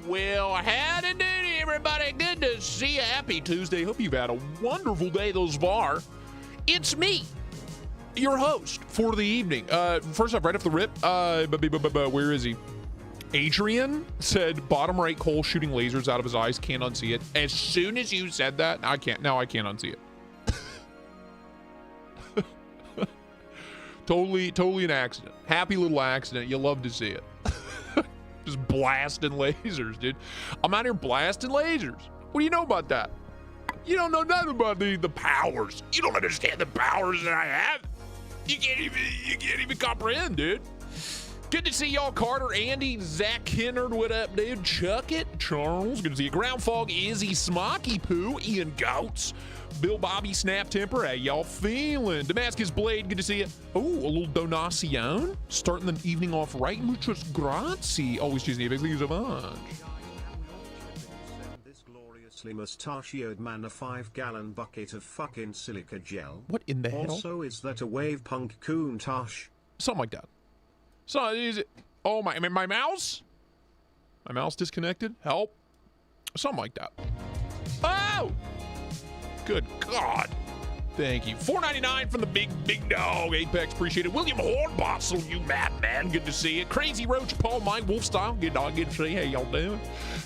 Well, howdy doody, everybody. Good to see you. Happy Tuesday. Hope you've had a wonderful day thus far. It's me, your host for the evening. First off, right off the rip, where is he? Adrian said, bottom right, Cole shooting lasers out of his eyes. Can't unsee it. As soon as you said that, I can't unsee it. Totally an accident. Happy little accident. You love to see it. Just blasting lasers, dude. I'm out here blasting lasers. What do you know about that? You don't know nothing about the powers. You don't understand the powers that I have. You can't even comprehend, dude. Good to see y'all, Carter, Andy, Zach Kennard, what up, dude? Chuck it, Charles, good to see you. Ground Fog, Izzy, Smoky Poo, Ian Goats, Bill Bobby, Snap Temper, how y'all feeling? Damascus Blade, good to see you. Oh, a little donacion, starting the evening off right. Muchos grazie. Always choosing a big thank you so much. This gloriously mustachioed man a 5-gallon bucket of fucking silica gel. What in the hell? Also, is that a wave punk coon tosh? Something like that. So is it? Oh my mouse? My mouse disconnected? Help. Something like that. Oh! Good God. Thank you. $4.99 from the big dog. Apex, appreciate it. William Hornbostel, you madman. Good to see you. Crazy Roach, Paul Mike, Wolf Style. Good dog, good to see you. How y'all doing?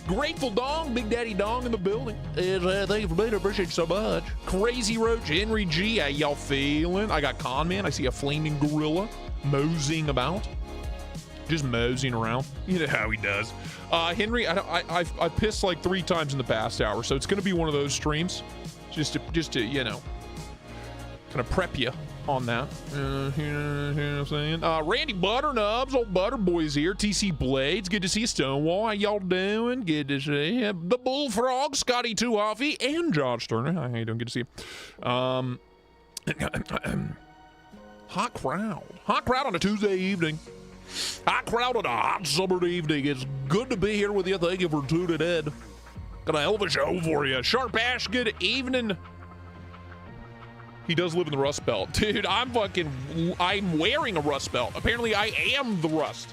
Grateful Dong, Big Daddy Dong in the building. Thank you for being here. Appreciate you so much. Crazy Roach, Henry G. How y'all feeling? I got Con Man. I see a flaming gorilla moseying about. Just moseying around. You know how he does. Henry, I've pissed like 3 times in the past hour, so it's going to be one of those streams. Just to you know, kind of prep you on that. You know what I'm saying? Randy Butternubs, old Butterboy's here. TC Blades, good to see you. Stonewall, how y'all doing? Good to see you. The Bullfrog, Scotty Tuhoffy, and Josh Turner. How you doing? Good to see you. Hot crowd on a Tuesday evening. Hot crowd on a hot summer evening. It's good to be here with you. Thank you for tuning in. Got a hell of a show for you. Sharp Ash, good evening. He does live in the Rust Belt. Dude, I'm wearing a Rust Belt. Apparently, I am the Rust.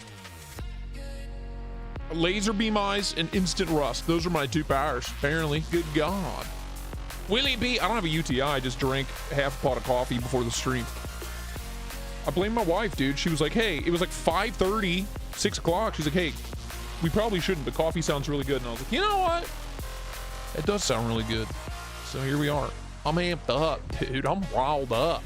Laser beam eyes and instant rust. Those are my 2 powers, apparently. Good God. Willie B, I don't have a UTI. I just drank half a pot of coffee before the stream. I blame my wife, dude. She was like, hey, it was like 5:30, 6 o'clock. She's like, hey, we probably shouldn't, but coffee sounds really good. And I was like, you know what? It does sound really good. So here we are. I'm amped up, dude. I'm riled up.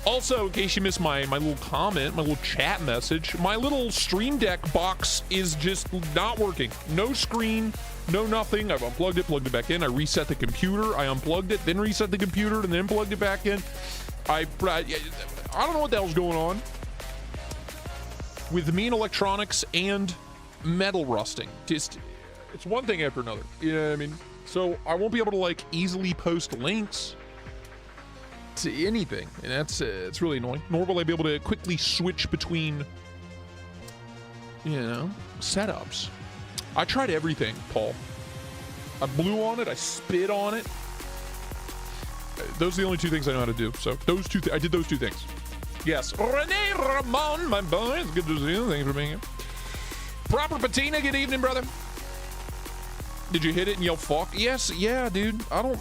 Also, in case you missed my little comment, my little chat message, my little Stream Deck box is just not working. No screen, no nothing. I've unplugged it, plugged it back in. I reset the computer. I unplugged it, then reset the computer, and then plugged it back in. I don't know what the hell's going on with me and electronics and metal rusting. Just, it's one thing after another. You know what I mean? So I won't be able to like easily post links to anything, and that's it's really annoying. Nor will I be able to quickly switch between, you know, setups. I tried everything, Paul. I blew on it. I spit on it. Those are the only 2 things I know how to do. So those 2 I did those 2 things. Yes. Rene Ramon, my boy. It's good to see you. Thank you for being here. Proper Patina, good evening, brother. Did you hit it and yell fuck? Yes, yeah, dude. I don't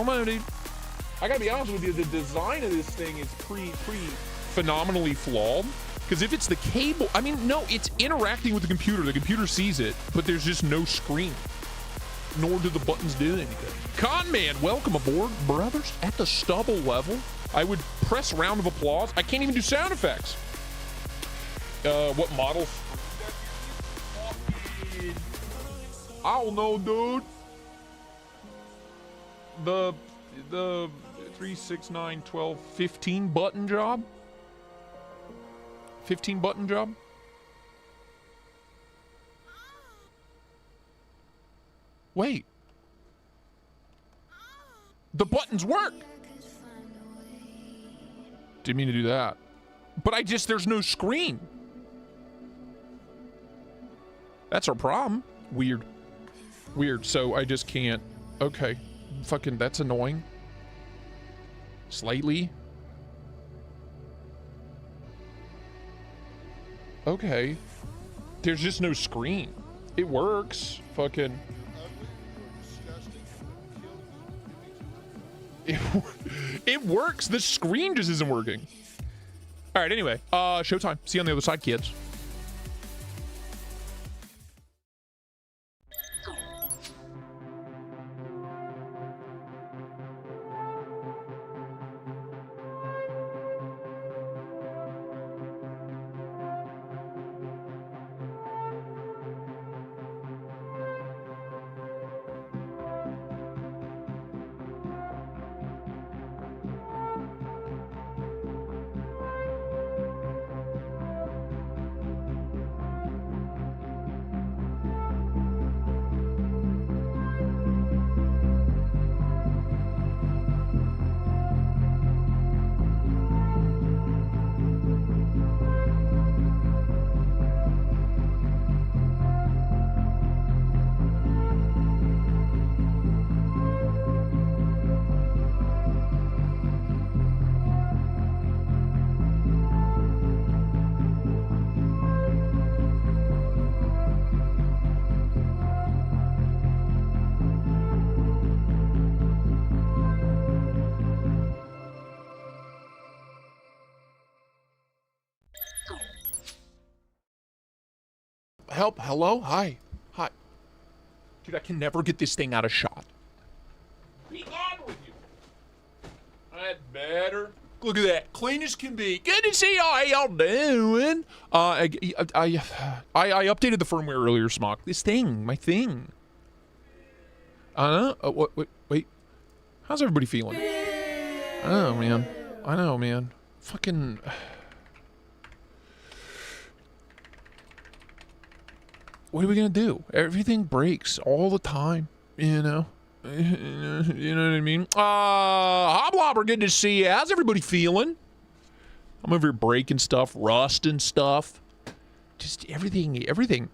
know, dude. I gotta be honest with you, the design of this thing is pretty phenomenally flawed. Because if it's the cable, I mean, no, it's interacting with the computer sees it, but there's just no screen. Nor do the buttons do anything. Con Man, welcome aboard, brothers. At the stubble level, I would press round of applause. I can't even do sound effects. What models? I don't know, dude. The 3, 6, 9, 12, 15 button job? 15 button job? Wait. The buttons work. Didn't mean to do that. But there's no screen. That's our problem. Weird. So I just can't. Okay. Fucking, that's annoying. Slightly. Okay. There's just no screen. It works. Fucking. It works. The screen just isn't working. All right, anyway. Showtime. See you on the other side, kids. Help, hello, hi. Dude, I can never get this thing out of shot. Be on with you. That's better. Look at that, clean as can be. Good to see y'all. How y'all doing? I updated the firmware earlier, Smock. This thing, my thing. Wait. How's everybody feeling? I know, man. Fucking. What are we gonna do? Everything breaks all the time, you know? You know what I mean? Hoblobber, good to see you. How's everybody feeling? I'm over here breaking stuff, rusting stuff. Just everything.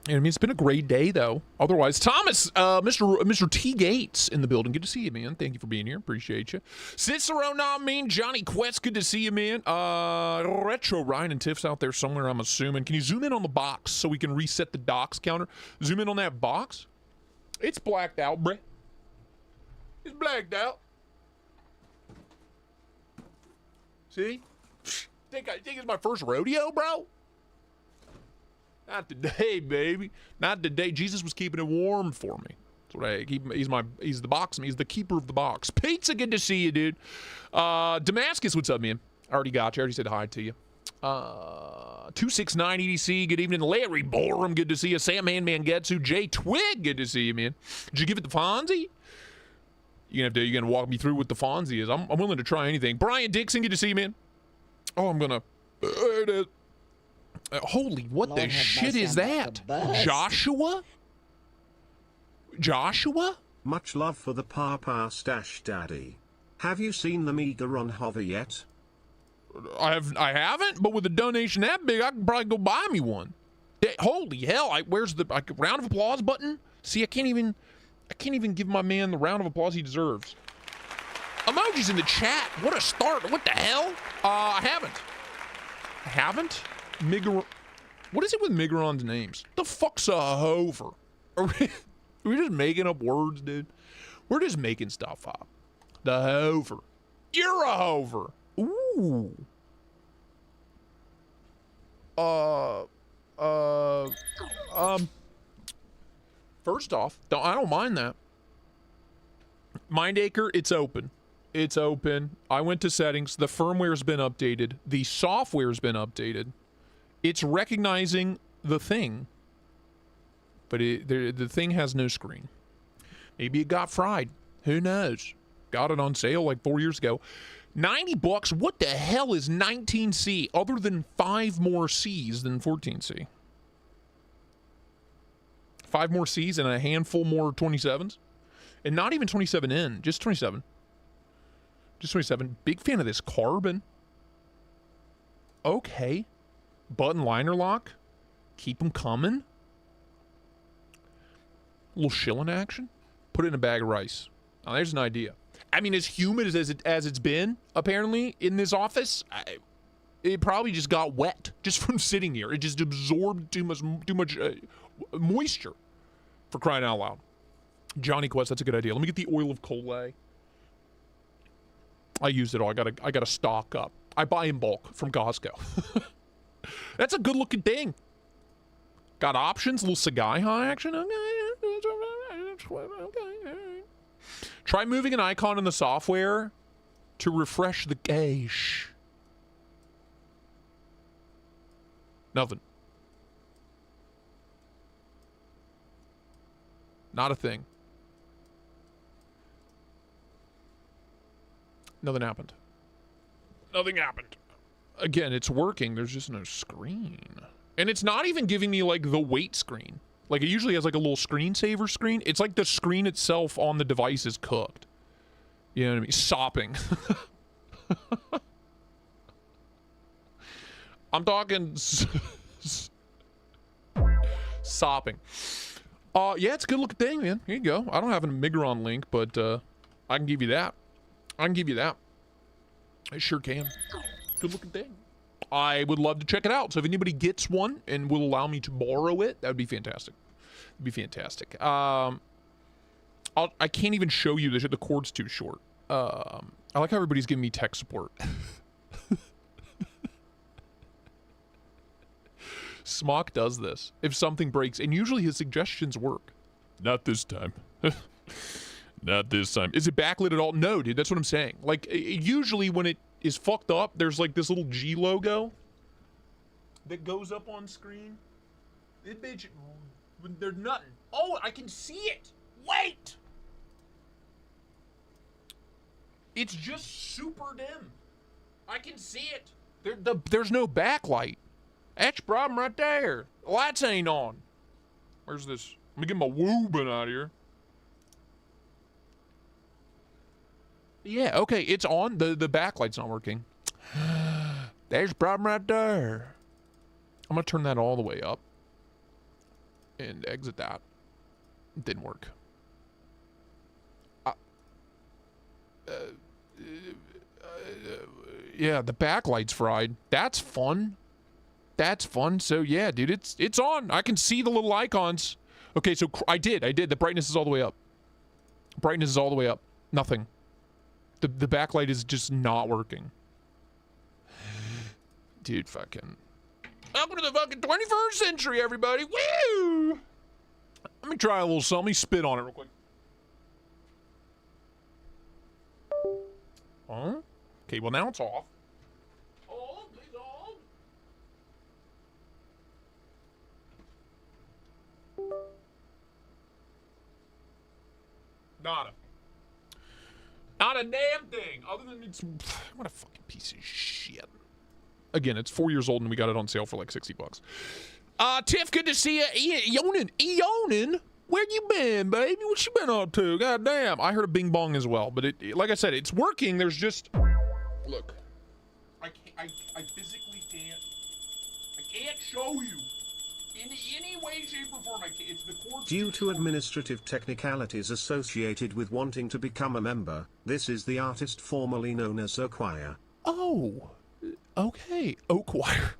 I mean, it's been a great day, though. Otherwise, Thomas, Mr. T. Gates in the building. Good to see you, man. Thank you for being here. Appreciate you. Cicero, not mean. Johnny Quest, good to see you, man. Retro, Ryan and Tiff's out there somewhere, I'm assuming. Can you zoom in on the box so we can reset the docs counter? Zoom in on that box. It's blacked out, bruh. It's blacked out. See? Think it's my first rodeo, bro? Not today, baby. Not today. Jesus was keeping it warm for me. That's what I keep. He's the box. He's the keeper of the box. Pizza, good to see you, dude. Damascus, what's up, man? I already got you. I already said hi to you. 269 EDC, good evening. Larry Borum, good to see you. Sam Mangetsu, Jay Twig, good to see you, man. Did you give it the Fonzie? You're gonna walk me through what the Fonzie is. I'm willing to try anything. Brian Dixon, good to see you, man. Oh, I'm gonna. There it is. Holy, what Lord the shit is that? Joshua? Much love for the Papa Stash Daddy. Have you seen the Megaron hover yet? I haven't, but with a donation that big, I could probably go buy me one. Holy hell, where's the round of applause button? See, I can't even give my man the round of applause he deserves. Emojis in the chat. What a start. What the hell? I haven't. What is it with Migaron's names? The fuck's a hover? Are we just making up words, dude? We're just making stuff up. The hover. You're a hover. Ooh. First off, I don't mind that. Mindacre, it's open. It's open. I went to settings. The firmware's been updated. The software's been updated. It's recognizing the thing, but the thing has no screen. Maybe it got fried. Who knows? Got it on sale like 4 years ago. $90. What the hell is 19C other than 5 more C's than 14C? 5 more C's and a handful more 27s? And not even 27N, just 27. Just 27. Big fan of this carbon. Okay. Button liner lock. Keep them coming. A little shilling action. Put it in a bag of rice. Now there's an idea. I mean, as humid as it's been, apparently, in this office, It probably just got wet just from sitting here. It just absorbed too much moisture, for crying out loud. Johnny Quest, that's a good idea. Let me get the oil of Colay. I use it all. I gotta stock up. I buy in bulk from Costco. That's a good looking thing. Got options, little Sagai high action. Okay. Try moving an icon in the software to refresh the cache. Nothing. Not a thing. Nothing happened. Nothing happened. Again, it's working. There's just no screen. And it's not even giving me, like, the wait screen. Like, it usually has, like, a little screensaver screen. It's like the screen itself on the device is cooked. You know what I mean? Sopping. I'm talking... sopping. Yeah, it's a good looking thing, man. Here you go. I don't have an Migron link, but I can give you that. I sure can. Good looking thing. I would love to check it out. So if anybody gets one and will allow me to borrow it, that would be fantastic. It'd be fantastic. I can't even show you the cord's too short. I like how everybody's giving me tech support. Smock does this if something breaks, and usually his suggestions work. Not this time. Not this time. Is it backlit at all? No, dude, that's what I'm saying. Like, usually when it is fucked up, there's like this little G logo that goes up on screen. It bitch, there's nothing. Oh, I can see it. Wait! It's just super dim. I can see it. There's no backlight. That's the problem right there. The lights ain't on. Where's this? Let me get my woobin out here. Yeah, okay, it's on. The backlight's not working. There's the problem right there. I'm gonna turn that all the way up and exit that. It didn't work. Yeah, the backlight's fried. That's fun. That's fun. So yeah, dude, it's on. I can see the little icons. Okay, so I did. The brightness is all the way up. Brightness is all the way up. Nothing. The backlight is just not working. Dude, fucking. Welcome to the fucking 21st century, everybody. Woo! Let me try a little something. Let me spit on it real quick. Huh? Okay, well now it's off. Hold, please hold. Not a damn thing. Other than it's... What a fucking piece of shit. Again, it's 4 years old and we got it on sale for like $60. Tiff, good to see you. Eonin? Where you been, baby? What you been up to? God damn. I heard a bing bong as well, but like I said, it's working. There's just... Look. I physically can't... I can't show you. In any way, shape, or form, it's the cord. Due to administrative technicalities associated with wanting to become a member, this is the artist formerly known as Oakwire. Oh, okay. Oakwire.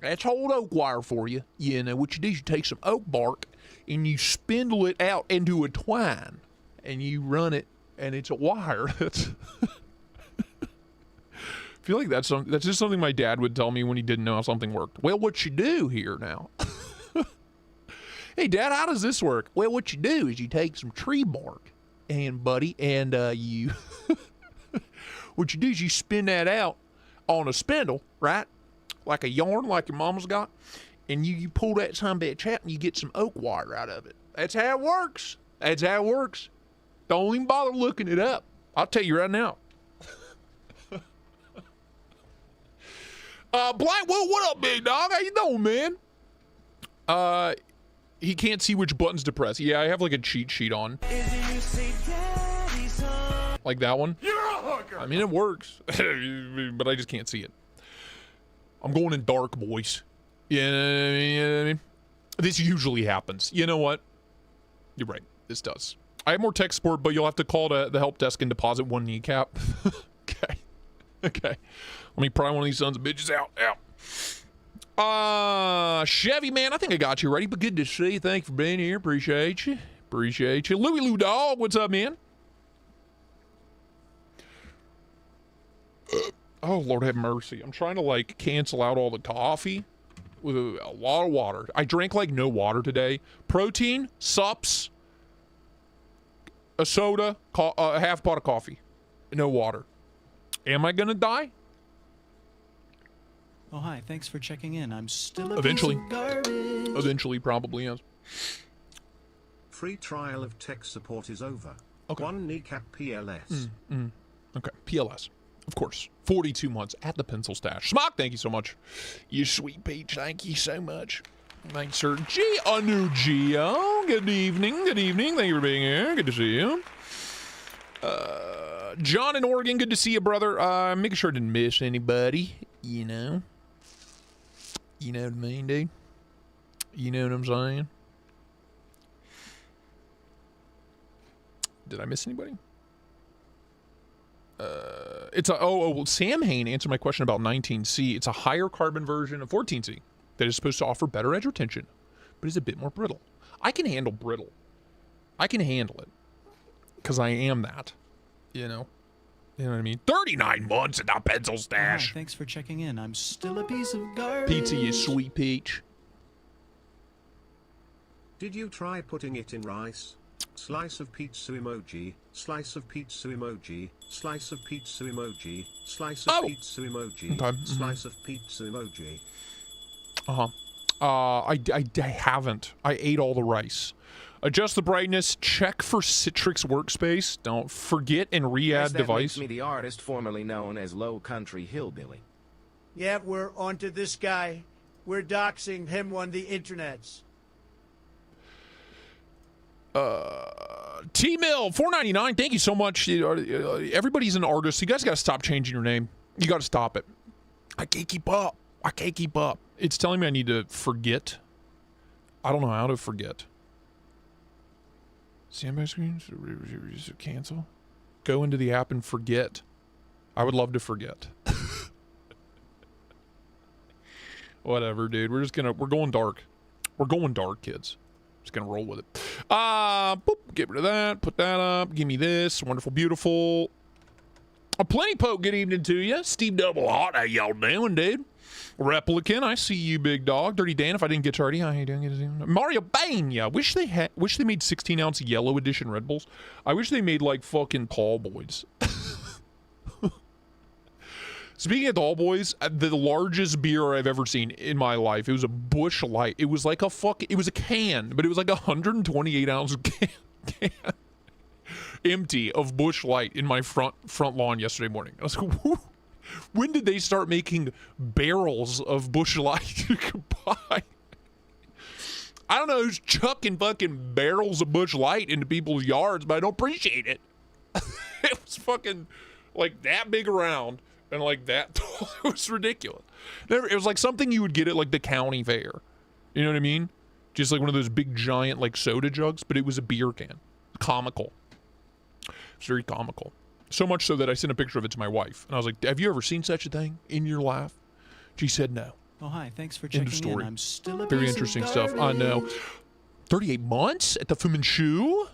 That's old oak wire for you. You know what you do? You take some oak bark and you spindle it out into a twine, and you run it, and it's a wire. That's. I feel like that's just something my dad would tell me when he didn't know how something worked. Well, what you do here now? Hey, Dad, how does this work? Well, what you do is you take some tree bark, and buddy, and you... what you do is you spin that out on a spindle, right? Like a yarn, like your mama's got, and you pull that son of a bitch out, and you get some oak wire out of it. That's how it works. That's how it works. Don't even bother looking it up. I'll tell you right now. Black, what up, big dog? How you doing, man? He can't see which buttons to press. Yeah, I have like a cheat sheet on. Like that one. You're a hooker. I mean, it works, but I just can't see it. I'm going in dark, boys. You know what I mean? This usually happens. You know what? You're right. This does. I have more tech support, but you'll have to call the help desk and deposit one kneecap. Okay. Okay. Let me pry one of these sons of bitches out. Chevy, man, I think I got you ready, but good to see you. Thanks for being here. Appreciate you. Appreciate you. Louie Lou Dog, what's up, man? Oh, Lord have mercy. I'm trying to, like, cancel out all the coffee with a lot of water. I drank, like, no water today. Protein, sups, a soda, a half pot of coffee. No water. Am I gonna die? Oh, hi. Thanks for checking in. I'm still a Eventually. piece of garbage. Eventually, probably, yes. Free trial of tech support is over. Okay. One kneecap PLS. Okay, PLS. Of course. 42 months at the Pencil Stash. Smock, thank you so much. You sweet peach, thank you so much. Thanks, sir. Geo. Good evening. Good evening. Thank you for being here. Good to see you. John in Oregon, good to see you, brother. Making sure I didn't miss anybody, you know. You know what I mean, dude? You know what I'm saying? Did I miss anybody? Sam Hain answered my question about 19C. It's a higher carbon version of 14C that is supposed to offer better edge retention, but is a bit more brittle. I can handle brittle. I can handle it. Because I am that. You know? You know what I mean? 39 months at the Pencil Stash. Hi, thanks for checking in. I'm still a piece of garbage. Pizza, you sweet peach. Did you try putting it in rice? Slice of pizza emoji, slice of pizza emoji, slice of pizza emoji, slice of pizza emoji, Okay. slice of pizza emoji. I haven't. I ate all the rice. Adjust the brightness. Check for Citrix Workspace. Don't forget and re-add device. Makes me the artist formerly known as Low Country Hillbilly. Yeah, we're onto this guy. We're doxing him on the internets. T-Mill, $4.99. Thank you so much. Everybody's an artist. You guys got to stop changing your name. You got to stop it. I can't keep up. It's telling me I need to forget. I don't know how to forget. Standby screens? Cancel? Go into the app and forget. I would love to forget. Whatever, dude. We're going dark. We're going dark, kids. Just gonna roll with it. Boop, get rid of that. Put that up. Give me this. Wonderful, beautiful. A Plenty Poke, good evening to you. Steve Double Hot, how y'all doing, dude? Replicant, I see you, big dog. Dirty Dan, if I didn't get to already, how you doing? Mario Bang, yeah. Wish they made 16-ounce yellow edition Red Bulls. I wish they made like fucking tall boys. Speaking of tall boys, the largest beer I've ever seen in my life, it was a Busch Light. It was like it was a can, but it was like a 128-ounce can empty of Busch Light in my front lawn yesterday morning. I was like, woo. When did they start making barrels of Busch Light you could buy? I don't know who's chucking fucking barrels of Busch Light into people's yards, but I don't appreciate it. It was fucking like that big around and like that tall. It was ridiculous. It was like something you would get at like the county fair. You know what I mean? Just like one of those big giant like soda jugs, but it was a beer can. Comical. It's very comical. So much so that I sent a picture of it to my wife. And I was like, have you ever seen such a thing in your life? She said no. Oh, hi. Thanks for End of checking in. story. I'm still a Very piece interesting of stuff. I know. 38 months at the Fu Manchu.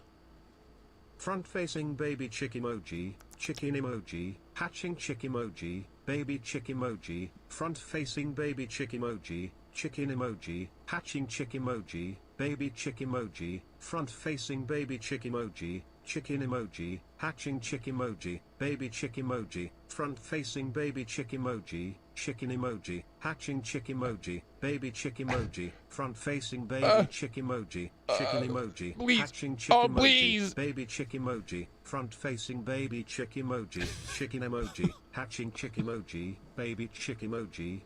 Front-facing baby chick emoji, chicken emoji, hatching chick emoji, baby chick emoji, front-facing baby chick emoji, chicken emoji, hatching chick emoji, baby chick emoji, front-facing baby chick emoji, chicken emoji, hatching chick emoji, baby chick emoji, front-facing baby chick emoji, chicken emoji, hatching chick emoji, baby chick emoji, front-facing baby chick emoji, chicken emoji, please. hatching chick Oh, emoji, please. baby chick emoji, front-facing baby chick emoji, chicken emoji, hatching chick emoji, baby chick emoji,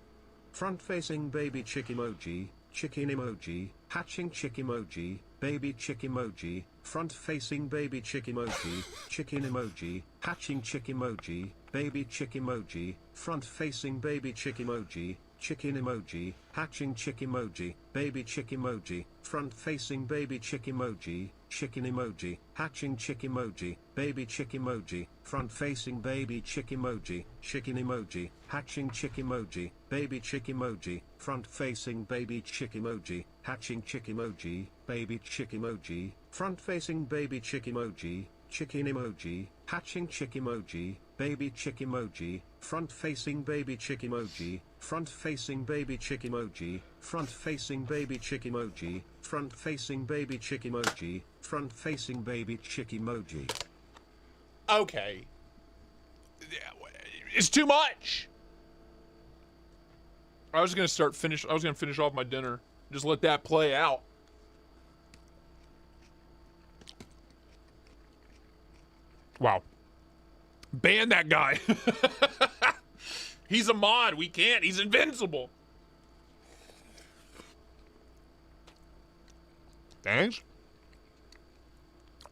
front-facing baby chick emoji, chicken emoji, hatching chick emoji, baby chick emoji, front-facing baby chick emoji, chicken emoji, hatching chick emoji, baby chick emoji, front-facing baby chick emoji, chicken emoji, hatching chick emoji, baby chick emoji, front-facing baby chick emoji, chicken emoji, hatching chick emoji, baby chick emoji, front-facing baby chick emoji, chicken emoji, hatching chick emoji, baby chick emoji, front-facing baby chick emoji, hatching chick emoji, baby chick emoji, front-facing baby chick emoji, chicken emoji, hatching chick emoji, baby chick emoji, front-facing baby chick emoji, front-facing baby chick emoji, front-facing baby chick emoji, front-facing baby chick emoji, front-facing baby chick emoji. Okay. It's too much. I was gonna finish off my dinner. Just let that play out. Wow. Ban that guy. He's a mod. We can't. He's invincible. Thanks.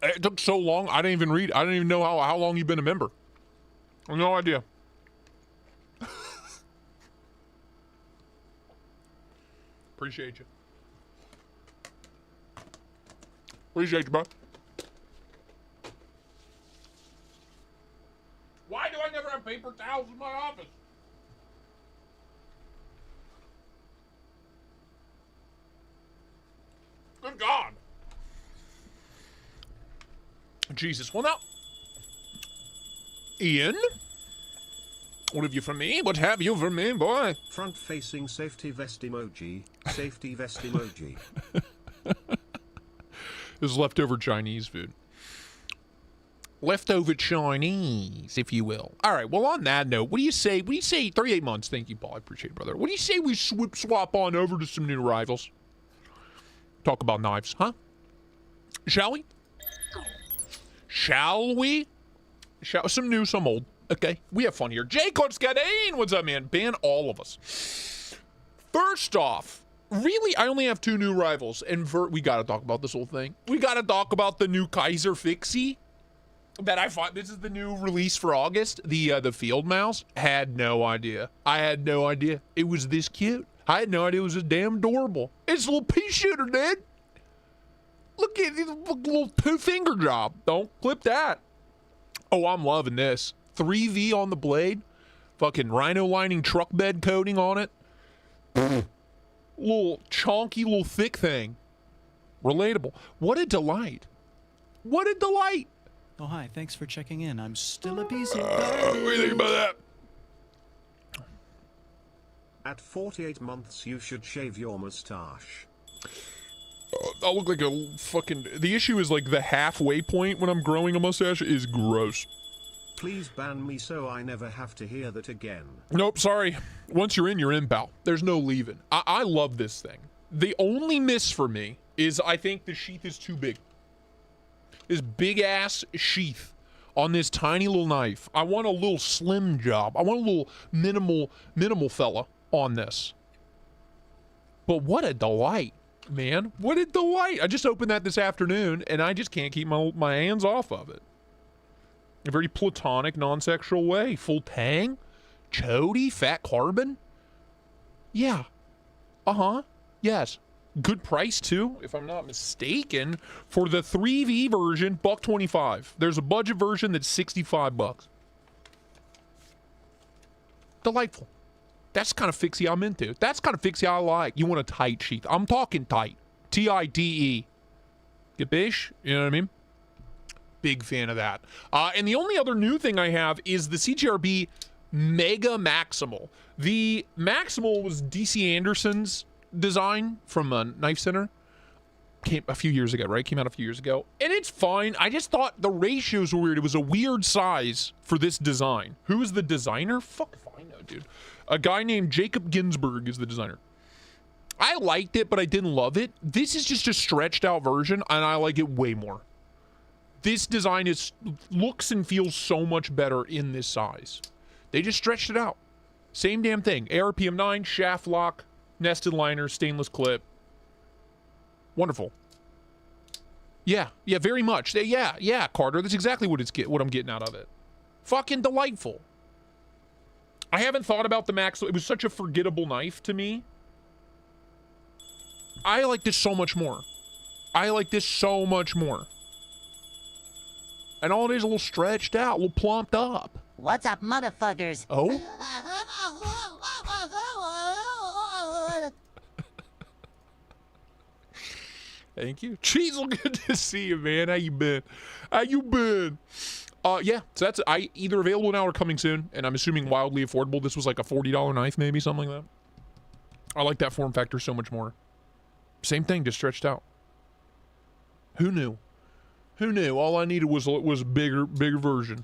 It took so long. I didn't even read. I didn't even know how long you've been a member. No idea. Appreciate you. Appreciate you, bro. Why do I never have paper towels in my office? Good God. Jesus. Well, now, Ian, what have you for me? What have you for me, boy? Front-facing safety vest emoji, safety vest emoji. This is leftover Chinese food. Leftover Chinese, if you will. All right, well, on that note, what do you say? 38 months. Thank you, Paul. I appreciate it, brother. What do you say we swap on over to some new rivals? Talk about knives, huh? Shall we? Shall we? Some new, some old. Okay, we have fun here. Jacob Scadane, what's up, man? Ban all of us. First off, really, I only have 2 new rivals, and we gotta talk about this whole thing. We gotta talk about the new Kaiser Fixie that I thought this is the new release for August. The field mouse. Had no idea. I had no idea it was this cute. I had no idea it was this damn adorable. It's a little pea shooter, dude. Look at this little 2-finger job. Don't clip that. Oh, I'm loving this. 3V on the blade. Fucking rhino lining truck bed coating on it. Little chonky, little thick thing. Relatable. What a delight. What a delight. Oh, hi. Thanks for checking in. I'm still a piece of What do you think about that? At 48 months you should shave your mustache. I'll look like a fucking... The issue is like the halfway point when I'm growing a mustache is gross. Please ban me so I never have to hear that again. Nope, sorry. Once you're in, pal. There's no leaving. I love this thing. The only miss for me is I think the sheath is too big. This big-ass sheath on this tiny little knife. I want a little slim job. I want a little minimal fella on this. But what a delight, man. What a delight. I just opened that this afternoon, and I just can't keep my hands off of it. A very platonic, non-sexual way. Full tang, chody, fat carbon. Yeah. Uh-huh. Yes. Good price, too, if I'm not mistaken, for the 3V version, $125. There's a budget version that's $65. Delightful. That's the kind of fixie I'm into. That's the kind of fixie I like. You want a tight sheath. I'm talking tight. T-I-D-E. Gabish? You know what I mean? Big fan of that. And the only other new thing I have is the CGRB Mega Maximal. The Maximal was DC Anderson's design from Knife Center. Came a few years ago, right? Came out a few years ago. And it's fine. I just thought the ratios were weird. It was a weird size for this design. Who is the designer? Fuck if I know, dude. A guy named Jacob Ginsberg is the designer. I liked it, but I didn't love it. This is just a stretched out version, and I like it way more. This design looks and feels so much better in this size. They just stretched it out. Same damn thing. ARPM 9, shaft lock, nested liner, stainless clip. Wonderful. Yeah, very much. Yeah, Carter. That's exactly what I'm getting out of it. Fucking delightful. I haven't thought about the Max. It was such a forgettable knife to me. I like this so much more. I like this so much more. And all it is a little stretched out, a little plumped up. What's up, motherfuckers? Oh? Thank you. Cheezel, good to see you, man. How you been? How you been? Yeah, so that's either available now or coming soon, and I'm assuming wildly affordable. This was like a $40 knife, maybe, something like that. I like that form factor so much more. Same thing, just stretched out. Who knew? Who knew? All I needed was a bigger version.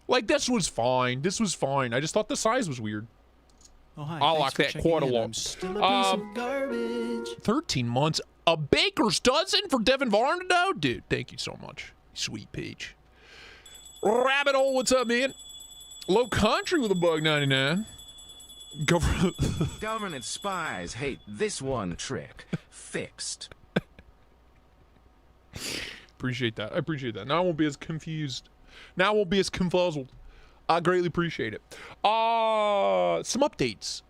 Like, this was fine. This was fine. I just thought the size was weird. Oh, hi. I Thanks like for that checking quite a in. lot. I'm still a piece of garbage. 13 months. A baker's dozen for Devin Varnado? Dude, thank you so much. Sweet peach. Rabbit hole, what's up, man? Low country with a $1.99. Government spies hate this one trick. Fixed. Appreciate that. I appreciate that. Now I won't be as confused. Now I won't be as confuzzled. I greatly appreciate it. Some updates.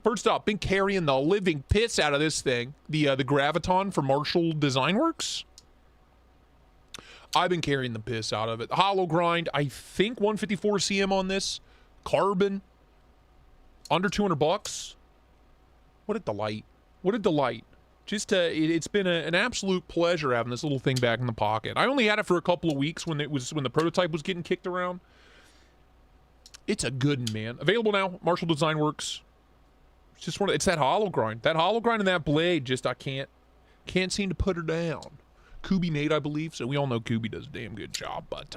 First up, been carrying the living piss out of this thing. The Graviton from Marshall Design Works. I've been carrying the piss out of it. Hollow grind, I think 154 CM on this. Carbon, under $200. What a delight. What a delight. Just it's been an absolute pleasure having this little thing back in the pocket. I only had it for a couple of weeks when the prototype was getting kicked around. It's a good one, man. Available now, Marshall Design Works. It's just it's that hollow grind. That hollow grind and that blade, just I can't seem to put her down. Kubi made, I believe, so we all know Kubi does a damn good job, but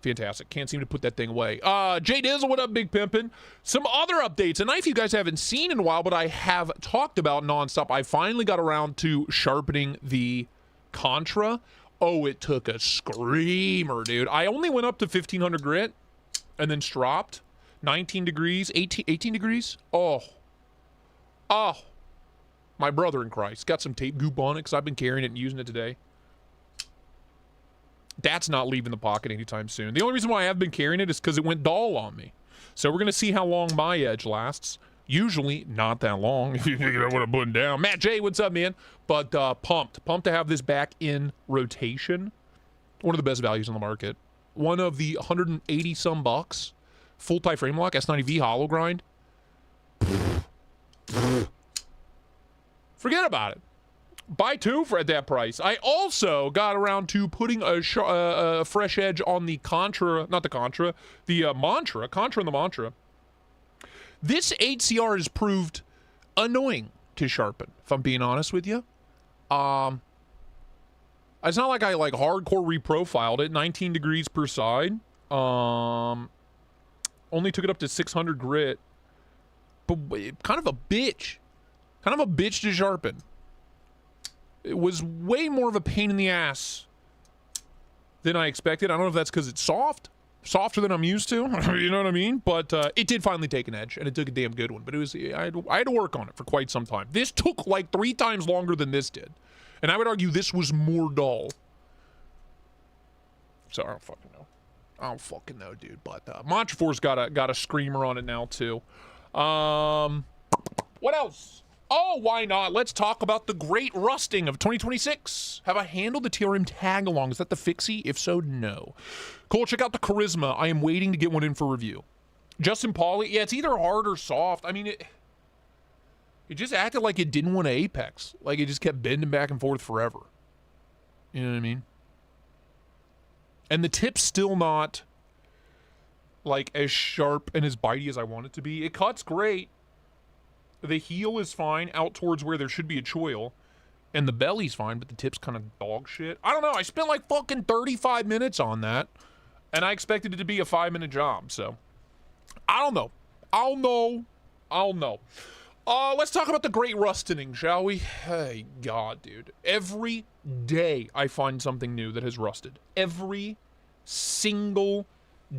fantastic. Can't seem to put that thing away. Jay Dizzle, what up, Big Pimpin'? Some other updates. A knife you guys haven't seen in a while, but I have talked about nonstop. I finally got around to sharpening the Contra. Oh, it took a screamer, dude. I only went up to 1500 grit and then dropped. 19 degrees, 18 degrees. Oh. My brother in Christ. Got some tape goop on it because I've been carrying it and using it today. That's not leaving the pocket anytime soon. The only reason why I have been carrying it is because it went dull on me. So we're going to see how long my edge lasts. Usually not that long if you know what I'm putting down. Matt J, what's up, man? But pumped to have this back in rotation. One of the best values on the market. One of the 180 some bucks. Full tie frame lock, S90V hollow grind. Forget about it. Buy two at that price. I also got around to putting a fresh edge on the Contra, not the Contra, the Mantra, Contra and the Mantra. This 8CR has proved annoying to sharpen, if I'm being honest with you. It's not like I hardcore reprofiled it, 19 degrees per side. Only took it up to 600 grit, but kind of a bitch to sharpen. It was way more of a pain in the ass than I expected. I don't know if that's because it's softer than I'm used to. You know what I mean? But it did finally take an edge, and it took a damn good one. But I had to work on it for quite some time. This took like 3 times longer than this did, and I would argue this was more dull. So I don't fucking know, dude. But Mantra 4's got a screamer on it now too. What else? Oh, why not? Let's talk about the great rusting of 2026. Have I handled the TRM tag along? Is that the fixie? If so, no. Cool, check out the Charisma. I am waiting to get one in for review. Justin Pauly, yeah, it's either hard or soft. I mean, it just acted like it didn't want to apex. Like it just kept bending back and forth forever. You know what I mean? And the tip's still not like as sharp and as bitey as I want it to be. It cuts great. The heel is fine out towards where there should be a choil. And the belly's fine, but the tip's kind of dog shit. I don't know. I spent like fucking 35 minutes on that. And I expected it to be a 5-minute job, so. I don't know. I'll know. Let's talk about the great rusting, shall we? Hey, God, dude. Every day I find something new that has rusted. Every single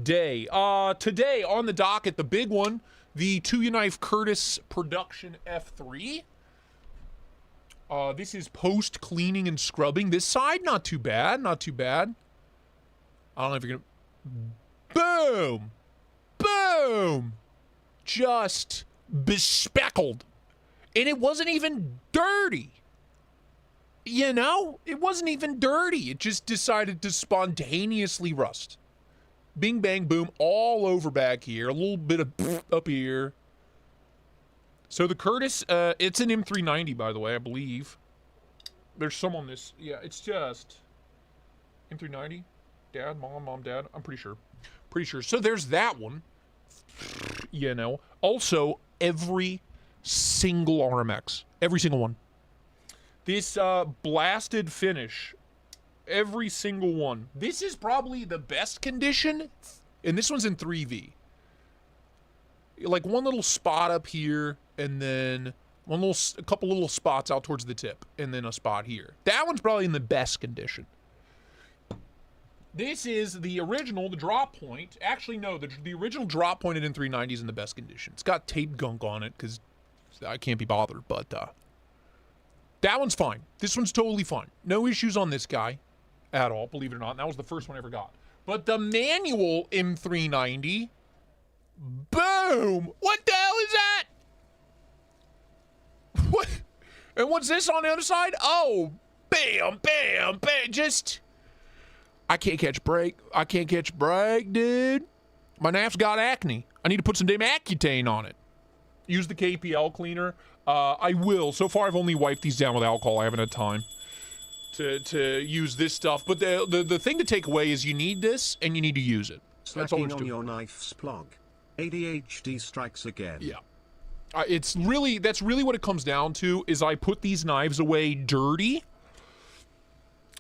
day. Today on the docket, the big one, the 2U Curtis Production F3. This is post cleaning and scrubbing. This side, not too bad. I don't know if you're gonna. Boom. Boom. Just bespeckled. And it wasn't even dirty. You know? It wasn't even dirty. It just decided to spontaneously rust. Bing, bang, boom, all over back here. A little bit of up here. So the Curtis, it's an M390, by the way, I believe. There's some on this. Yeah, it's just M390. Dad, mom, dad. I'm pretty sure. Pretty sure. So there's that one. You know. Also, every single RMX. Every single one. This blasted finish. Every single one. This is probably the best condition. And this one's in 3V. Like one little spot up here. And then a couple little spots out towards the tip. And then a spot here. That one's probably in the best condition. This is the original, the drop point. Actually, no, the original drop point in 390 is in the best condition. It's got tape gunk on it because I can't be bothered. But that one's fine. This one's totally fine. No issues on this guy at all, believe it or not. And that was the first one I ever got. But the manual M390, boom! What the hell is that? What? And what's this on the other side? Oh, bam, bam, bam. Just, I can't catch break. I can't catch break, dude. My naft's got acne. I need to put some damn Accutane on it. Use the KPL cleaner. I will. So far, I've only wiped these down with alcohol. I haven't had time to use this stuff. But the thing to take away is you need this and you need to use it. That's all Slacking it's on doing. your knife's plug. ADHD strikes again. Yeah. That's really what it comes down to is I put these knives away dirty.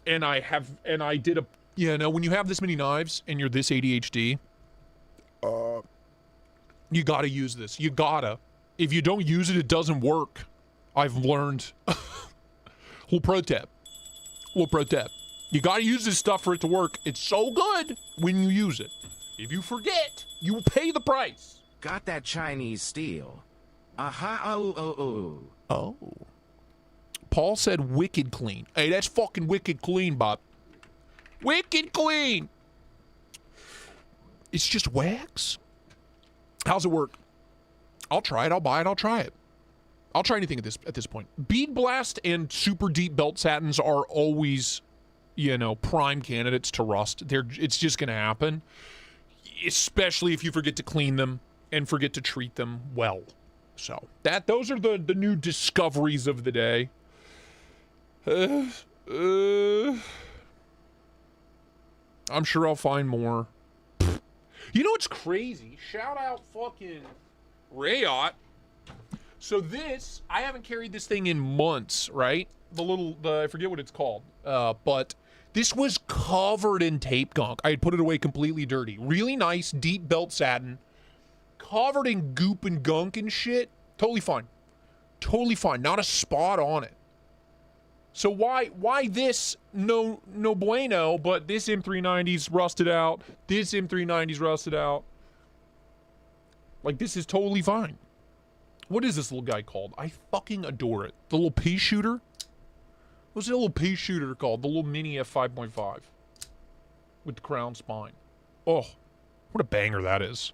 And I did a, you know, when you have this many knives and you're this ADHD, you gotta use this. You gotta. If you don't use it, it doesn't work. I've learned. Little pro tip. You gotta use this stuff for it to work. It's so good when you use it. If you forget, you will pay the price. Got that Chinese steel. Aha, oh. Paul said wicked clean. Hey, that's fucking wicked clean, Bob. Wicked clean. It's just wax. How's it work? I'll try it. I'll buy it. I'll try it. I'll try anything at this point. Bead Blast and super deep belt satins are always, you know, prime candidates to rust. It's just gonna happen, especially if you forget to clean them and forget to treat them well. So those are the new discoveries of the day. I'm sure I'll find more. You know what's crazy? Shout out fucking Rayot. So this, I haven't carried this thing in months, right? I forget what it's called. But this was covered in tape gunk. I had put it away completely dirty. Really nice, deep belt satin. Covered in goop and gunk and shit. Totally fine. Totally fine. Not a spot on it. So why this? No bueno, but this M390's rusted out. This M390's rusted out. Like, this is totally fine. What is this little guy called? I fucking adore it. The little pea shooter? What's the little pea shooter called? The little mini F5.5. With the crown spine. Oh, what a banger that is.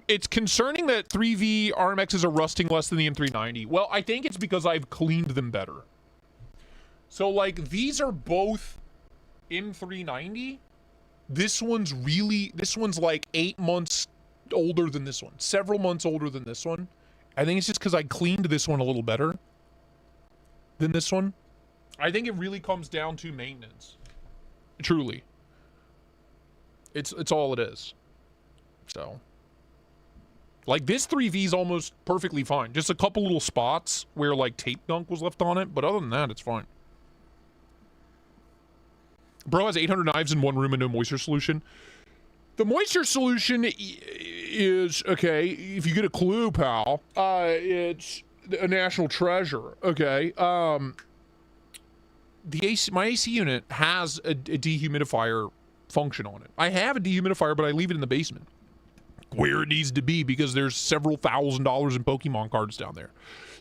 It's concerning that 3V RMXs are rusting less than the M390. Well, I think it's because I've cleaned them better. So, like, these are both M390. This one's like 8 months older than this one. Several months older than this one. I think it's just because I cleaned this one a little better than this one. I think it really comes down to maintenance. Truly. It's all it is. So. Like, this 3V is almost perfectly fine. Just a couple little spots where, like, tape gunk was left on it. But other than that, it's fine. Bro has 800 knives in one room and no moisture solution. The moisture solution is, okay, if you get a clue, pal, it's a national treasure, okay? My AC unit has a dehumidifier function on it. I have a dehumidifier, but I leave it in the basement. Where it needs to be, because there's several $1,000s in Pokemon cards down there.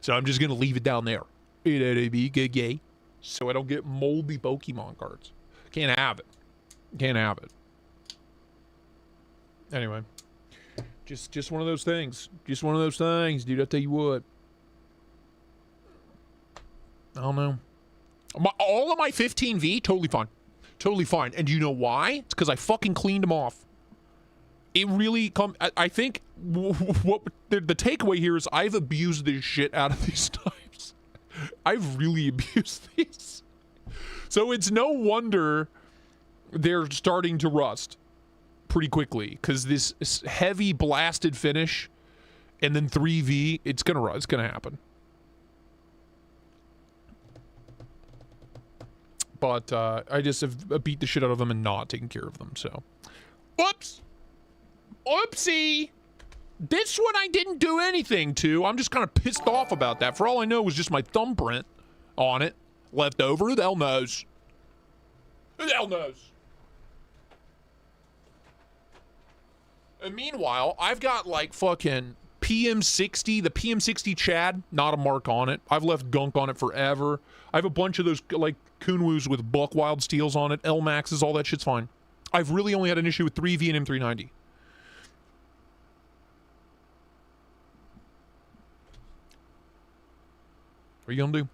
So I'm just going to leave it down there. So I don't get moldy Pokemon cards. Can't have it. Can't have it. Anyway. Just one of those things. Just one of those things, dude. I'll tell you what. I don't know. All of my 15V, totally fine. Totally fine. And do you know why? It's because I fucking cleaned them off. It really I think what the takeaway here is I've abused this shit out of these knives. I've really abused these. So it's no wonder they're starting to rust pretty quickly, because this heavy blasted finish and then 3V, it's gonna happen. But I just have beat the shit out of them and not taken care of them, so. Oops! Oopsie! This one I didn't do anything to. I'm just kind of pissed off about that. For all I know, it was just my thumbprint on it left over. Who the hell knows? Who the hell knows? And meanwhile, I've got like fucking PM60, the PM60 Chad, not a mark on it. I've left gunk on it forever. I have a bunch of those like Kunwus with buck wild steels on it, L-Maxes, all that shit's fine. I've really only had an issue with 3V and M390. What are you gonna do?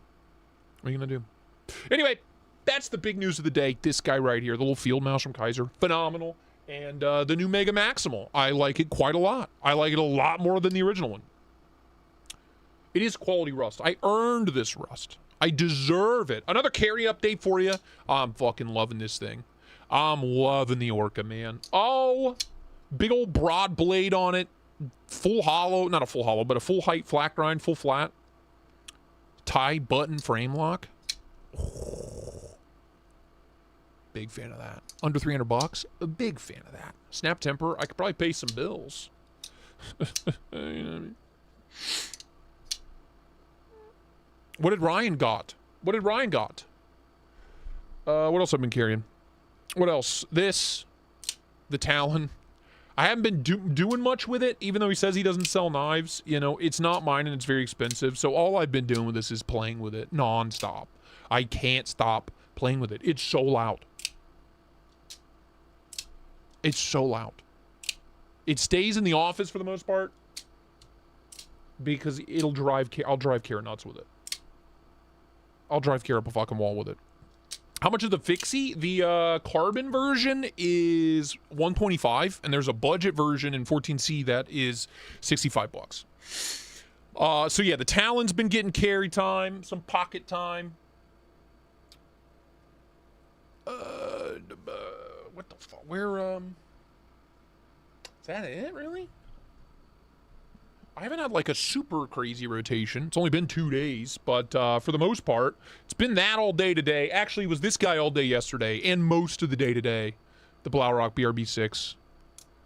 What are you gonna do? Anyway, that's the big news of the day. This guy right here, the little field mouse from Kaiser, phenomenal. And the new Mega Maximal, I like it quite a lot. I like it a lot more than the original one. It is quality rust. I earned this rust. I deserve it. Another carry update for you. I'm fucking loving this thing. I'm loving the Orca, man. Oh, big old broad blade on it. Full hollow, not a full hollow, but a full height flat grind, full flat. Tie button frame lock. Oh, big fan of that. Under $300, a big fan of that. Snap temper, I could probably pay some bills. You know what I mean? What did Ryan got? What did Ryan got? What else have I been carrying? What else? This, the Talon. I haven't been doing much with it, even though he says he doesn't sell knives. You know, it's not mine and it's very expensive. So all I've been doing with this is playing with it non-stop. I can't stop playing with it. It's so loud. It's so loud. It stays in the office for the most part because I'll drive Kara nuts with it. I'll drive Kara up a fucking wall with it. How much is the Fixie? The carbon version is $125, and there's a budget version in 14C that is $65. So yeah, the Talon's been getting carry time, some pocket time. What the fuck? Where, is that it, really? I haven't had like a super crazy rotation. It's only been 2 days, but for the most part, it's been that all day today. Actually, it was this guy all day yesterday and most of the day today, the Blaurock BRB6.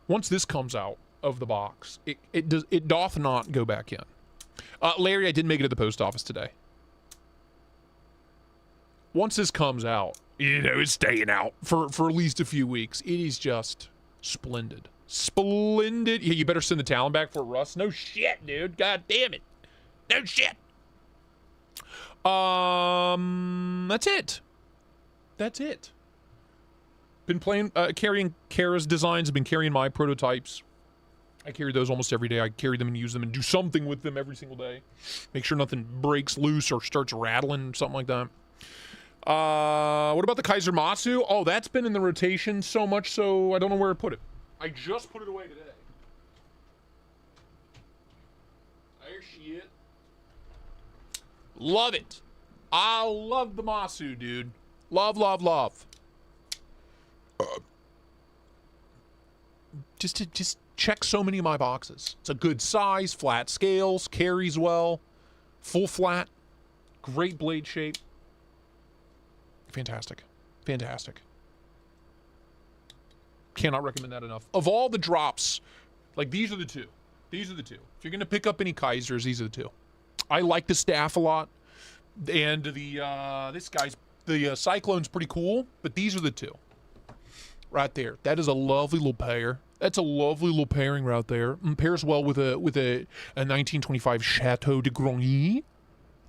Once this comes out of the box, it doth not go back in. Larry, I did make it at the post office today. Once this comes out, you know, it's staying out for at least a few weeks. It is just splendid. Splendid. Yeah, you better send the Talon back for Russ. No shit, dude. God damn it. No shit. That's it. That's it. Been playing, carrying Kara's designs. I've been carrying my prototypes. I carry those almost every day. I carry them and use them and do something with them every single day. Make sure nothing breaks loose or starts rattling, something like that. What about the Kaiser Matsu? Oh, that's been in the rotation so much so I don't know where to put it. I just put it away today. There she is. Love it. I love the Masu, dude. Love, love, love. Just check so many of my boxes. It's a good size, flat scales, carries well, full flat, great blade shape. Fantastic. Fantastic. Cannot recommend that enough. Of all the drops, like these are the two. These are the two. If you're going to pick up any Kaisers, these are the two. I like the staff a lot. And the this guy's, the Cyclone's pretty cool, but these are the two. Right there. That is a lovely little pair. That's a lovely little pairing right there. Pairs well with a 1925 Chateau de Grogny.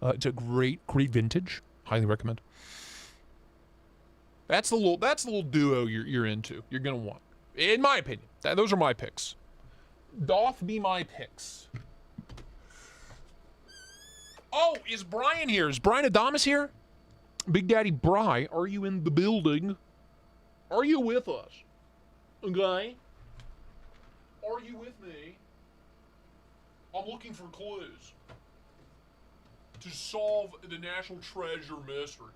It's a great vintage. Highly recommend. That's the little duo you're into. You're gonna want. In my opinion. Those are my picks. Doth be my picks. Oh, is Brian here? Is Brian Adamas here? Big Daddy Bry, are you in the building? Are you with us? Okay? Are you with me? I'm looking for clues to solve the National Treasure mystery.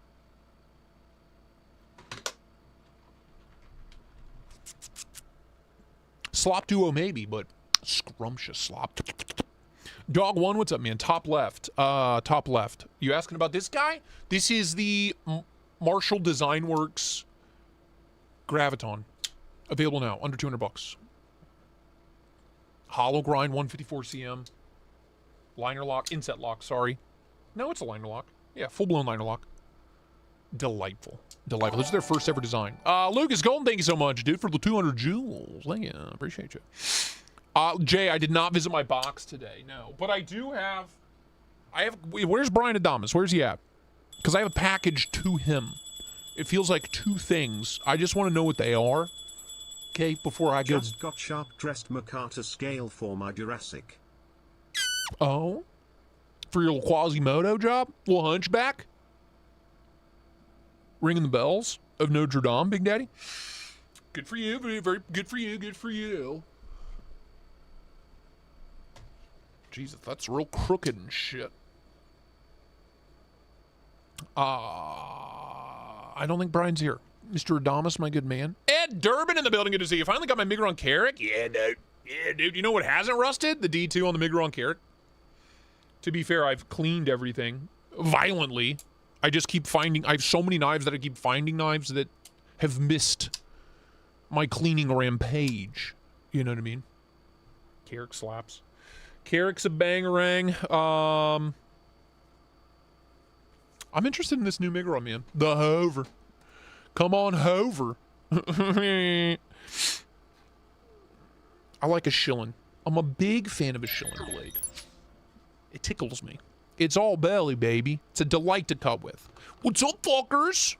Slop duo maybe, but scrumptious slop. Dog one, what's up, man? Top left. Top left. You asking about this guy? This is the Marshall Design Works Graviton. Available now, under 200 bucks. Hollow grind, 154 cm. Liner lock, inset lock, sorry. No, it's a liner lock. Yeah, full-blown liner lock. Delightful. Delightful. This is their first ever design. Lucas Golden, thank you so much, dude, for the 200 jewels. Thank you. Appreciate you. Jay, I did not visit my box today, no. But I do have... Where's Brian Adamas? Where's he at? Because I have a package to him. It feels like two things. I just want to know what they are. Okay, before I go... Just got sharp-dressed Makata scale for my Jurassic. Oh? For your little Quasimodo job? Little hunchback? Ringing the bells of Notre Dame, Big Daddy? Good for you. Very, very good for you. Good for you. Jesus, that's real crooked and shit. I don't think Brian's here. Mr. Adamas, my good man. Ed Durbin in the building. Good to see you. Finally got my Migron Carrick. Yeah, dude. Yeah, dude. You know what hasn't rusted? The D2 on the Migron Carrick. To be fair, I've cleaned everything violently. I just keep finding... I have so many knives that I keep finding knives that have missed my cleaning rampage. You know what I mean? Carrick slaps. Carrick's a bangarang. I'm interested in this new Migron, man. The Hover. Come on, Hover. I like a shillin'. I'm a big fan of a shillin' blade. It tickles me. It's all belly, baby. It's a delight to cut with. What's up, fuckers?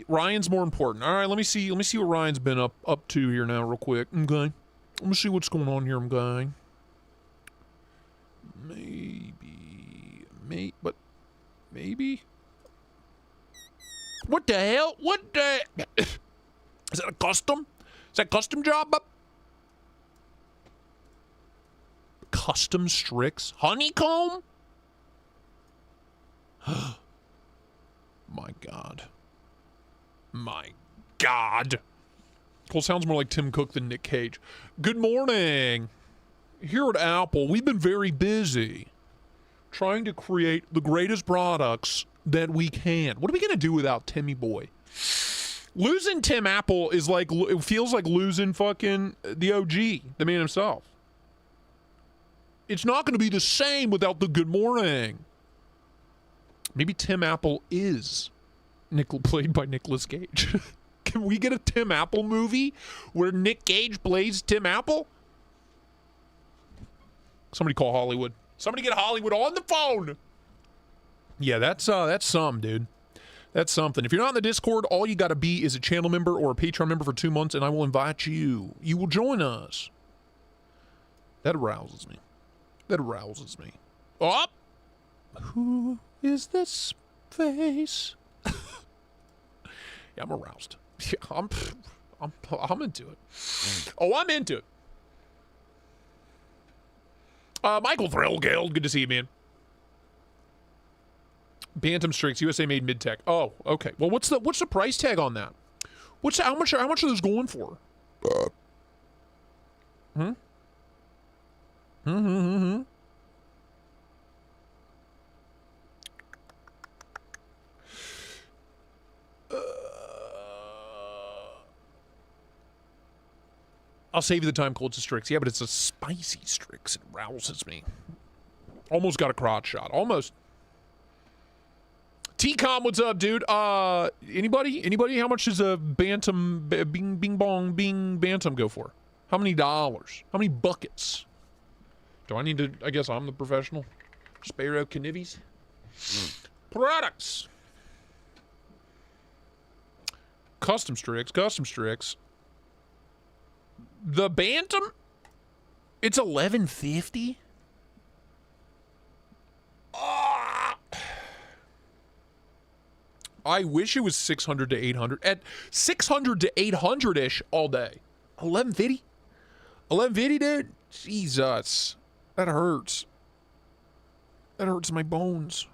Ryan's more important. All right, let me see what Ryan's been up to here now, real quick. Okay. Let me see what's going on here, okay. Maybe. What the hell? What the? Is that a custom? Is that a custom job? Custom Strix? Honeycomb? My God. My God. Cole sounds more like Tim Cook than Nick Cage. Good morning. Here at Apple, we've been very busy trying to create the greatest products that we can. What are we going to do without Timmy Boy? Losing Tim Apple is like, it feels like losing fucking the OG, the man himself. It's not going to be the same without the good morning. Maybe Tim Apple is played by Nicolas Cage. Can we get a Tim Apple movie where Nick Cage plays Tim Apple? Somebody call Hollywood. Somebody get Hollywood on the phone. Yeah, that's something, dude. That's something. If you're not in the Discord, all you got to be is a channel member or a Patreon member for 2 months, and I will invite you. You will join us. That arouses me. That arouses me. Up. Who is this face? Yeah, I'm aroused. Yeah, I'm into it. Oh, I'm into it. Michael Thrillgild, good to see you, man. Bantam Strix, USA made mid-tech. Oh, okay. Well, what's the price tag on that? How much are those going for? I'll save you the time, Cold to Strix. Yeah, but it's a spicy Strix. It rouses me. Almost got a crotch shot. Almost. T-Com, what's up, dude? Anybody? How much does a Bantam, bing bong, bing Bantam go for? How many dollars? How many buckets? Do I need to, I guess I'm the professional. Sparrow Canivies. Products. Custom Strix. The Bantam, it's $11.50. I wish it was 600 to 800. At 600 to 800-ish all day. 11.50? 11.50, dude? Jesus. That hurts. That hurts my bones.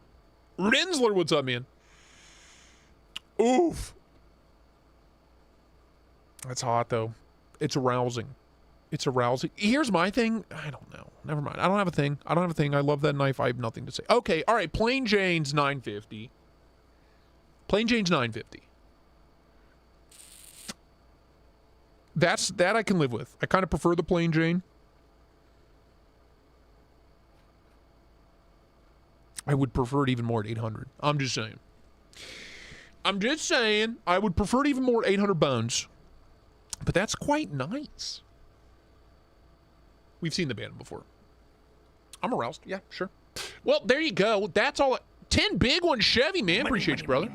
Rinsler, what's up, man? Oof. That's hot, though. It's arousing. It's arousing. Here's my thing. I don't know. Never mind. I don't have a thing. I love that knife. I have nothing to say. Okay, all right. Plain Jane's $9.50. Plain Jane's $9.50. That I can live with. I kind of prefer the plain Jane. I would prefer it even more at 800. I'm just saying. I would prefer it even more at 800 bones. But that's quite nice. We've seen the Bantam before. I'm aroused. Yeah, sure. Well, there you go. That's all. 10 big ones, Chevy, man. Appreciate you, brother.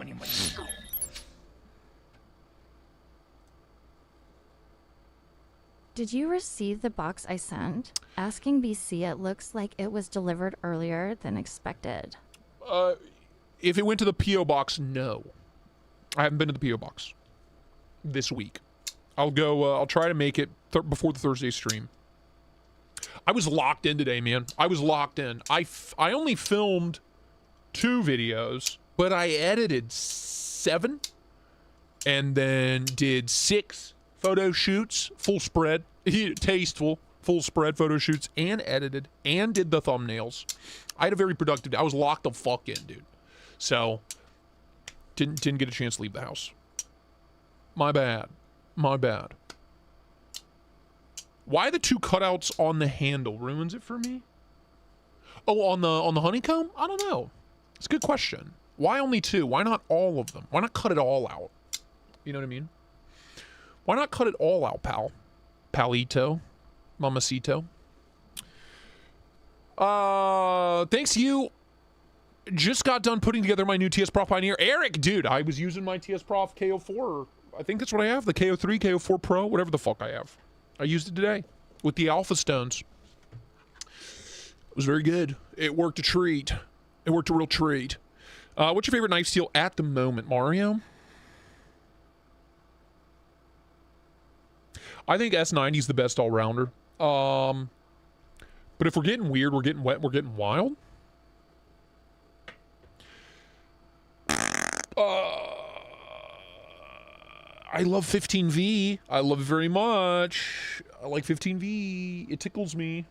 Did you receive the box I sent? Asking BC, it looks like it was delivered earlier than expected. If it went to the P.O. box, no. I haven't been to the P.O. box this week. I'll go, I'll try to make it before the Thursday stream. I was locked in today, man. I was locked in. I only filmed 2 videos, but I edited 7 and then did 6 photo shoots, full spread, tasteful, full spread photo shoots, and edited and did the thumbnails. I had a very productive day. I was locked the fuck in, dude. So, didn't get a chance to leave the house. My bad. Why the 2 cutouts on the handle ruins it for me? Oh, on the honeycomb? I don't know. It's a good question. Why only 2? Why not all of them? Why not cut it all out? You know what I mean? Why not cut it all out, pal? Palito. Mamacito. Thanks you. Just got done putting together my new TS Prof Pioneer. Eric, dude, I was using my TS Prof KO4. I think that's what I have. The KO3, KO4 Pro, whatever the fuck I have. I used it today with the Alpha Stones. It was very good. It worked a treat. It worked a real treat. What's your favorite knife steel at the moment, Mario? I think S90 is the best all-rounder. But if we're getting weird, we're getting wet, we're getting wild. I love 15V. I love it very much. I like 15V. It tickles me.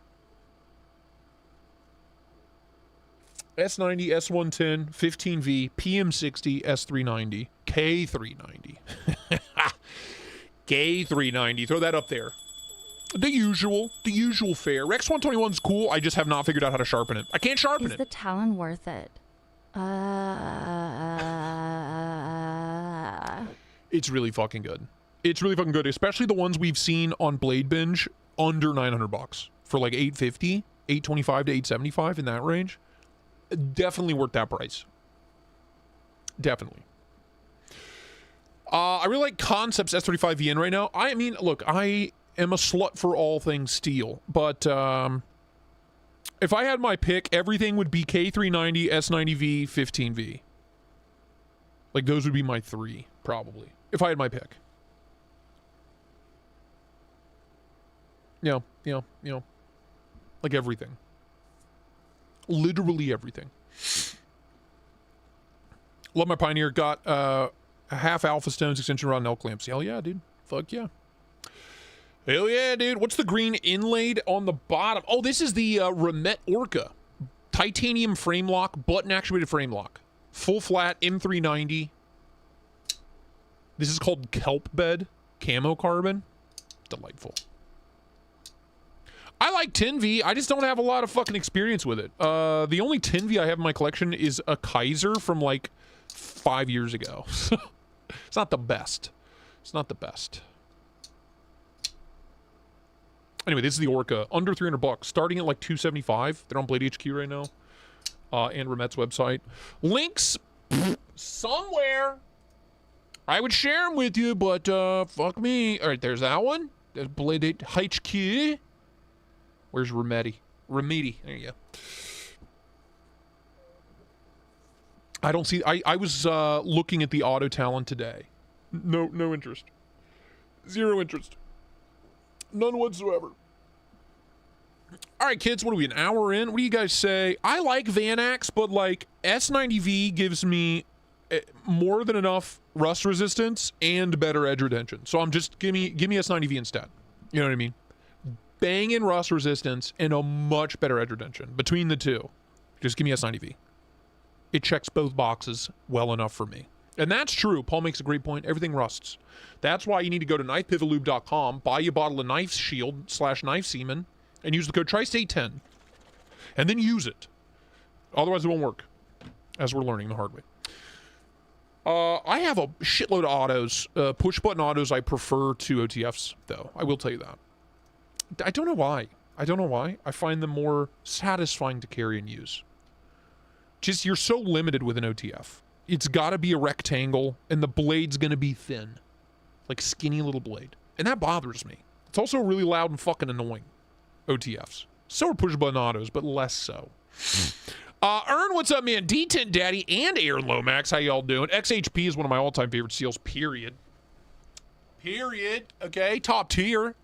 S90, S110, 15V, PM60, S390, K390. K390. Throw that up there. The usual fare. Rex 121's cool. I just have not figured out how to sharpen it. I can't sharpen it. Is the Talon worth it? It's really fucking good. It's really fucking good, especially the ones we've seen on BLADEBINGE under $900 for like $850, $825 to $875 in that range. Definitely worth that price. Definitely. I really like Concepts S35VN right now. I mean, look, I am a slut for all things steel, but if I had my pick, everything would be K390, S90V, 15V. Like, those would be my 3, probably, if I had my pick. Yeah, like everything. Literally everything. Love my Pioneer. Got a half Alpha Stones extension rod and L clamps. Hell yeah, dude. Fuck yeah. Hell yeah, dude. What's the green inlaid on the bottom? Oh, this is the Remet Orca. Titanium frame lock, button actuated frame lock. Full flat M390. This is called Kelp Bed. Camo carbon. Delightful. I like 10V. I just don't have a lot of fucking experience with it. The only 10V I have in my collection is a Kaiser from like 5 years ago. It's not the best. It's not the best. Anyway, this is the Orca. Under $300. Starting at like $275. They're on Blade HQ right now. And Remet's website. Links somewhere I would share them with you, but fuck me. All right, there's that one. There's Bladed HQ. Where's Remedy? Remedy. There you go. I don't see. I was looking at the auto talent today. No interest. Zero interest. None whatsoever. All right, kids. What are we? An hour in? What do you guys say? I like Vanax, but like S90V gives me more than enough rust resistance and better edge retention. So I'm just give me S90V instead. You know what I mean? Bang in rust resistance and a much better edge retention. Between the two, just give me S90V. It checks both boxes well enough for me. And that's true. Paul makes a great point. Everything rusts. That's why you need to go to knifepivotslube.com, buy you a bottle of Knife Shield / Knife Semen, and use the code Tristate10. And then use it. Otherwise it won't work. As we're learning the hard way. I have a shitload of autos. Push button autos I prefer to OTFs, though. I will tell you that. I don't know why. I find them more satisfying to carry and use. Just, you're so limited with an OTF. It's got to be a rectangle, and the blade's going to be thin. Like skinny little blade. And that bothers me. It's also really loud and fucking annoying. OTFs. So are push button autos, but less so. Ern, what's up, man? D10 Daddy and Air Lomax, how y'all doing? XHP is one of my all-time favorite seals, period. Period. Okay, top tier.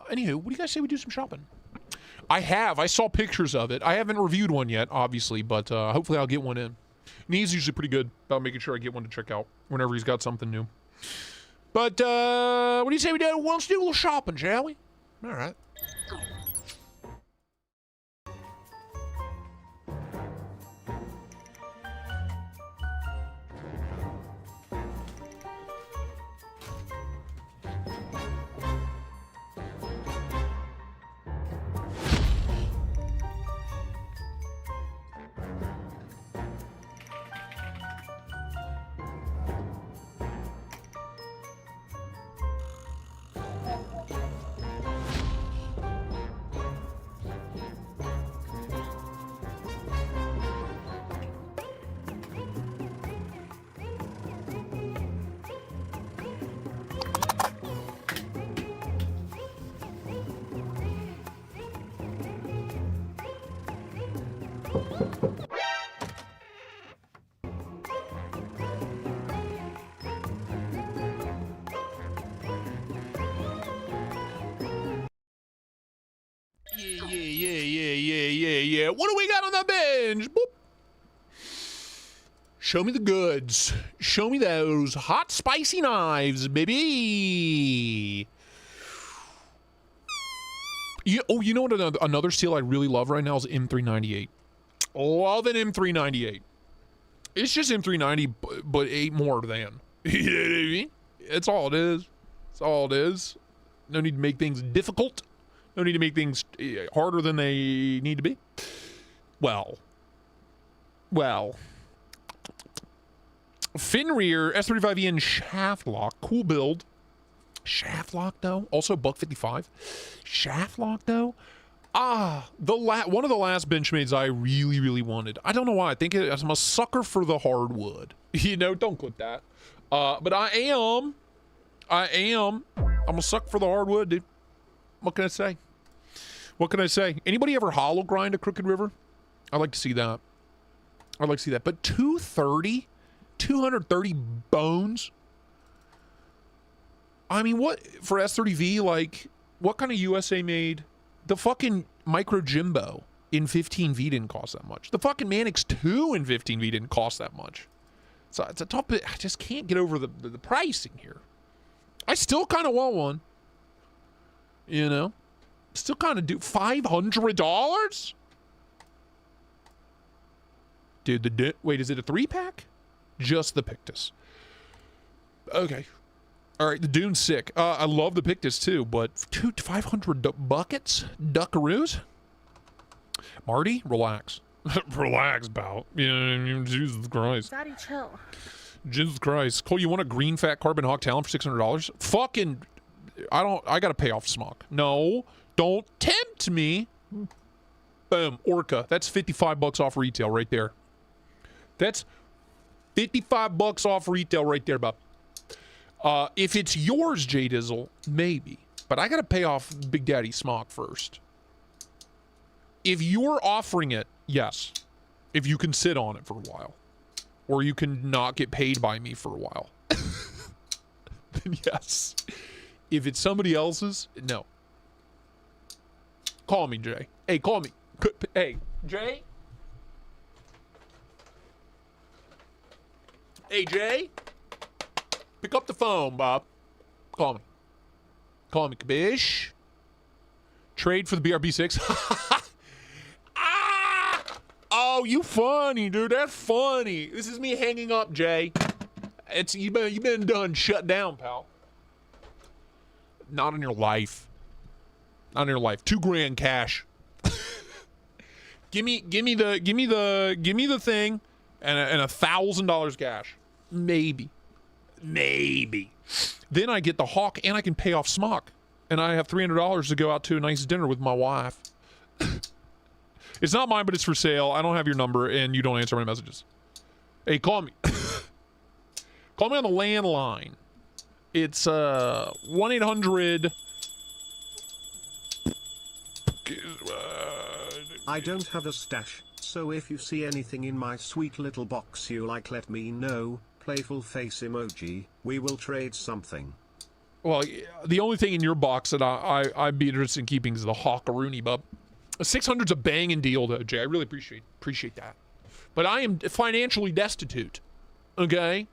Anywho, what do you guys say we do some shopping? I saw pictures of it. I haven't reviewed one yet, obviously, but hopefully I'll get one in. He's usually pretty good about making sure I get one to check out whenever he's got something new. But, what do you say we do? Let's do a little shopping, shall we? All right. Yeah. What do we got on the bench? Boop. Show me the goods. Show me those hot, spicy knives, baby. You know what another seal I really love right now is M398. Love an M398. It's just M390, but 8 more than. You know what I mean? That's all it is. That's all it is. No need to make things difficult. No need to make things harder than they need to be. Well. Fin rear, S35E shaft lock. Cool build. Shaft lock, though. Also, $155. Shaft lock, though. One of the last Benchmades I really, really wanted. I don't know why. I think I'm a sucker for the hardwood. You know, don't clip that. But I am. I'm a sucker for the hardwood, dude. What can I say? Anybody ever hollow grind a Crooked River? I'd like to see that. But 230 bones? I mean, what, for S30V, like, what kind of USA made? The fucking Micro Jimbo in 15V didn't cost that much. The fucking Manix 2 in 15V didn't cost that much. So it's a tough bit. I just can't get over the pricing here. I still kind of want one. You know? Still kind of do $500? Dude, wait, is it a 3-pack? Just the Pictus. Okay. All right, the Dune's sick. I love the Pictus too, but 500 buckets? Duckaroos? Marty, relax. Relax, pal. You know what I mean? Jesus Christ. Daddy, chill. Jesus Christ. Cole, you want a green fat Carbon Hawk Talon for $600? Fucking, I gotta pay off Smock. No, don't tempt me. Boom, Orca. That's 55 bucks off retail right there. That's 55 bucks off retail right there, bub. If it's yours, J Dizzle, maybe. But I gotta pay off Big Daddy Smock first. If you're offering it, yes. If you can sit on it for a while. Or you can not get paid by me for a while. Then yes. If it's somebody else's, no. Call me, Jay. Hey, call me. Hey, Jay? Hey, Jay? Pick up the phone, Bob. Call me. Call me, Kabish. Trade for the BRB6. Ah! Oh, you funny, dude. That's funny. This is me hanging up, Jay. You've been done shut down, pal. Not in your life. Not in your life. $2,000 cash. give me the thing and $1,000 cash. Maybe. Then I get the Hawk and I can pay off Smock. And I have $300 to go out to a nice dinner with my wife. It's not mine, but it's for sale. I don't have your number and you don't answer my messages. Hey, call me. Call me on the landline. It's 1-800 I don't have a stash, so if you see anything in my sweet little box you like, let me know. Playful face emoji. We will trade something. Well, the only thing in your box that I'd be interested in keeping is the Hawkaroonie, bub. 600's a banging deal, though, Jay. I really appreciate that. But I am financially destitute. Okay?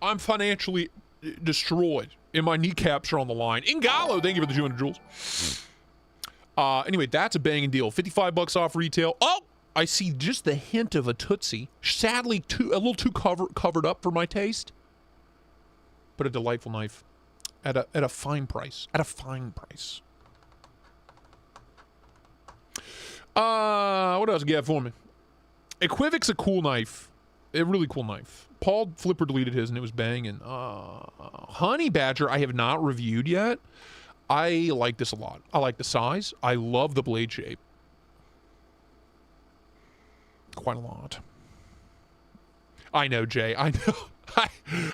I'm financially destroyed. And my kneecaps are on the line. Ingalo, thank you for the 200 jewels. Anyway, that's a banging deal. 55 bucks off retail. Oh! I see just the hint of a Tootsie. Sadly, a little too covered up for my taste. But a delightful knife. At a fine price. At a fine price. What else you got for me? Equivoc's a cool knife. A really cool knife. Paul Flipper deleted his and it was banging. Honey Badger I have not reviewed yet. I like this a lot. I like the size. I love the blade shape. Quite a lot. I know, Jay. I know.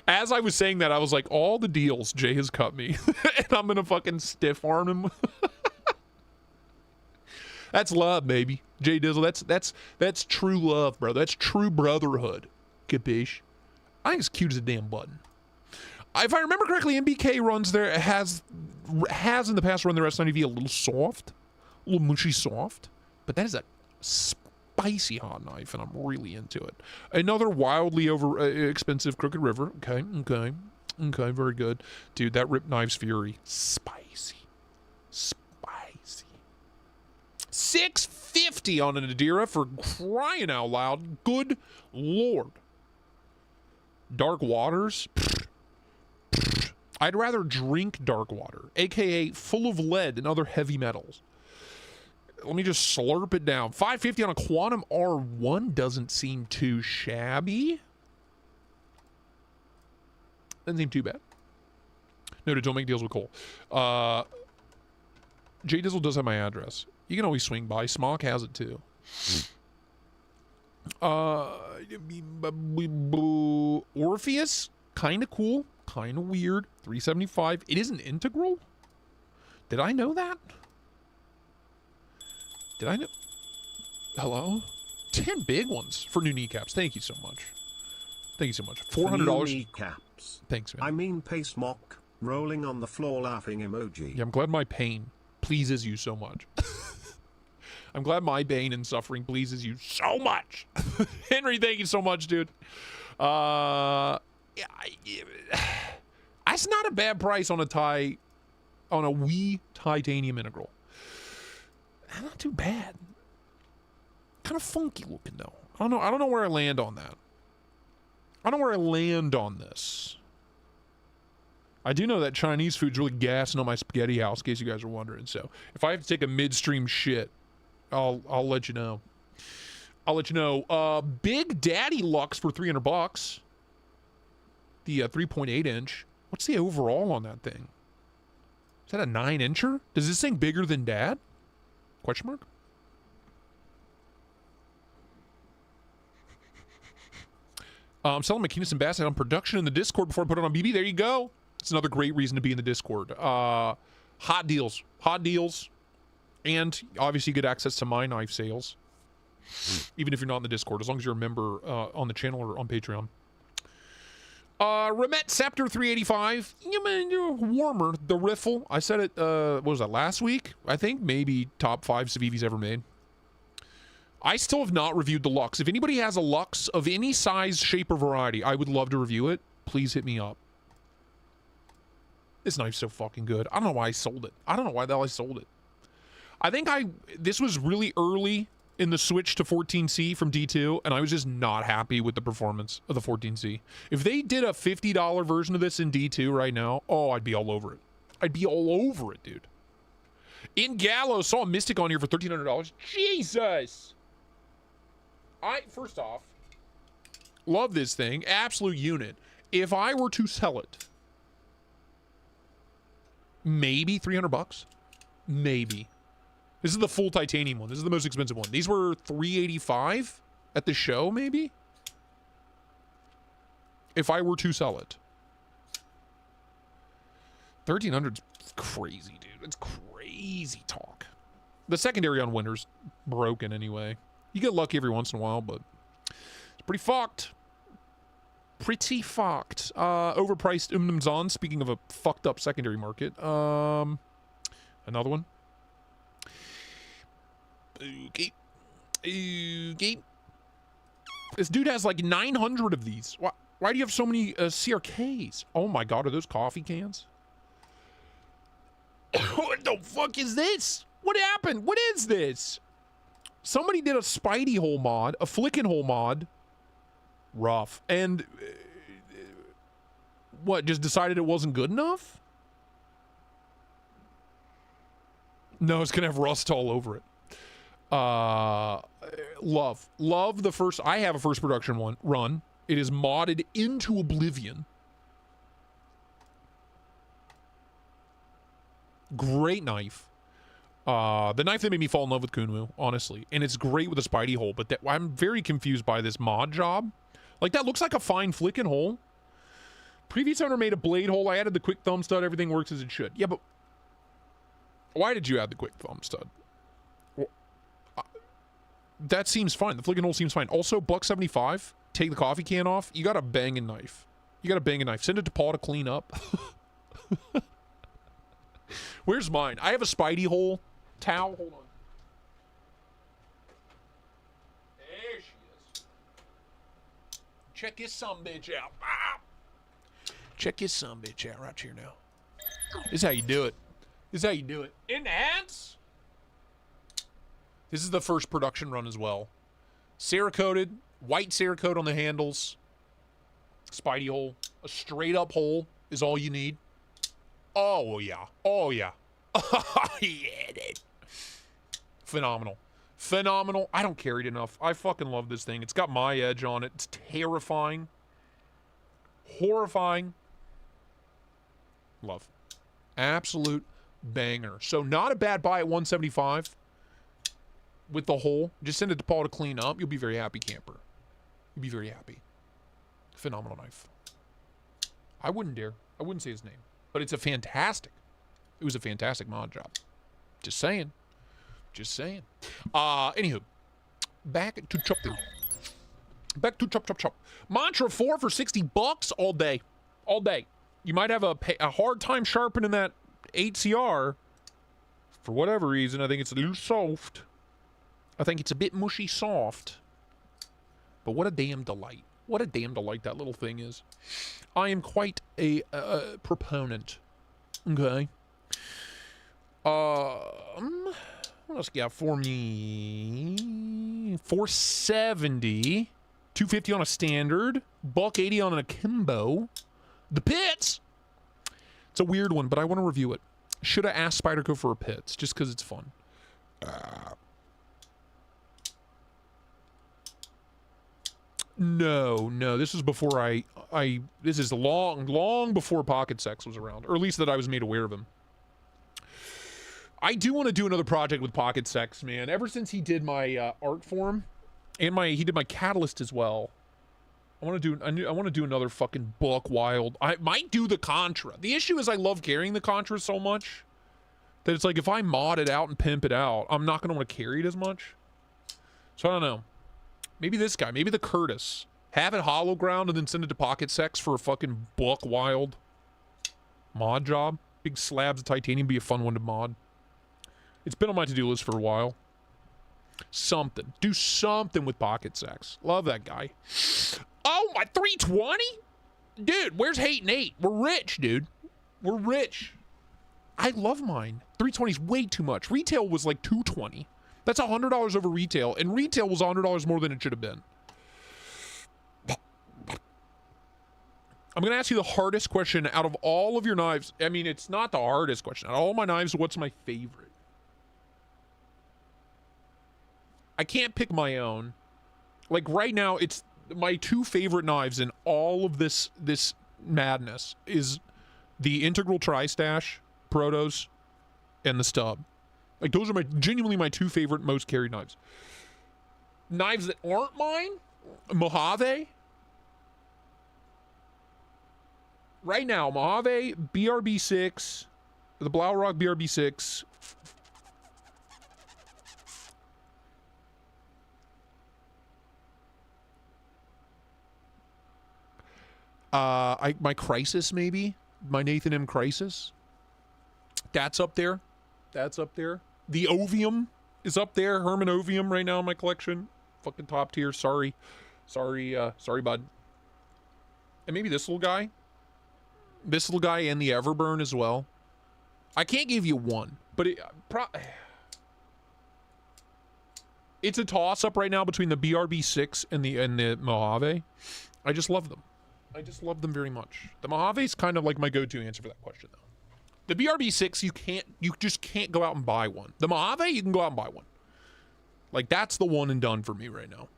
As I was saying that, I was like, all the deals Jay has cut me. And I'm going to fucking stiff arm him. That's love, baby. Jay Dizzle, that's true love, bro. That's true brotherhood. Capiche? I think it's cute as a damn button. If I remember correctly, MBK runs there, has in the past run the S90V a little soft. A little mushy soft. But that is a spicy hot knife, and I'm really into it. Another wildly expensive Crooked River. Okay, very good. Dude, that Rip Knives Fury. Spicy. $650 on an Adira for crying out loud. Good Lord. Dark Waters? I'd rather drink dark water, aka full of lead and other heavy metals. Let me just slurp it down. $550 on a Quantum R1 doesn't seem too shabby. Doesn't seem too bad. No, don't make deals with Cole. J Dizzle does have my address. You can always swing by. Smock has it too. Orpheus, kind of cool, kind of weird. $375. It is an integral. Did I know that? Did I know? Hello? 10 big ones for new kneecaps. Thank you so much. Thank you so much. $400. Kneecaps. Thanks, man. I mean, pace mock, rolling on the floor laughing emoji. Yeah, I'm glad my pain pleases you so much. I'm glad my pain and suffering pleases you so much. Henry, thank you so much, dude. That's not a bad price on a Wii titanium integral. Not too bad. Kind of funky looking though. I don't know where I land on that. I don't know where I land on this. I do know that Chinese food's really gassing on my spaghetti house, in case you guys are wondering. So if I have to take a midstream shit, I'll let you know. I'll let you know. Big Daddy Lux for $300. The 3.8 inch. What's the overall on that thing? Is that a 9-incher? Does this thing bigger than Dad? Question mark? I'm selling my Keenness and Bassett on production in the Discord before I put it on BB. There you go. It's another great reason to be in the Discord. Hot deals. Hot deals. And obviously you get access to my knife sales. Even if you're not in the Discord, as long as you're a member on the channel or on Patreon. Remet Scepter 385. You're warmer. The riffle. I said it, what was that, last week? I think maybe top 5 Civivi's ever made. I still have not reviewed the Lux. If anybody has a Lux of any size, shape, or variety, I would love to review it. Please hit me up. This knife's so fucking good. I don't know why I sold it. I don't know why the hell I sold it. I think this was really early in the switch to 14C from D2, and I was just not happy with the performance of the 14C. If they did a $50 version of this in D2 right now, oh, I'd be all over it. I'd be all over it, dude. In Gallows, saw a Mystic on here for $1,300. Jesus! First off, love this thing. Absolute unit. If I were to sell it, maybe 300 bucks. Maybe. This is the full titanium one. This is the most expensive one. These were 385 at the show, maybe? If I were to sell it. 1,300's crazy, dude. It's crazy talk. The secondary on Winter's broken anyway. You get lucky every once in a while, but it's pretty fucked. Pretty fucked. Overpriced Zon, speaking of a fucked up secondary market. Another one. Okay. Okay. This dude has like 900 of these. Why do you have so many CRKs? Oh my god, are those coffee cans? What the fuck is this? What happened? What is this? Somebody did a Spidey hole mod, a flicking hole mod. Rough. And what, just decided it wasn't good enough? No, it's gonna have rust all over it. Love the first. I have a first production one run. It is modded into oblivion. Great knife. The knife that made me fall in love with Kunwu, honestly. And it's great with a Spidey hole, but I'm very confused by this mod job. Like, that looks like a fine flicking hole. Previous owner made a blade hole. I added the quick thumb stud. Everything works as it should. Yeah, but why did you add the quick thumb stud? Well, that seems fine. The flicking hole seems fine. Also, $1.75. Take the coffee can off. You got a banging knife. You got a banging knife. Send it to Paul to clean up. Where's mine? I have a Spidey hole towel. Hold on. There she is. Check this sumbitch out. Ah! Check this sumbitch out right here now. This is how you do it. This is how you do it. Enhance. This is the first production run as well. Cerakoted, white Cerakote on the handles. Spidey hole. A straight up hole is all you need. Oh, yeah. Oh, yeah. Yeah, dude. Phenomenal. Phenomenal. I don't carry it enough. I fucking love this thing. It's got my edge on it. It's terrifying. Horrifying. Love. Absolute banger. So not a bad buy at $175 with the hole. Just send it to Paul to clean up. You'll be very happy, camper. You'll be very happy. Phenomenal knife. I wouldn't dare. I wouldn't say his name. But it's a fantastic. It was a fantastic mod job. Just saying. Just saying. Anywho. Back to chopping. Back to chop. Mantra 4 for $60 all day. All day. You might have a hard time sharpening that 8CR. For whatever reason, I think it's a little soft. I think it's a bit mushy soft. But what a damn delight. What a damn delight that little thing is. I am quite a proponent. Okay. What else you got for me? 470. 250 on a standard. $180 on an akimbo. The pits. It's a weird one, but I want to review it. Should have asked Spyderco for a pits, just because it's fun. No. This was before this is long before Pocket Sex was around. Or at least that I was made aware of him. I do want to do another project with Pocket Sex, man. Ever since he did my art form, and he did my Catalyst as well. I want to do another fucking book wild. I might do the Contra. The issue is I love carrying the Contra so much that it's like if I mod it out and pimp it out, I'm not gonna want to carry it as much. So I don't know. Maybe this guy, maybe the Curtis. Have it hollow ground and then send it to Pocket Sex for a fucking book wild mod job. Big slabs of titanium be a fun one to mod. It's been on my to-do list for a while. Something. Do something with Pocket Sex. Love that guy. Oh, my 320? Dude, where's Hate and 8? We're rich, dude. We're rich. I love mine. 320 is way too much. Retail was like 220. That's $100 over retail, and retail was $100 more than it should have been. I'm going to ask you the hardest question out of all of your knives. I mean, it's not the hardest question. Out of all my knives, what's my favorite? I can't pick my own. Like right now, it's my two favorite knives in all of this madness is the Integral Tri-Stash Protos and the Stub. Like those are genuinely my two favorite most carried knives. Knives that aren't mine, Mojave. Right now, Mojave, BRB6, the Blaurock BRB6. My Crisis, maybe? My Nathan M. Crisis. That's up there. That's up there. The Ovium is up there. Herman Ovium right now in my collection. Fucking top tier. Sorry. Sorry, bud. And maybe this little guy. This little guy and the Everburn as well. I can't give you one, but it's a toss-up right now between the BRB6 and the Mojave. I just love them. I just love them very much. The Mojave is kind of like my go-to answer for that question, though. The BRB6, you just can't go out and buy one. The Mojave, you can go out and buy one. Like, that's the one and done for me right now.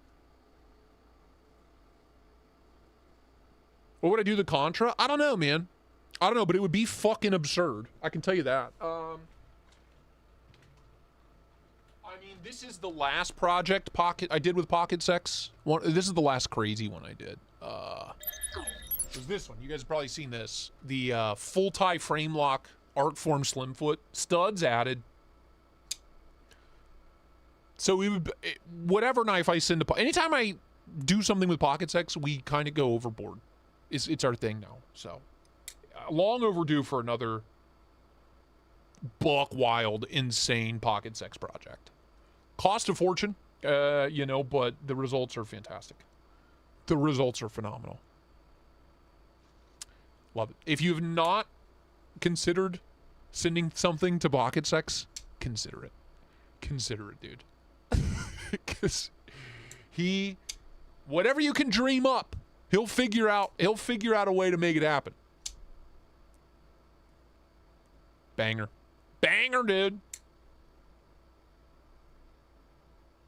What would I do the Contra? I don't know, man. I don't know, but it would be fucking absurd. I can tell you that. I mean, this is the last project I did with Pocket Sex. This is the last crazy one I did. It was this one. You guys have probably seen this. The full tie frame lock art form Slimfoot. Studs added. So we would, whatever knife I send to, anytime I do something with Pocket Sex, we kind of go overboard. It's our thing now. So long overdue for another buck wild, insane Pocket Sex project. Cost a fortune, you know, but the results are fantastic. The results are phenomenal. Love it. If you have not considered sending something to Pocket Sex, consider it. Consider it, dude. Because whatever you can dream up, he'll figure out a way to make it happen. Banger. Banger, dude.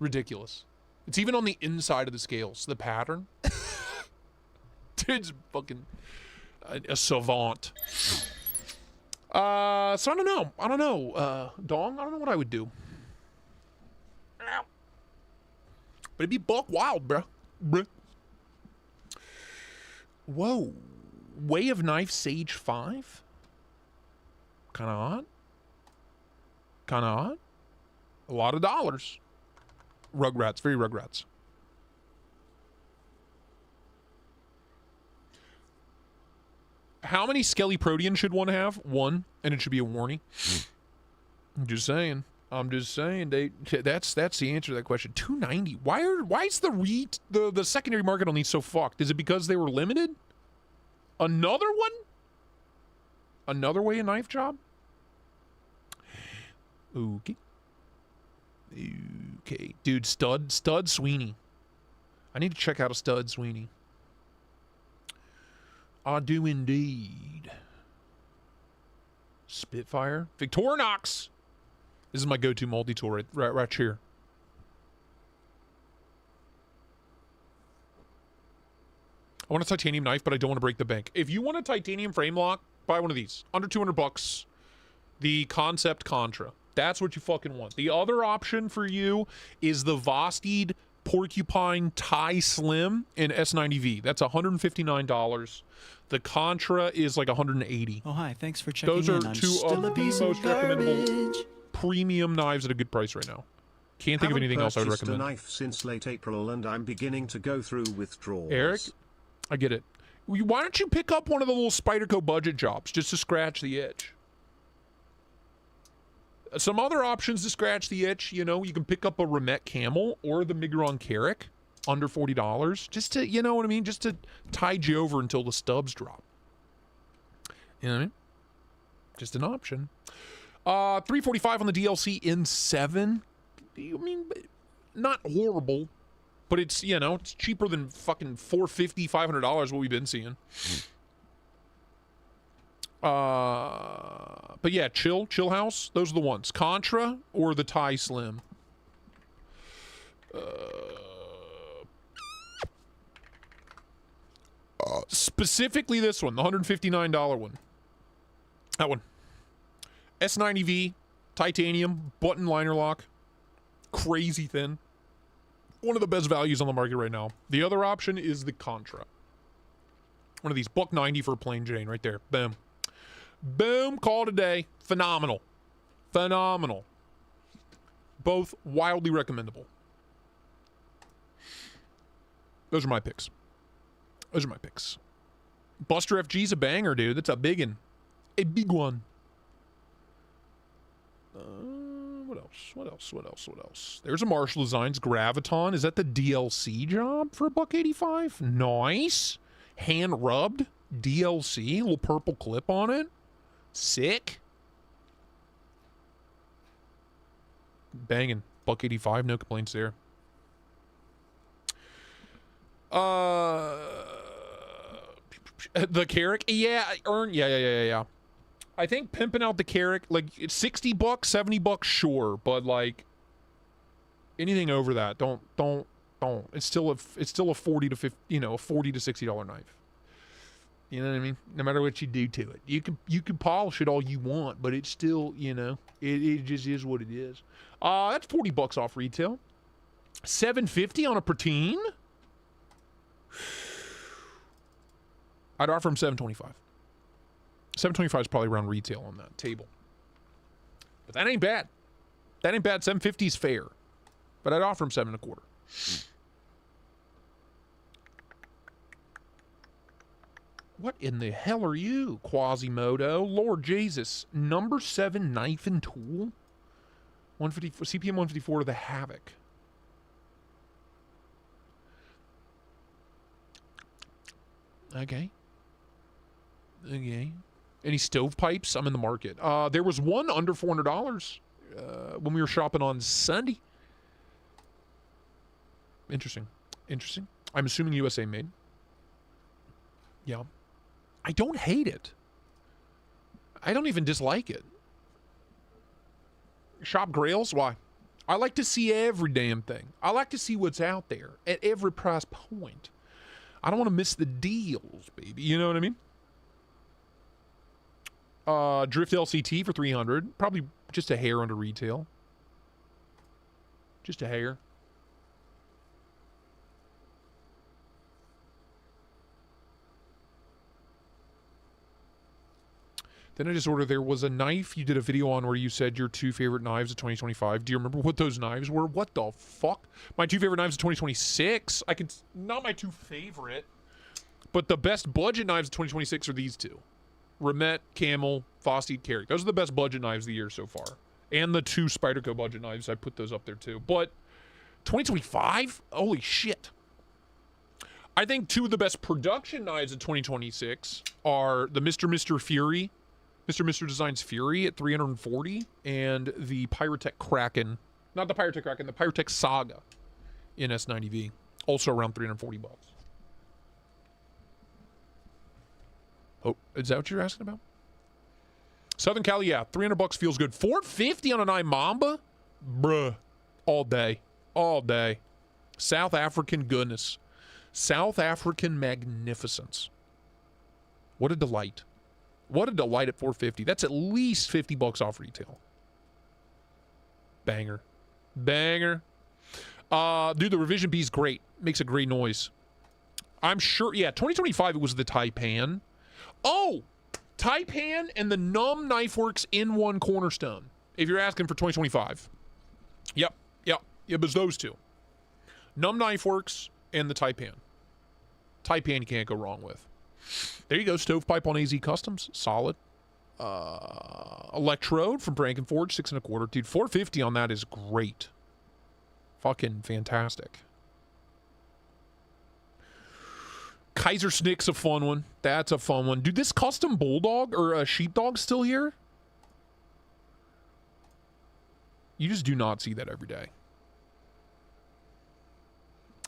Ridiculous. It's even on the inside of the scales. The pattern. Dude's fucking a savant. So I don't know. Dong, I don't know what I would do. But it'd be buck wild, bruh. Whoa. Way of Knife Sage 5? Kinda odd. A lot of dollars. Rugrats, very Rugrats. How many Skelly Protean should one have? One, and it should be a warning. I'm just saying, that's the answer to that question. 290. Why is the secondary market on these so fucked? Is it because they were limited? Another one? Another way a knife job? Okay. Dude, Stud Sweeney. I need to check out a Stud Sweeney. I do indeed. Spitfire. Victorinox. This is my go-to multi-tool right here. I want a titanium knife, but I don't want to break the bank. If you want a titanium frame lock, buy one of these. Under 200 bucks. The Concept Contra. That's what you fucking want. The other option for you is the Vosteed Porcupine Tie Slim in S90V. That's $159. The Contra is like $180. Oh, hi. Thanks for checking Those in. are I'm two still of a the piece most of recommendable garbage. premium knives at a good price right now. Can't think of anything else I would recommend. Haven't purchased a knife since late April, and I'm beginning to go through withdrawals. Eric, I get it. Why don't you pick up one of the little Spyderco budget jobs just to scratch the itch? Some other options to scratch the itch, you know, you can pick up a Remet Camel or the Migron Carrick under $40 just to, you know what I mean, just to tide you over until the stubs drop. You know what I mean? Just an option. $345 on the DLC in 7. I mean, not horrible, but it's, you know, it's cheaper than fucking $450, $500 what we've been seeing. But yeah, Chill House, those are the ones. Contra or the Tie Slim. Specifically this one, the $159 one. That one. S90V, titanium, button liner lock, crazy thin. One of the best values on the market right now. The other option is the Contra. One of these, $190 for a plain Jane right there. Boom. Boom, call it a day. Phenomenal. Phenomenal. Both wildly recommendable. Those are my picks. Those are my picks. Buster FG's a banger, dude. That's a big one. A big one. What else? What else? What else? What else? There's a Marshall Designs Graviton. Is that the DLC job for $185? Nice. Hand rubbed DLC. Little purple clip on it. Sick. Banging. $185. No complaints there. The Carrick. Yeah, Earn. Yeah. I think pimping out the Carrick, like, it's $60, $70, sure, but like anything over that, don't. It's still a $40 to $50, you know, a $40 to $60 knife. You know what I mean? No matter what you do to it, you can polish it all you want, but it's still, you know, it just is what it is. That's $40 off retail. $750 on a Pertine. I'd offer him $725. $725 is probably around retail on that table. But that ain't bad. That ain't bad. $750 is fair. But I'd offer him $725. What in the hell are you, Quasimodo? Lord Jesus. Number 7 knife and tool. 150 CPM 154 to the Havoc. Okay. Any stovepipes? I'm in the market. There was one under $400 when we were shopping on Sunday. Interesting. I'm assuming USA made. Yeah. I don't hate it. I don't even dislike it. Shop Grails? Why? I like to see every damn thing. I like to see what's out there at every price point. I don't want to miss the deals, baby. You know what I mean? Drift LCT for $300. Probably just a hair under retail. Just a hair. Then I just ordered, there was a knife you did a video on where you said your 2 favorite knives of 2025. Do you remember what those knives were? What the fuck? My 2 favorite knives of 2026? Not my 2 favorite, but the best budget knives of 2026 are these 2. Remet, Camel, Vosteed, Carrick. Those are the best budget knives of the year so far. And the 2 Spyderco budget knives, I put those up there too. But 2025? Holy shit. I think 2 of the best production knives of 2026 are the Mr. Fury, Mr. Designs Fury at $340, and the Pyrotech Kraken. Not the Pyrotech Kraken, the Pyrotech Saga in S90V. Also around $340. Oh, is that what you're asking about? Southern Cali, yeah, $300 feels good. $450 on an I Mamba? Bruh. All day. South African goodness. South African magnificence. What a delight. What a delight at $450. That's at least $50 off retail. Banger. Banger. Dude, the Revision B is great. Makes a great noise. I'm sure, yeah, 2025 it was the Taipan. Oh! Taipan and the Numb Knife Works in one cornerstone. If you're asking for 2025. Yep. It was those two. Numb Knife Works and the Taipan. Taipan you can't go wrong with. There you go, Stovepipe on AZ Customs. Solid. Electrode from Frankenforge, 6 1/4. Dude, 450 on that is great. Fucking fantastic. Kaiser Snick's a fun one. That's a fun one. Dude, this custom bulldog or a sheepdog still here? You just do not see that every day.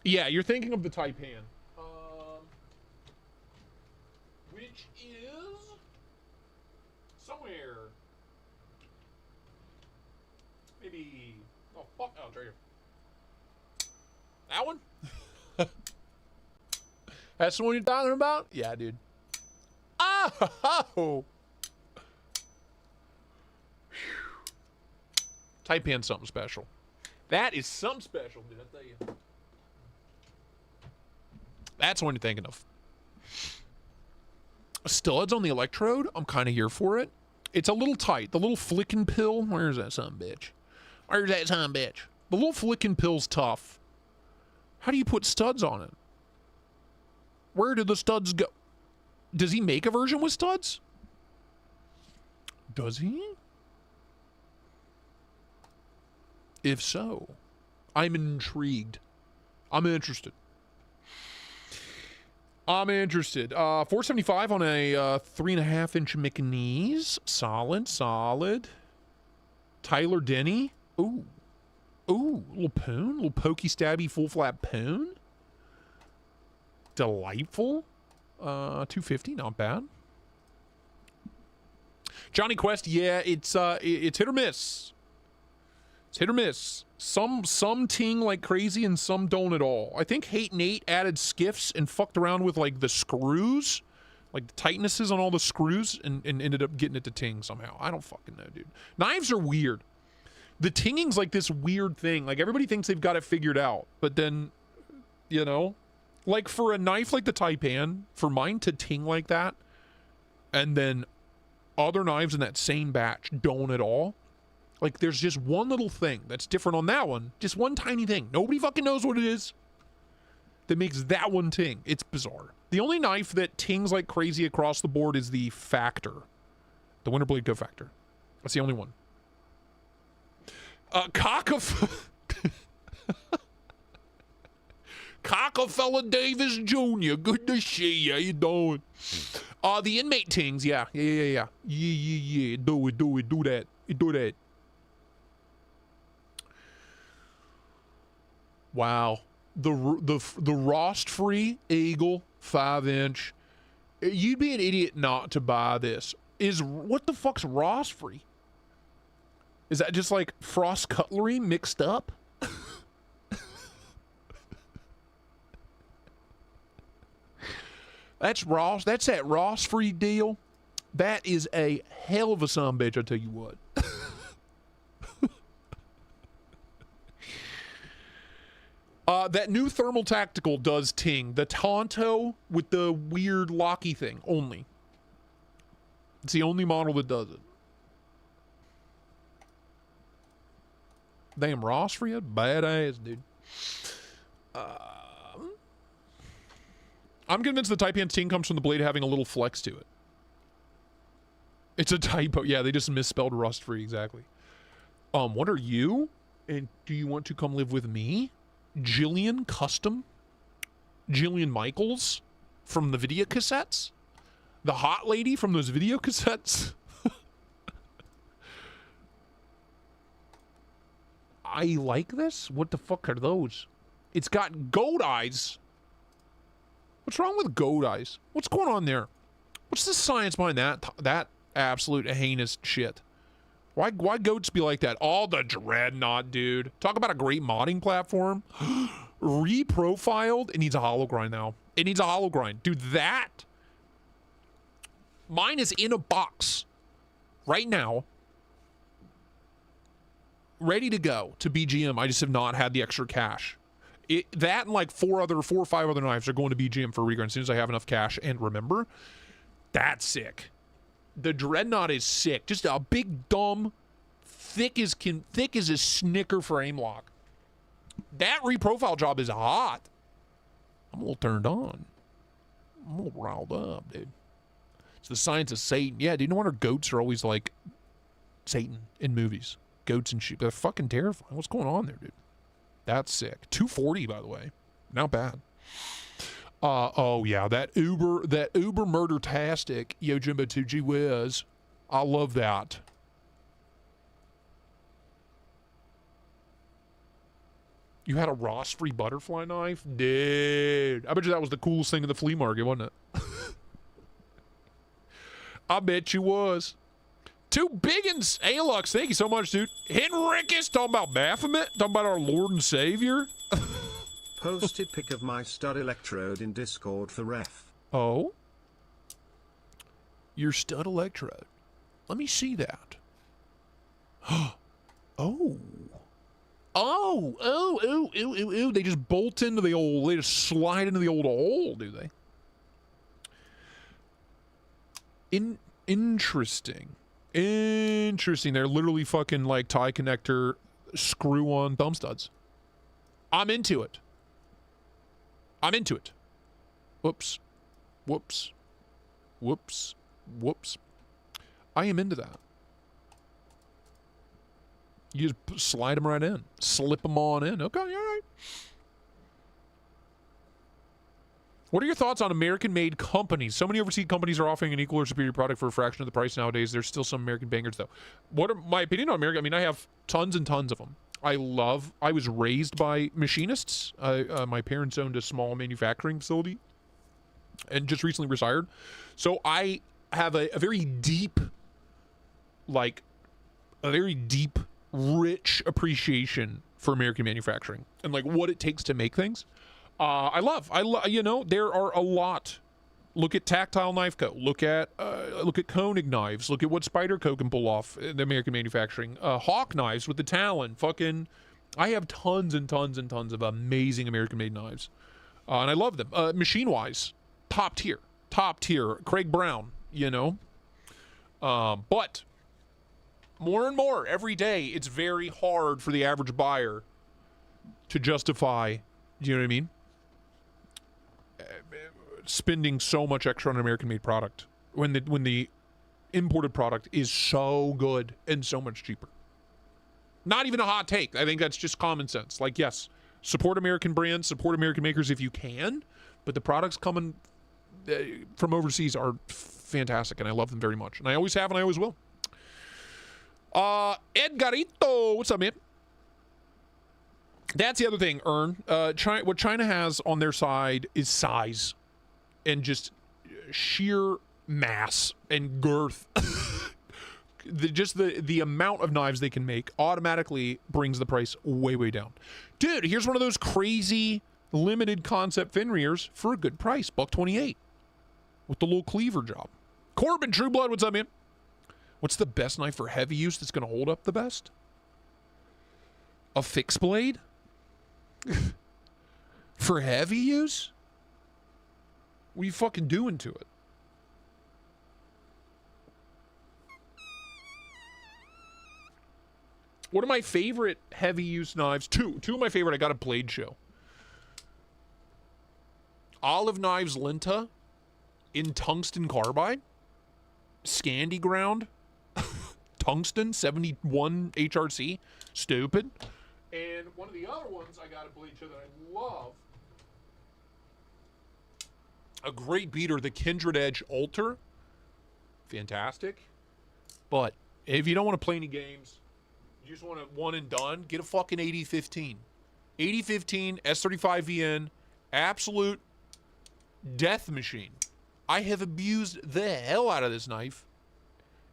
Yeah, you're thinking of the Taipan. Which is somewhere. Maybe. Oh, fuck. Oh, it's right here. That one? That's the one you're talking about? Yeah, dude. Oh! Taipan's something special. That is something special, dude, I tell you. That's the one you're thinking of. Studs on the Electrode? I'm kind of here for it. It's a little tight. The little flicking pill. Where's that son bitch? Where's that son bitch? The little flicking pill's tough. How do you put studs on it? Where do the studs go? Does he make a version with studs? Does he? If so, I'm intrigued. I'm interested. 475 on a 3.5-inch McNeese. Solid. Tyler Denny. Ooh, little poon. Little pokey stabby full flat poon. Delightful. 250, not bad. Johnny Quest, yeah, it's hit or miss. It's hit or miss. Some ting like crazy and some don't at all. I think Hate Nate added skiffs and fucked around with like the screws, like the tightnesses on all the screws, and ended up getting it to ting somehow. I don't fucking know, dude. Knives are weird. The tinging's like this weird thing. Like everybody thinks they've got it figured out, but then, you know, like for a knife like the Taipan, for mine to ting like that, and then other knives in that same batch don't at all. Like, there's just one little thing that's different on that one. Just one tiny thing. Nobody fucking knows what it is that makes that one ting. It's bizarre. The only knife that tings like crazy across the board is the Factor. The Winterblade Co. Factor. That's the only one. Cockafella Davis Jr. Good to see you. How you doing? The Inmate tings. Yeah. Do that. Wow. The Rost-free Eagle 5-inch. You'd be an idiot not to buy this. What the fuck's Rost-free? Is that just like Frost cutlery mixed up? That's Ross. That's that Ross-free deal. That is a hell of a sumbitch, I tell you what. That new Thermal Tactical does ting. The Tonto with the weird locky thing only. It's the only model that does it. Damn, Ross for you? Badass, dude. I'm convinced the Taipan ting comes from the blade having a little flex to it. It's a typo. Yeah, they just misspelled rust-free, exactly. What are you? And do you want to come live with me? Jillian Custom? Jillian Michaels from the video cassettes? The hot lady from those video cassettes? I like this? What the fuck are those? It's got goat eyes. What's wrong with goat eyes? What's going on there? What's the science behind that absolute heinous shit? Why goats be like that? All the Dreadnought, dude. Talk about a great modding platform. Reprofiled. It needs a hollow grind now. It needs a hollow grind. Dude, that. Mine is in a box right now. ready to go to BGM. I just have not had the extra cash. That and like 4 or 5 other knives are going to BGM for regrind as soon as I have enough cash. And remember, that's sick. The Dreadnought is sick. Just a big, dumb, thick as a snicker for aim lock. That reprofile job is hot. I'm a little turned on. I'm a little riled up, dude. It's the science of Satan. Yeah, do you know wonder goats are always like Satan in movies? Goats and sheep. They're fucking terrifying. What's going on there, dude? That's sick. 240, by the way. Not bad. Oh yeah, that Uber murder-tastic Yojimbo 2G Wiz. I love that. You had a Ross-free butterfly knife? Dude. I bet you that was the coolest thing in the flea market, wasn't it? I bet you was. Two biggins. Alux, thank you so much, dude. Henricus, talking about Baphomet, talking about our Lord and Savior. Posted pic of my stud electrode in Discord for ref. Oh? Your stud electrode. Let me see that. Oh. Oh. They just bolt into the old, they just slide into the old hole, do they? Interesting. They're literally fucking like tie connector, screw on thumb studs. I'm into it. Whoops. I am into that. You just slide them right in. Slip them on in. Okay, all right. What are your thoughts on American-made companies? So many overseas companies are offering an equal or superior product for a fraction of the price nowadays. There's still some American bangers, though. What are my opinion on America? I mean, I have tons and tons of them. I was raised by machinists. My parents owned a small manufacturing facility and just recently retired. So I have a very deep, rich appreciation for American manufacturing and like what it takes to make things. I love, you know, there are a lot. Look at Tactile Knife Co. Look at Koenig knives. Look at what Spyderco can pull off in the American manufacturing. Hawk knives with the Talon. I have tons and tons and tons of amazing American-made knives, and I love them. Machine-wise, top tier. Craig Brown, you know. But more and more every day, it's very hard for the average buyer to justify. You know what I mean? Spending so much extra on an American-made product when the imported product is so good and so much cheaper. Not even a hot take. I think that's just common sense. Like, yes, support American brands, support American makers if you can, but the products coming from overseas are fantastic, and I love them very much. And I always have, and I always will. Edgarito, what's up, man? That's the other thing, Ern. What China has on their side is size and just sheer mass and girth. the amount of knives they can make automatically brings the price way, way down. Dude, here's one of those crazy limited concept Fenrir's for a good price, $128 with the little cleaver job. Corbin True Blood, what's up, man? What's the best knife for heavy use that's going to hold up the best? A fixed blade? For heavy use? What are you fucking doing to it? One of my favorite heavy use knives, two of my favorite, I got a Blade Show. Olive Knives Linta in tungsten carbide. Scandi ground. Tungsten 71 HRC. Stupid. And one of the other ones I got a Blade Show that I love. A great beater, the Kindred Edge Alter. Fantastic. But if you don't want to play any games, you just want a one and done, get a fucking 8015. 8015 S35VN, absolute death machine. I have abused the hell out of this knife.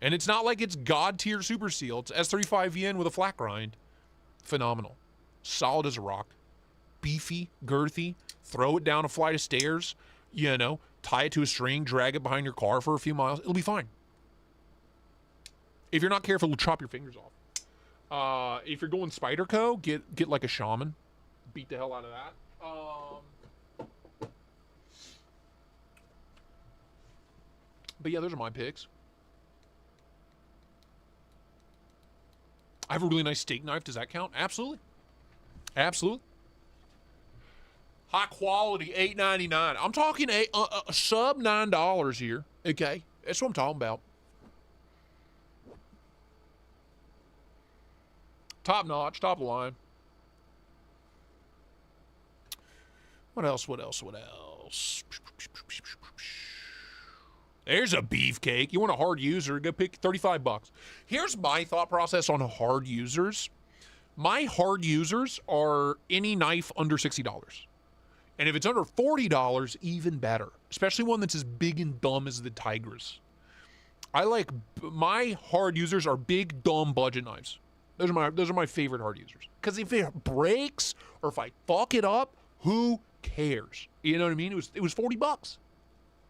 And it's not like it's God tier super seal. It's S35VN with a flat grind. Phenomenal. Solid as a rock. Beefy, girthy. Throw it down a flight of stairs. You know, tie it to a string, drag it behind your car for a few miles. It'll be fine. If you're not careful, it'll chop your fingers off. If you're going Spyderco, get like a shaman. Beat the hell out of that. But yeah, those are my picks. I have a really nice steak knife. Does that count? Absolutely. Absolutely. High quality, $8.99. I'm talking a sub $9 here. Okay, that's what I'm talking about. Top notch, top of the line. What else? What else? What else? There's a beefcake. You want a hard user? Go pick $35. Here's my thought process on hard users. My hard users are any knife under $60. And if it's under $40, even better. Especially one that's as big and dumb as the Tigris. My hard users are big, dumb budget knives. Those are my favorite hard users. Because if it breaks or if I fuck it up, who cares? You know what I mean? It was $40.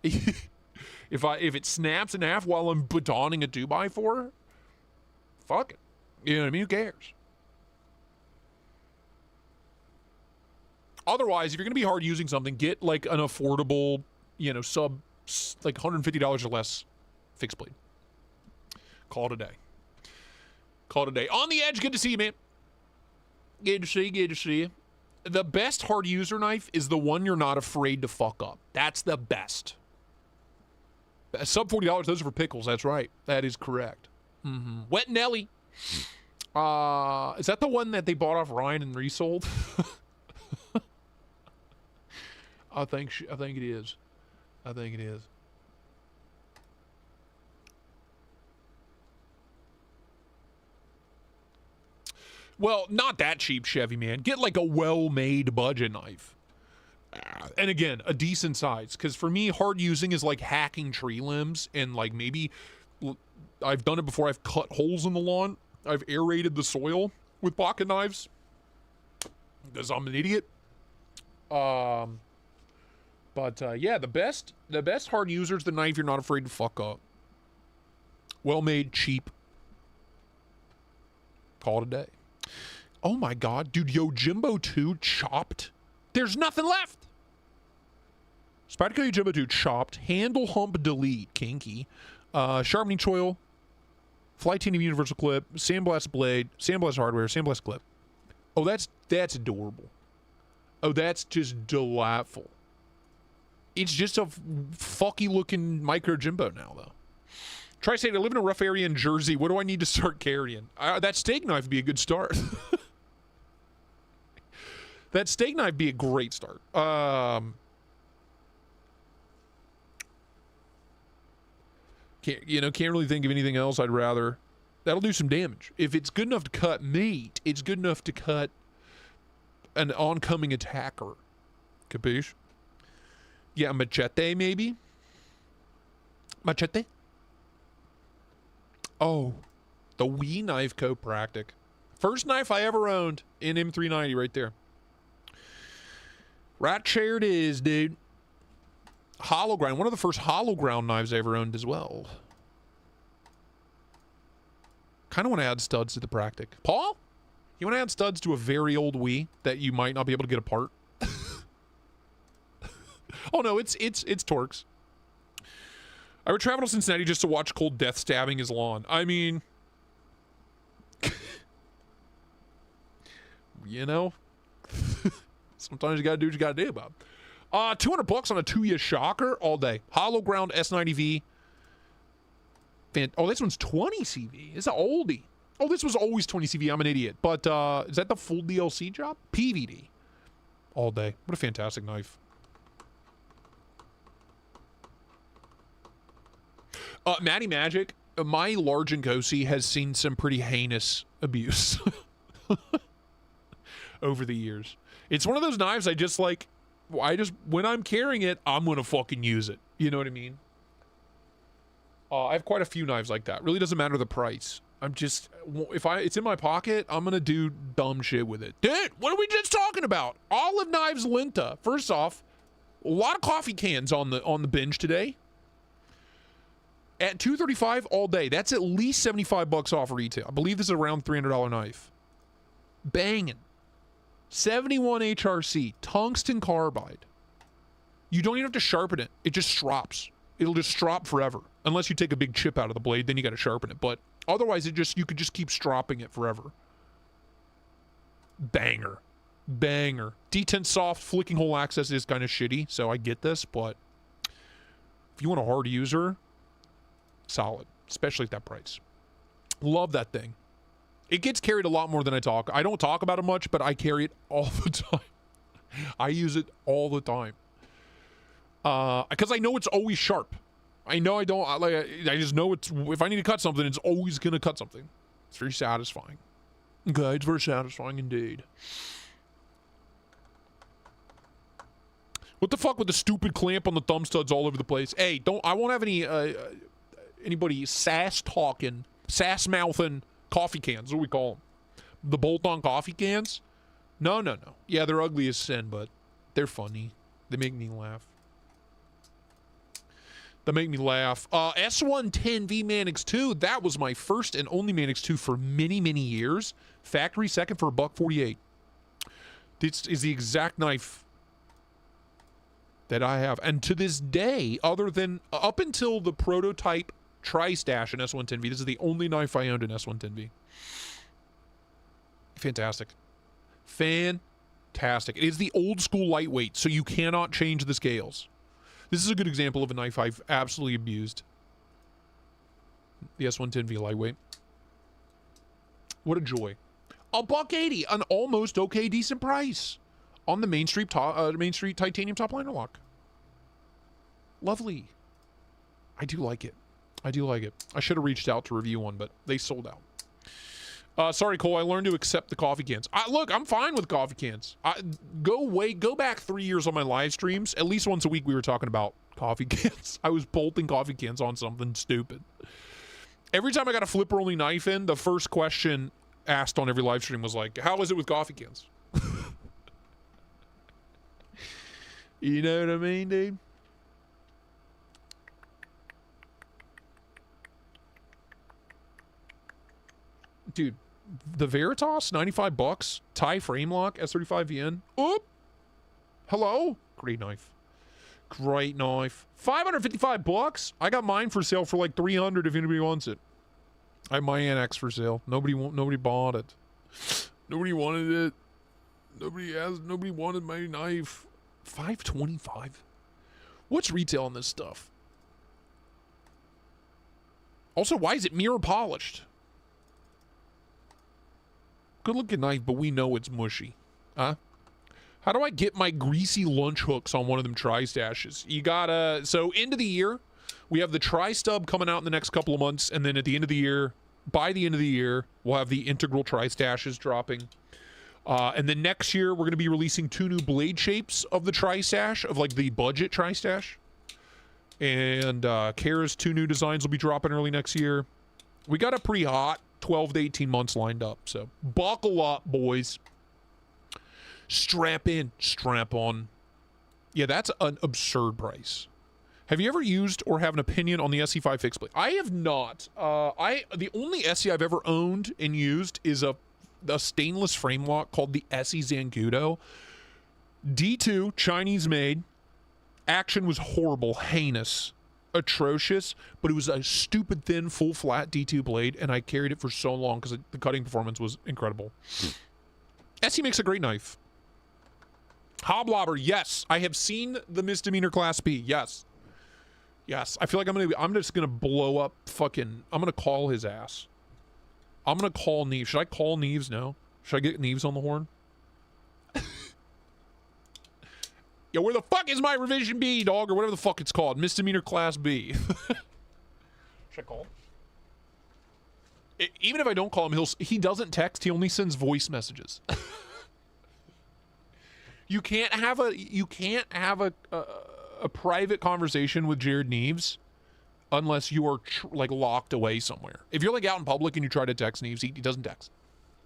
If it snaps in half while I'm batoning a 2x4, fuck it. You know what I mean? Who cares? Otherwise, if you're going to be hard using something, get like an affordable, sub like $150 or less fixed blade. Call it a day. Call it a day. On the Edge, good to see you, man. Good to see you. The best hard user knife is the one you're not afraid to fuck up. That's the best. Sub $40, those are for pickles. That's right. That is correct. Mm-hmm. Wet Nelly. Is that the one that they bought off Ryan and resold? I think it is. I think it is. Well, not that cheap, Chevy, man. Get like a well-made budget knife. And again, a decent size. Because for me, hard using is like hacking tree limbs. And like maybe, I've done it before. I've cut holes in the lawn. I've aerated the soil with pocket knives. Because I'm an idiot. Yeah, the best hard user is the knife you're not afraid to fuck up. Well-made, cheap. Call it a day. Oh my God, dude, Yojimbo 2 chopped. There's nothing left. Spyderco Yojimbo 2 chopped. Handle hump delete, kinky. Sharpening choil. Flight titanium universal clip. Sandblast blade. Sandblast hardware. Sandblast clip. Oh, that's adorable. Oh, that's just delightful. It's just a fucky looking micro Jimbo now, though. Tristate, I live in a rough area in Jersey. What do I need to start carrying? That steak knife would be a good start. That steak knife would be a great start. Can't really think of anything else I'd rather. That'll do some damage. If it's good enough to cut meat, it's good enough to cut an oncoming attacker. Capiche? Yeah, machete, maybe? Machete? Oh, the Wii Knife Co. Practic. First knife I ever owned in M390 right there. Right chair it is, dude. Hollow ground. One of the first hollow ground knives I ever owned as well. Kind of want to add studs to the Practic. Paul? You want to add studs to a very old Wii that you might not be able to get apart? Oh no, it's Torx. I would travel to Cincinnati just to watch Cold Death stabbing his lawn. I mean, sometimes you gotta do what you gotta do, Bob. $200 on a Tuya Shocker all day. Hollow ground S90V. Oh, this one's 20 CV. It's an oldie. Oh, this was always 20 CV. I'm an idiot. But is that the full DLC job? PVD. All day. What a fantastic knife. Matty Magic, my large Ngosi has seen some pretty heinous abuse over the years. It's one of those knives when I'm carrying it, I'm going to fucking use it. You know what I mean? I have quite a few knives like that. Really doesn't matter the price. If it's in my pocket, I'm going to do dumb shit with it. Dude, what are we just talking about? Olive Knives Linta. First off, a lot of coffee cans on the binge today. At $235 all day. That's at least $75 off retail. I believe this is around $300 knife. Banging. 71 HRC. Tungsten carbide. You don't even have to sharpen it. It just strops. It'll just strop forever. Unless you take a big chip out of the blade, then you got to sharpen it. But otherwise, you could just keep stropping it forever. Banger. Banger. D10 soft, flicking hole access is kind of shitty, so I get this, but if you want a hard user, solid. Especially at that price. Love that thing. It gets carried a lot more than I talk. I don't talk about it much, but I carry it all the time. I use it all the time. Because I know it's always sharp. I know I just know it's, if I need to cut something, it's always going to cut something. It's very satisfying. Okay, it's very satisfying indeed. What the fuck with the stupid clamp on the thumb studs all over the place? Hey, I won't have anybody sass talking, sass mouthing coffee cans. What do we call them? The bolt-on coffee cans? No. Yeah, they're ugly as sin, but they're funny. They make me laugh. S110V Mannix 2. That was my first and only Mannix 2 for many, many years. Factory second for $148. This is the exact knife that I have. And to this day, other than up until the prototype Tri-Stash in S110V, this is the only knife I owned in S110V. Fantastic. Fantastic. It is the old school lightweight, so you cannot change the scales. This is a good example of a knife I've absolutely abused. The S110V lightweight. What a joy. $180, an almost okay decent price on the Main Street titanium top liner lock. Lovely. I do like it. I should have reached out to review one, but they sold out. Sorry, Cole. I learned to accept the coffee cans. Look, I'm fine with coffee cans. Go back 3 years on my live streams. At least once a week we were talking about coffee cans. I was bolting coffee cans on something stupid. Every time I got a flipper-only knife in, the first question asked on every live stream was like, how is it with coffee cans? You know what I mean, dude? Dude, the Veritas, $95, Thai frame lock, S35VN. Oop! Hello? Great knife. 555 bucks. I got mine for sale for like 300 if anybody wants it. I have my Annex for sale. Nobody bought it. Nobody wanted it. Nobody wanted my knife. 525. What's retail on this stuff? Also, why is it mirror polished? Good looking knife, but we know it's mushy. Huh? How do I get my greasy lunch hooks on one of them Tri-Stashes? You gotta, so end of the year, we have the Tri-Stub coming out in the next couple of months, and then at the end of the year, by the end of the year, we'll have the integral Tri-Stashes dropping. And then next year, we're gonna be releasing 2 new blade shapes of the Tri-Stash, of like the budget Tri-Stash. And Kara's 2 new designs will be dropping early next year. We got a pretty hot 12 to 18 months lined up, so buckle up, boys. Strap in, strap on. Yeah, that's an absurd price. Have you ever used or have an opinion on the SE5 fixed blade? I have not. The only SE I've ever owned and used is a stainless frame lock called the SE Zancudo. D2, Chinese made. Action was horrible, heinous, atrocious, but it was a stupid thin full flat D2 blade, and I carried it for so long because the cutting performance was incredible. SE makes a great knife. Hoblobber, yes. I have seen the misdemeanor class B. Yes. I feel like I'm just gonna blow up fucking, I'm gonna call his ass. I'm gonna call Neves. Should I call Neves now? Should I get Neves on the horn? Yo, where the fuck is my revision B, dog? Or whatever the fuck it's called. Misdemeanor class B. Should I call him? Even if I don't call him, he doesn't text. He only sends voice messages. You can't have a private conversation with Jared Neves unless you are like locked away somewhere. If you're like out in public and you try to text Neves, he doesn't text.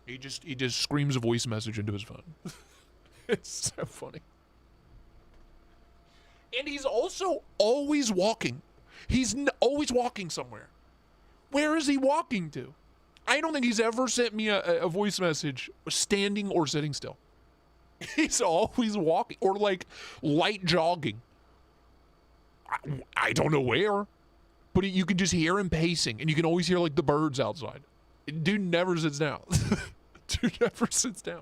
He just screams a voice message into his phone. It's so funny. And he's also always walking. He's always walking somewhere. Where is he walking to? I don't think he's ever sent me a voice message standing or sitting still. He's always walking or like light jogging. I don't know where, but you can just hear him pacing, and you can always hear like the birds outside. Dude never sits down. Dude never sits down.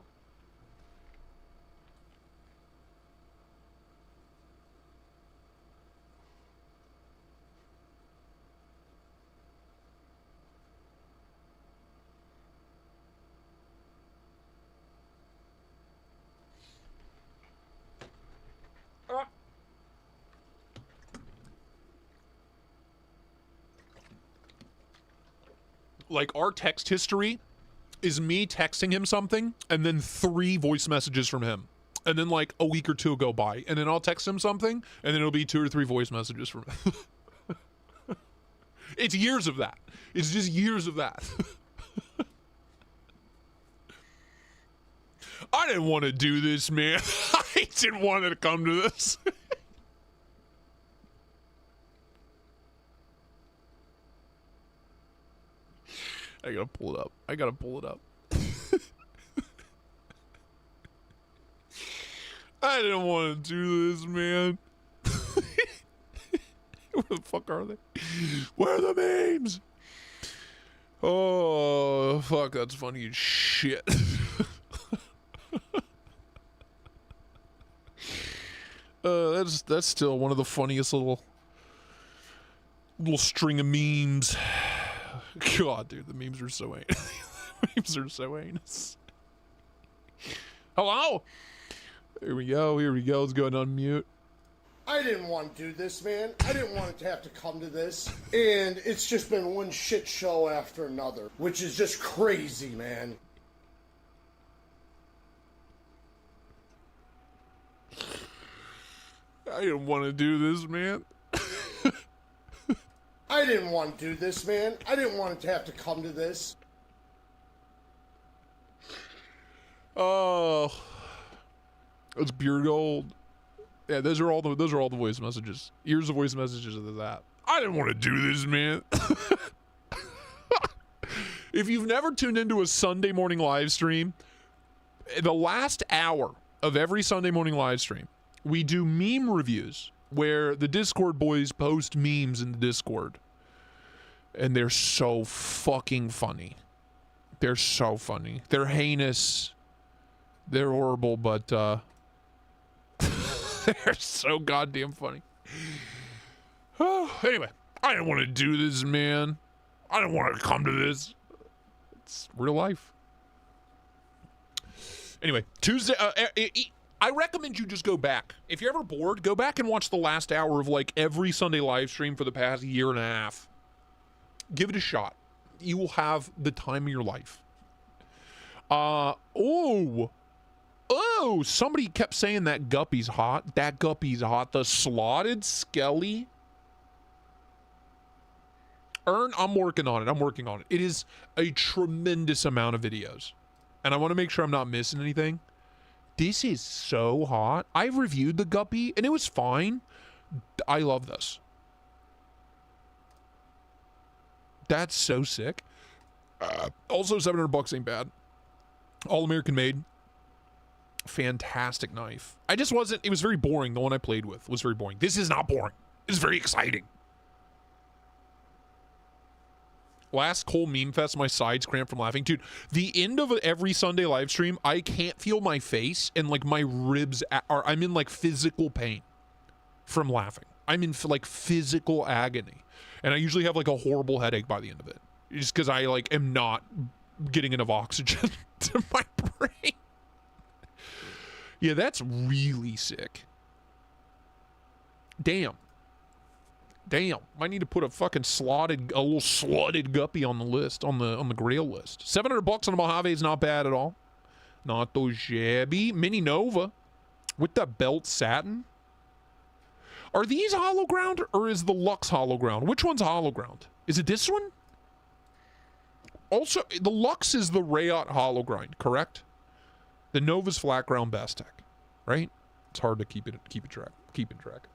Like, our text history is me texting him something and then 3 voice messages from him. And then like a week or 2 go by, and then I'll text him something and then it'll be 2 or 3 voice messages from him. It's years of that. It's just years of that. I didn't want to do this, man. I didn't want to come to this. I gotta pull it up. I gotta pull it up. I didn't want to do this, man. Where the fuck are they? Where are the memes? Oh, fuck, that's funny as shit. That's still one of the funniest little string of memes. God, dude, the memes are so heinous. Memes are so heinous. Hello? Here we go. Here we go. Let's go and unmute. I didn't want to do this, man. I didn't want it to have to come to this. And it's just been one shit show after another, which is just crazy, man. I didn't want to do this, man. I didn't want to do this, man. I didn't want it to have to come to this. Oh, it's pure gold. Yeah, those are all the voice messages. Years of voice messages of that. I didn't want to do this, man. If you've never tuned into a Sunday morning live stream, the last hour of every Sunday morning live stream, we do meme reviews where the Discord boys post memes in the Discord. And they're so fucking funny. They're so funny. They're heinous. They're horrible, but they're so goddamn funny. Anyway, I didn't want to do this, man. I didn't want to come to this. It's real life. Anyway, Tuesday... I recommend you just go back. If you're ever bored, go back and watch the last hour of like every Sunday live stream for the past year and a half. Give it a shot. You will have the time of your life. Oh, somebody kept saying that guppy's hot. That guppy's hot. The slotted skelly. I'm working on it. It is a tremendous amount of videos. And I want to make sure I'm not missing anything. This is so hot. I reviewed the guppy and it was fine. I love this. That's so sick. Also, $700 ain't bad. All American made. Fantastic knife. It was very boring. The one I played with was very boring. This is not boring. It's very exciting. Last Cole Meme Fest, my sides cramped from laughing. Dude, the end of every Sunday live stream, I can't feel my face and like my ribs I'm in like physical pain from laughing. I'm in like physical agony. And I usually have like a horrible headache by the end of it. Just because I like am not getting enough oxygen to my brain. Yeah, that's really sick. Damn. I need to put a fucking little slotted guppy on the list, on the grail list. $700 on a Mojave is not bad at all. Not those shabby. Mini Nova with the belt satin. Are these hollow ground or is the Lux hollow ground? Which one's hollow ground? Is it this one? Also, the Lux is the Rayot hollow grind, correct? The Nova's flat ground Bastek, right? It's hard to keep in track.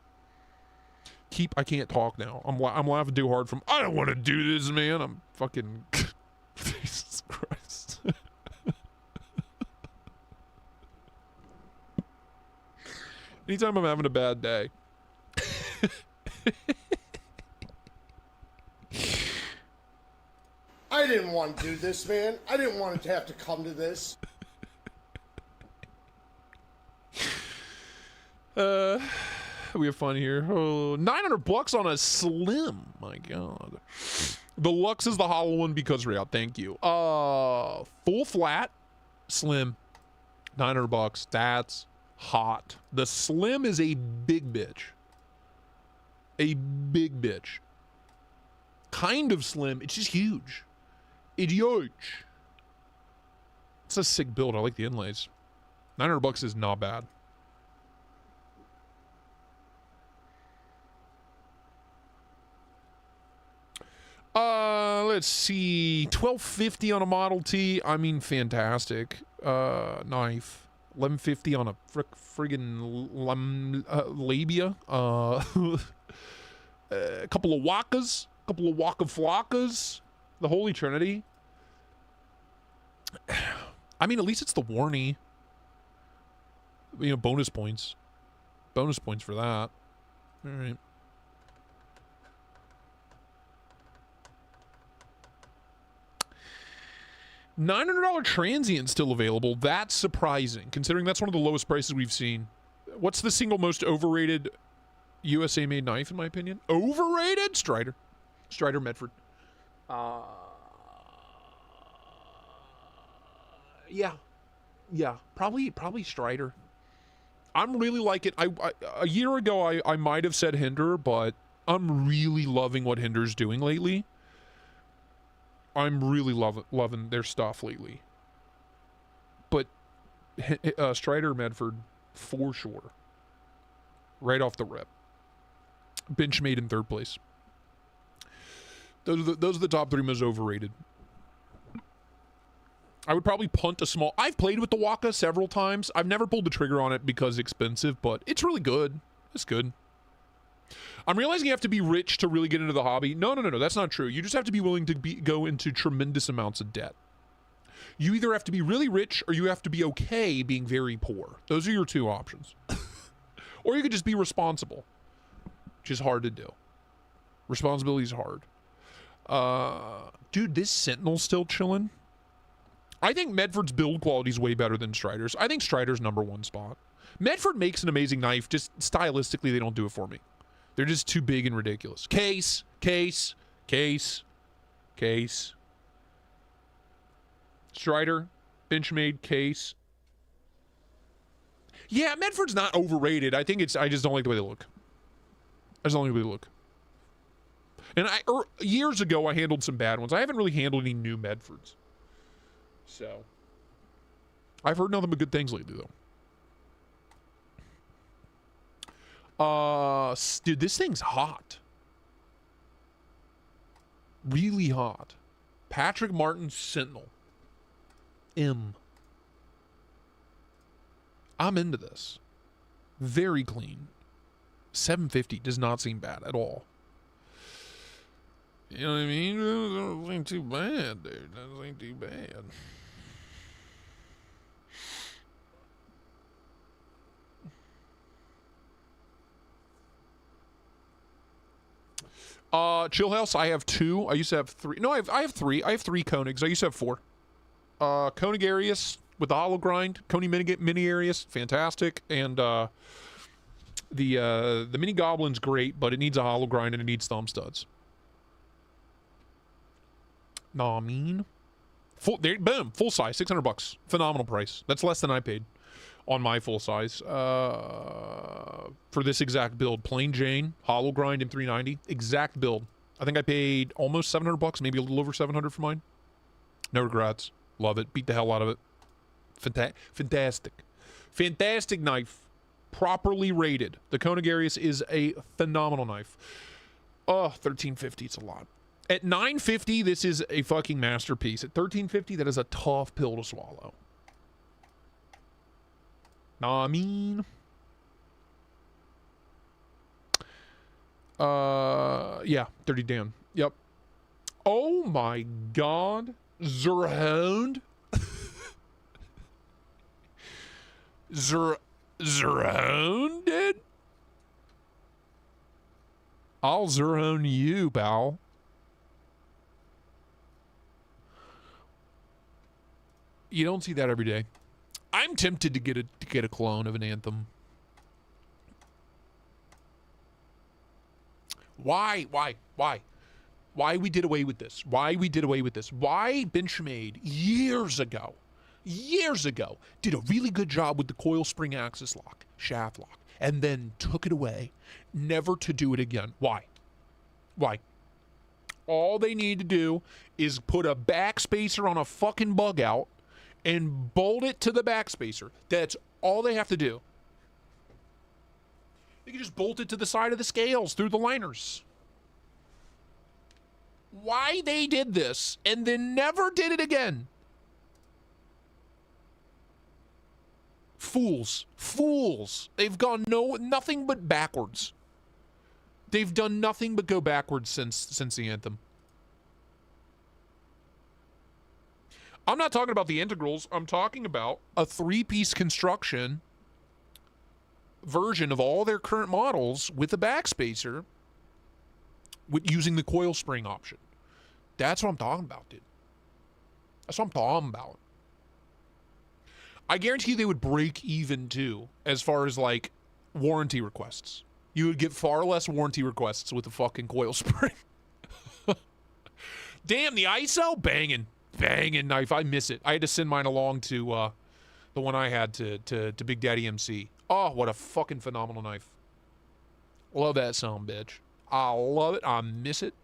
I can't talk now. I'm laughing too hard from, I don't want to do this, man. I'm fucking, Jesus Christ. Anytime I'm having a bad day. I didn't want to do this, man. I didn't want it to have to come to this. We have fun here. Oh, $900 on a Slim. My God. The Lux is the hollow one because Real. Thank you. Full flat Slim. $900. That's hot. The Slim is a big bitch. A big bitch. Kind of slim. It's just huge. It's huge. It's a sick build. I like the inlays. $900 is not bad. Let's see. $1,250 on a Model T. I mean, fantastic. Knife. $1,150 on a friggin' labia. A couple of Wakas. A couple of Waka Flockas. The Holy Trinity. I mean, at least it's the Warney. You know, bonus points. Bonus points for that. All right. $900 transient still available. That's surprising, considering that's one of the lowest prices we've seen. What's the single most overrated USA-made knife, in my opinion? Overrated? Strider. Strider Medford. Yeah. Probably Strider. I'm really like it. A year ago, I might have said Hinder, but I'm really loving what Hinder's doing lately. I'm really loving their stuff lately. But Strider Medford, for sure. Right off the rip. Benchmade in third place. Those are the top three most overrated. I would probably punt a small... I've played with the Waka several times. I've never pulled the trigger on it because it's expensive, but it's really good. It's good. I'm realizing you have to be rich to really get into the hobby. No. That's not true. You just have to be willing to go into tremendous amounts of debt. You either have to be really rich or you have to be okay being very poor. Those are your two options. Or you could just be responsible, which is hard to do. Responsibility is hard. Dude, this Sentinel's still chilling. I think Medford's build quality is way better than Strider's. I think Strider's #1 spot. Medford makes an amazing knife. Just stylistically, they don't do it for me. They're just too big and ridiculous. Case. Strider, Benchmade, Case. Yeah, Medford's not overrated. I just don't like the way they look. And years ago, I handled some bad ones. I haven't really handled any new Medfords. So, I've heard nothing but good things lately, though. Dude, this thing's hot. Really hot. Patrick Martin Sentinel. I'm into this. Very clean. $750 does not seem bad at all. You know what I mean? It doesn't seem too bad, dude. It doesn't seem too bad. Chill House, I have 2. I used to have 3. No, I have 3. I have 3 Koenigs. I used to have 4. Koenig Arius with the hollow grind. Koenig Mini Arius, fantastic. And the Mini Goblin's great, but it needs a hollow grind and it needs thumb studs. Nah, I mean, boom, full size, $600, phenomenal price. That's less than I paid on my full size for this exact build. Plain Jane, hollow grind, M390, exact build. I think I paid almost $700, maybe a little over 700 for mine. No regrets, love it, beat the hell out of it. Fantastic knife, properly rated. The Koenig Arius is a phenomenal knife. Oh, $1350, it's a lot. At $950, this is a fucking masterpiece. At $1350, that is a tough pill to swallow. Nah, I mean. Yeah, Dirty Dan. Yep. Oh my God. Zerhound. Zerhounded? I'll Zerhound you, pal. You don't see that every day. I'm tempted to get a clone of an Anthem. Why we did away with this? Why Benchmade years ago did a really good job with the coil spring axis lock, shaft lock, and then took it away, never to do it again. Why? All they need to do is put a backspacer on a fucking bug out and bolt it to the backspacer. That's all they have to do. They can just bolt it to the side of the scales through the liners. Why they did this and then never did it again? Fools. They've gone nothing but backwards. They've done nothing but go backwards since the Anthem. I'm not talking about the integrals. I'm talking about a 3-piece construction version of all their current models with a backspacer with using the coil spring option. That's what I'm talking about, dude. That's what I'm talking about. I guarantee you they would break even too, as far as like warranty requests. You would get far less warranty requests with the fucking coil spring. Damn, the ISO banging knife. I miss it. I had to send mine along to the one I had to Big Daddy MC. Oh, what a fucking phenomenal knife. Love that son, bitch. I love it. I miss it.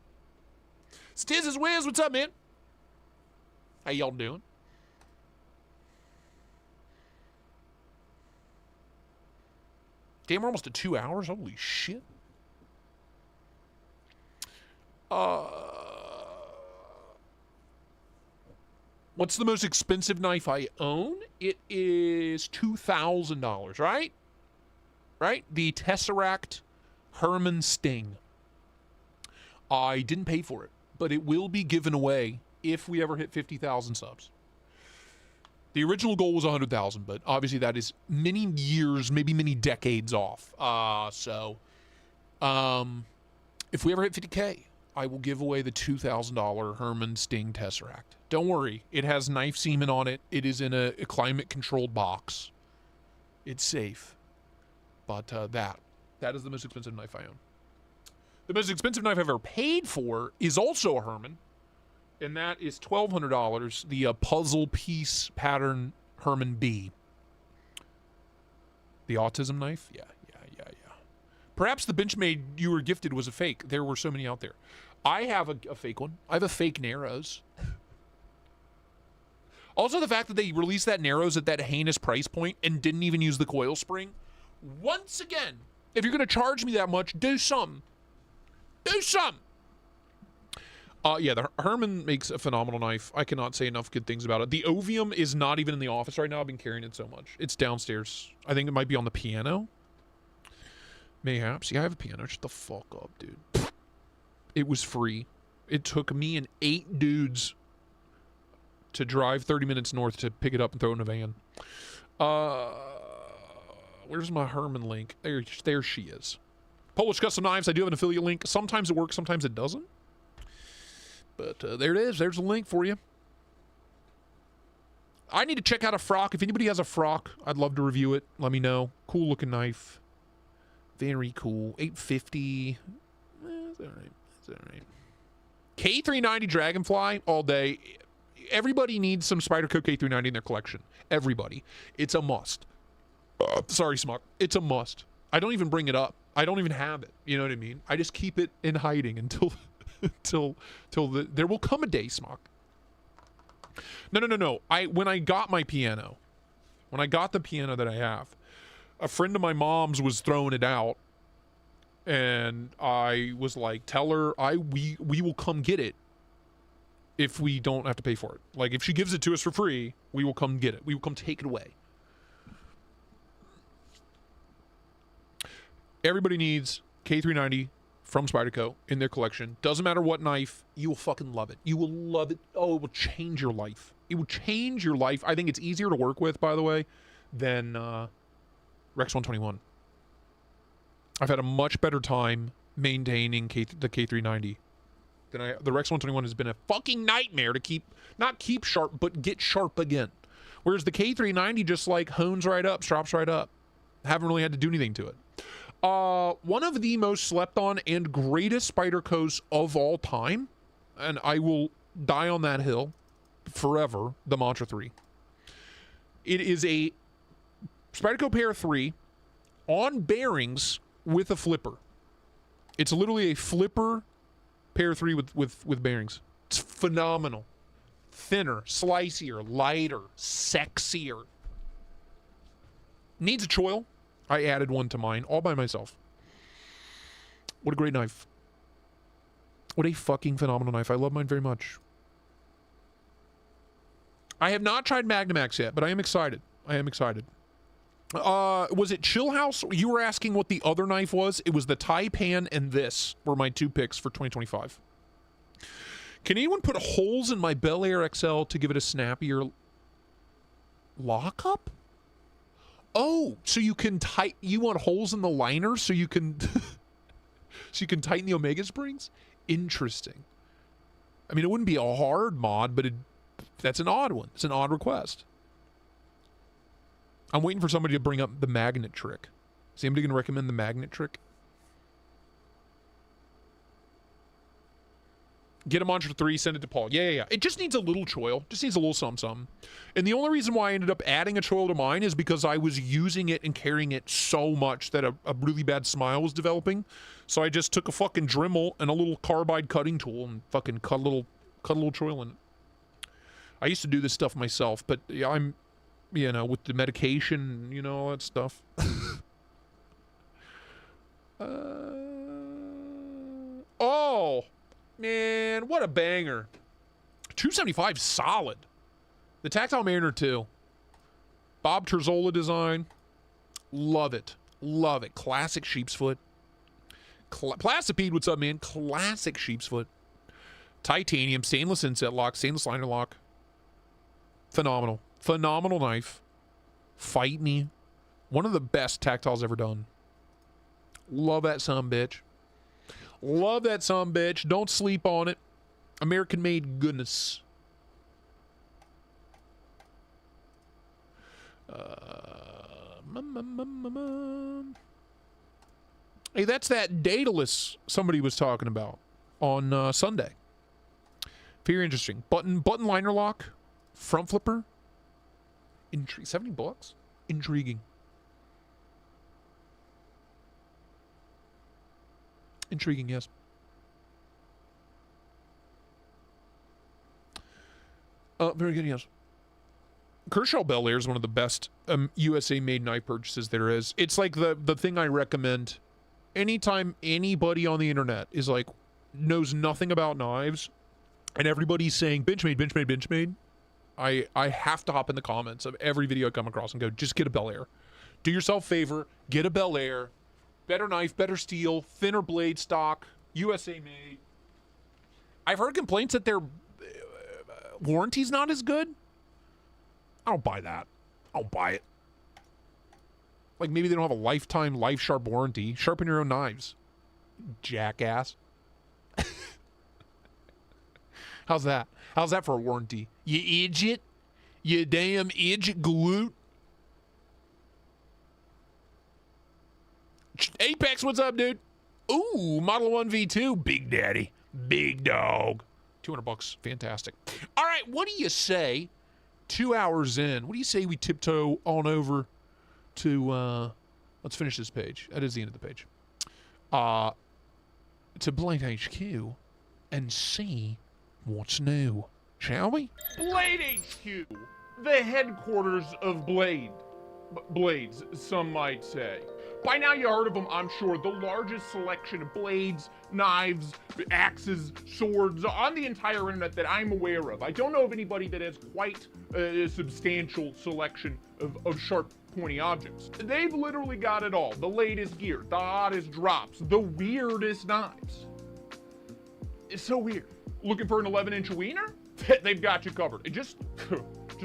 Stiz is Wiz. What's up, man? How y'all doing? Damn, we're almost at 2 hours. Holy shit. What's the most expensive knife I own? It is $2,000, right? Right? The Tesseract Herman Sting. I didn't pay for it, but it will be given away if we ever hit 50,000 subs. The original goal was 100,000, but obviously that is many years, maybe many decades off. If we ever hit 50K, I will give away the $2,000 Herman Sting Tesseract. Don't worry, it has knife semen on it. It is in a climate-controlled box. It's safe. But that is the most expensive knife I own. The most expensive knife I've ever paid for is also a Herman, and that is $1,200, the puzzle piece pattern Herman B. The autism knife? Yeah. Perhaps the Benchmade you were gifted was a fake. There were so many out there. I have a fake one. I have a fake Narrows. Also, the fact that they released that Narrows at that heinous price point and didn't even use the coil spring. Once again, if you're going to charge me that much, do something. Do something. Yeah, the Herman makes a phenomenal knife. I cannot say enough good things about it. The Ovium is not even in the office right now. I've been carrying it so much. It's downstairs. I think it might be on the piano. Mayhaps. Yeah, I have a piano. Shut the fuck up, dude. It was free. It took me and 8 dudes to drive 30 minutes north to pick it up and throw it in a van. Where's my Herman link? There she is. Polish Custom Knives. I do have an affiliate link. Sometimes it works, sometimes it doesn't. But there it is. There's a link for you. I need to check out a frock. If anybody has a frock, I'd love to review it. Let me know. Cool looking knife. Very cool. $850. That's all right. That's all right. K390 Dragonfly all day. Everybody needs some Spyderco K390 in their collection. Everybody. It's a must. Sorry, Smuck. It's a must. I don't even bring it up. I don't even have it. You know what I mean? I just keep it in hiding until there will come a day, Smuck. No. When I got my piano, when I got the piano that I have, a friend of my mom's was throwing it out, and I was like, tell her we will come get it if we don't have to pay for it. Like, if she gives it to us for free, we will come get it. We will come take it away. Everybody needs K390 from Spyderco in their collection. Doesn't matter what knife, you will fucking love it. You will love it. Oh, it will change your life. It will change your life. I think it's easier to work with, by the way, than Rex 121. I've had a much better time maintaining the K390 than the Rex 121 has been a fucking nightmare to not keep sharp, but get sharp again. Whereas the K390 just like hones right up, strops right up. Haven't really had to do anything to it. One of the most slept on and greatest Spydercos of all time, and I will die on that hill forever, the Mantra 3. It is a Spyderco Pair 3 on bearings with a flipper. It's literally a flipper Pair 3 with bearings. It's phenomenal. Thinner, slicier, lighter, sexier. Needs a choil. I added one to mine all by myself. What a great knife. What a fucking phenomenal knife. I love mine very much. I have not tried Magnamax yet, but I am excited. I am excited. Was it Chill House? You were asking what the other knife was. It was the Taipan and this were my two picks for 2025. Can anyone put holes in my Bel Air XL to give it a snappier lockup? Oh, so you can you want holes in the liner so you can so you can tighten the Omega springs? Interesting. I mean, it wouldn't be a hard mod, but that's an odd one. It's an odd request. I'm waiting for somebody to bring up the magnet trick. Is anybody going to recommend the magnet trick? Get a Mantra 3, send it to Paul. Yeah. It just needs a little choil. Just needs a little something. And the only reason why I ended up adding a choil to mine is because I was using it and carrying it so much that a really bad smile was developing. So I just took a fucking Dremel and a little carbide cutting tool and fucking cut a little choil in it. I used to do this stuff myself, but yeah, I'm, you know, with the medication, you know, all that stuff. Oh, man, what a banger. 275 solid. The Tactile Mariner 2. Bob Terzola design. Love it. Love it. Classic sheep's foot. Plastipede, what's up, man? Classic sheep's foot. Titanium, stainless inset lock, stainless liner lock. Phenomenal. Phenomenal knife. Fight me. One of the best tactiles ever done. Love that sumbitch. Love that sumbitch. Don't sleep on it. American made goodness. Hey, that's that Daedalus somebody was talking about on Sunday. Very interesting. Button liner lock. Front flipper. 70 bucks? Intriguing. Intriguing, yes. Very good, yes. Kershaw Bel Air is one of the best USA-made knife purchases there is. It's like the thing I recommend anytime anybody on the internet is like, knows nothing about knives, and everybody's saying, Benchmade. I have to hop in the comments of every video I come across and go, just get a Bel Air. Do yourself a favor, get a Bel Air. Better knife, better steel, thinner blade stock, USA made. I've heard complaints that their warranty's not as good. I don't buy that. I don't buy it. Like maybe they don't have a lifetime life sharp warranty. Sharpen your own knives, jackass. How's that? How's that for a warranty? You idiot. You damn idiot galoot. Apex, what's up, dude? Ooh, Model 1 V2, Big Daddy, big dog. 200 bucks, fantastic. All right, what do you say? 2 hours in, what do you say we tiptoe on over to? Let's finish this page. That is the end of the page. To Blade HQ and see what's new, shall we? Blade HQ, the headquarters of Blades, some might say. By now you heard of them, I'm sure. The largest selection of blades, knives, axes, swords on the entire internet that I'm aware of. I don't know of anybody that has quite a substantial selection of sharp, pointy objects. They've literally got it all. The latest gear, the hottest drops, the weirdest knives. It's so weird. Looking for an 11-inch wiener? They've got you covered. And just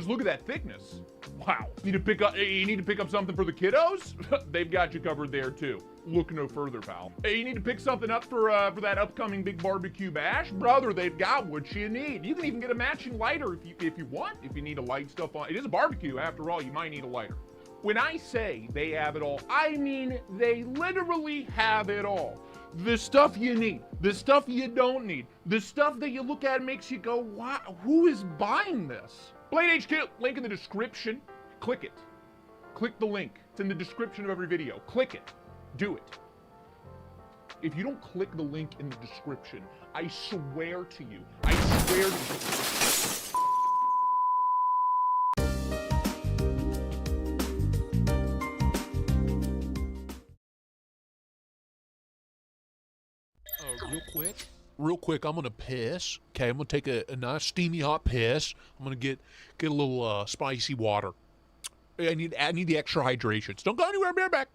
look at that thickness. Wow. You need to pick up something for the kiddos? They've got you covered there too. Look no further, pal. Hey, you need to pick something up for that upcoming big barbecue bash? Brother, they've got what you need. You can even get a matching lighter if you want. If you need to light stuff on. It is a barbecue, after all. You might need a lighter. When I say they have it all, I mean they literally have it all. The stuff you need, the stuff you don't need, the stuff that you look at and makes you go, wow, who is buying this? Blade HQ, link in the description. Click it. Click the link. It's in the description of every video. Click it. Do it. If you don't click the link in the description, I swear to you, I swear to you. Real quick, I'm gonna piss. Okay, I'm gonna take a nice steamy hot piss. I'm gonna get a little spicy water. I need the extra hydrations. Don't go anywhere. I'll be right back.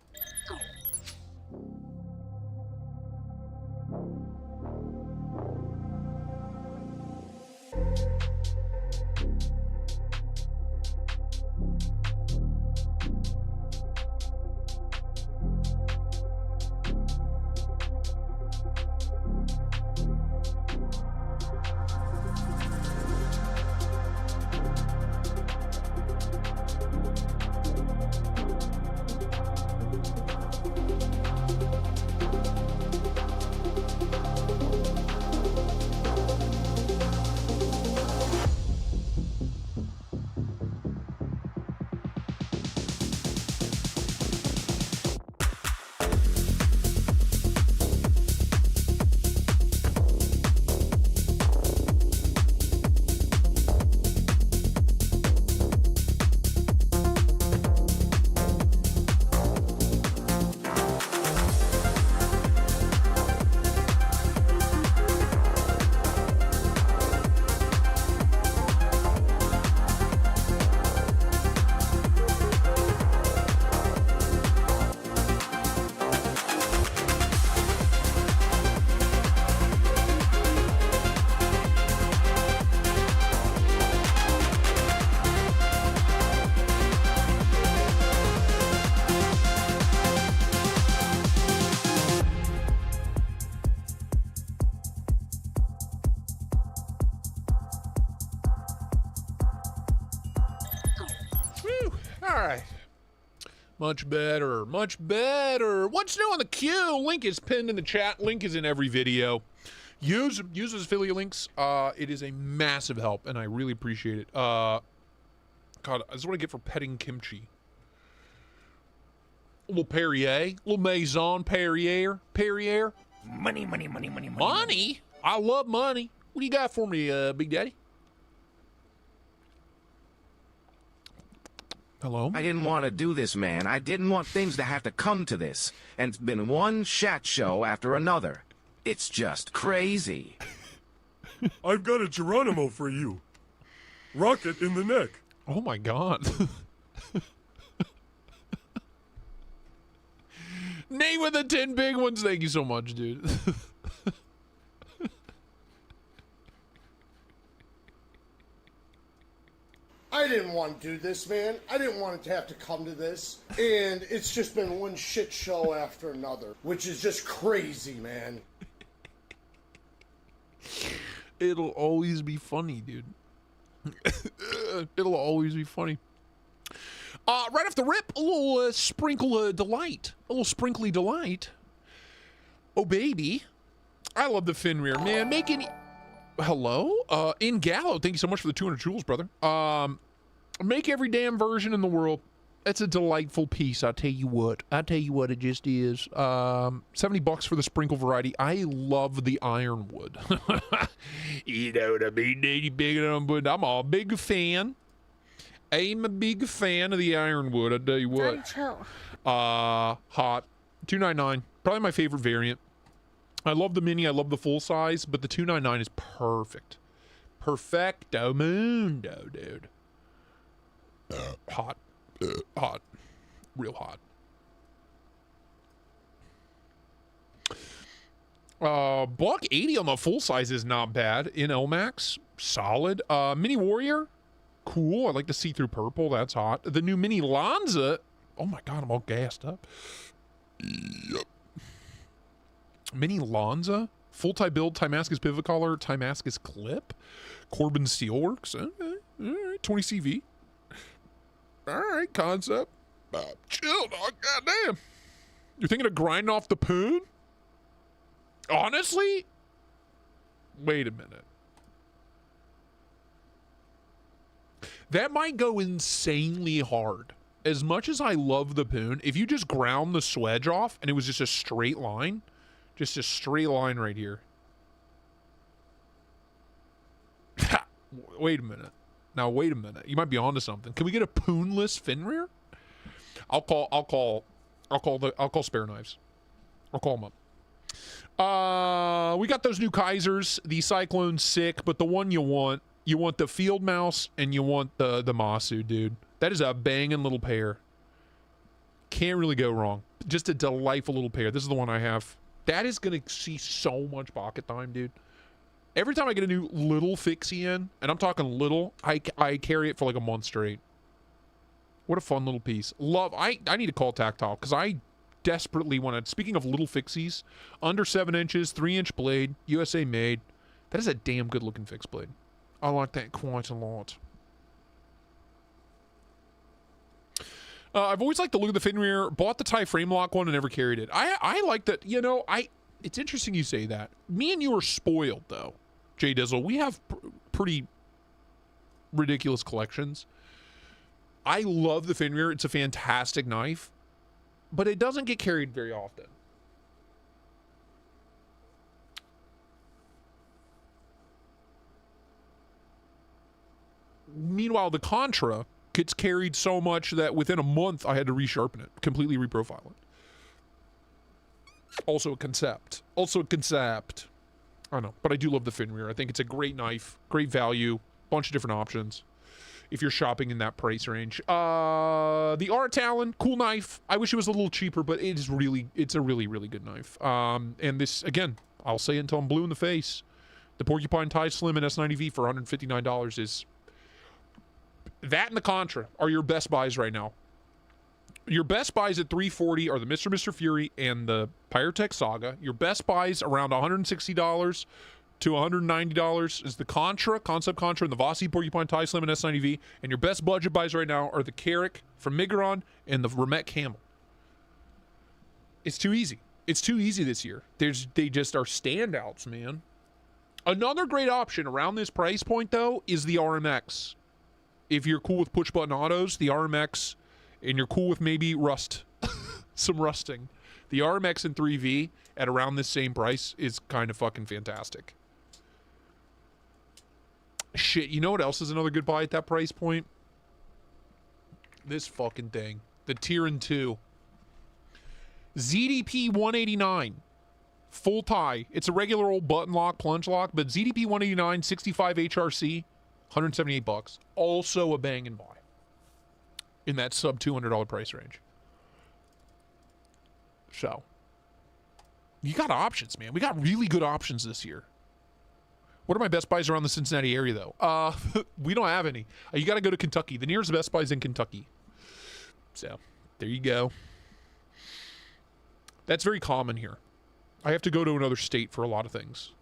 Much better, much better. What's new on the queue? Link is pinned in the chat. Link is in every video. Use those affiliate links. It is a massive help, and I really appreciate it. God, this is what I get for petting kimchi. A little Perrier, a little Maison Perrier. Money, money, money, money, money. Money? I love money. What do you got for me, Big Daddy? Hello? I didn't want to do this, man. I didn't want things to have to come to this. And it's been one shat show after another. It's just crazy. I've got a Geronimo for you. Rocket in the neck. Oh my god. Nate with the 10 big ones. Thank you so much, dude. I didn't want to do this, man. I didn't want it to have to come to this. And it's just been one shit show after another, which is just crazy, man. It'll always be funny, dude. It'll always be funny. Right off the rip, a little sprinkle of delight. A little sprinkly delight. Oh, baby. I love the Finrear, man. Making... Hello? In Gallo, thank you so much for the 200 jewels, brother. Make every damn version in the world. That's a delightful piece, I tell you what. I tell you what, it just is. $70 for the sprinkle variety. I love the ironwood. You know what I mean? Big, but I'm a big fan. I'm a big fan of the Ironwood, I tell you what. Daddy, chill. Hot. $299. Probably my favorite variant. I love the mini, I love the full size, but the $299 is perfect. Perfecto mundo, dude. Hot. Hot. Real hot. Buck 80 on the full size is not bad. In Elmax, solid. Mini Warrior, cool. I like the see-through purple. That's hot. The new Mini Lanza. Oh my god, I'm all gassed up. Yep. Mini Lanza, full tie build, Timascus pivot collar, Timascus clip, Corbin Steelworks. Okay. All right, 20 CV. All right, concept. Chill, dog. Goddamn. You're thinking of grinding off the poon? Honestly? Wait a minute. That might go insanely hard. As much as I love the poon, if you just ground the swedge off and it was just a straight line, just a straight line right here. Wait a minute. Now wait a minute. You might be onto something. Can we get a poonless Fenrir? I'll call Spare Knives. I'll call them up. We got those new Kaisers. The Cyclone's sick, but the one you want the Field Mouse and you want the Masu, dude. That is a banging little pair. Can't really go wrong. Just a delightful little pair. This is the one I have. That is going to see so much pocket time, dude. Every time I get a new little fixie in, and I'm talking little, I carry it for like a month straight. What a fun little piece. Love. I need to call Tactile because I desperately want to. Speaking of little fixies, under 7 inches, 3-inch blade, USA made. That is a damn good looking fixed blade. I like that quite a lot. I've always liked the look of the Fenrir. Bought the Thai frame lock one and never carried it. I like that. You know, it's interesting you say that. Me and you are spoiled though, Jay Dizzle. We have pretty ridiculous collections. I love the Fenrir. It's a fantastic knife, but it doesn't get carried very often. Meanwhile, the Contra gets carried so much that within a month I had to resharpen it, completely reprofile it. Also a concept. I know, but I do love the Fenrir. I think it's a great knife, great value, bunch of different options if you're shopping in that price range. The R Talon, cool knife. I wish it was a little cheaper, but it's a really, really good knife. And this, again, I'll say it until I'm blue in the face. The Porcupine Tie Slim and S90V for $159 is... That and the Contra are your best buys right now. Your best buys at $340 are the Mr. Fury and the Pyrotech Saga. Your best buys around $160 to $190 is the Concept Contra, and the Vossi Porcupine Tie Slim and S90V. And your best budget buys right now are the Carrick from Migron and the Ramet Camel. It's too easy. It's too easy this year. They just are standouts, man. Another great option around this price point, though, is the RMX. If you're cool with push-button autos, the RMX, and you're cool with maybe rust, some rusting, the RMX in 3V at around this same price is kind of fucking fantastic. Shit, you know what else is another good buy at that price point? This fucking thing. The Tyran 2. ZDP 189. Full tie. It's a regular old button lock, plunge lock, but ZDP 189, 65 HRC. $178. Also a banging buy in that sub $200 price range. So you got options, man. We got really good options this year. What are my best buys around the Cincinnati area, though? We don't have any. You got to go to Kentucky. The nearest Best Buy is in Kentucky. So there you go. That's very common here. I have to go to another state for a lot of things.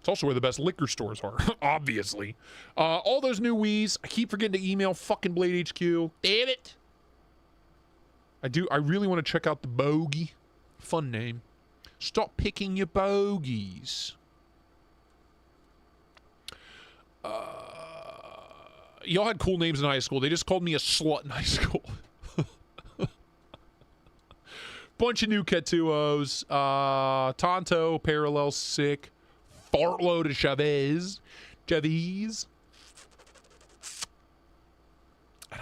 It's also where the best liquor stores are, obviously. All those new Wii's. I keep forgetting to email fucking Blade HQ. Damn it. I really want to check out the Bogey. Fun name. Stop picking your bogeys. Y'all had cool names in high school. They just called me a slut in high school. Bunch of new Ketuos. Tonto, Parallel, sick. Fartload of Chavez.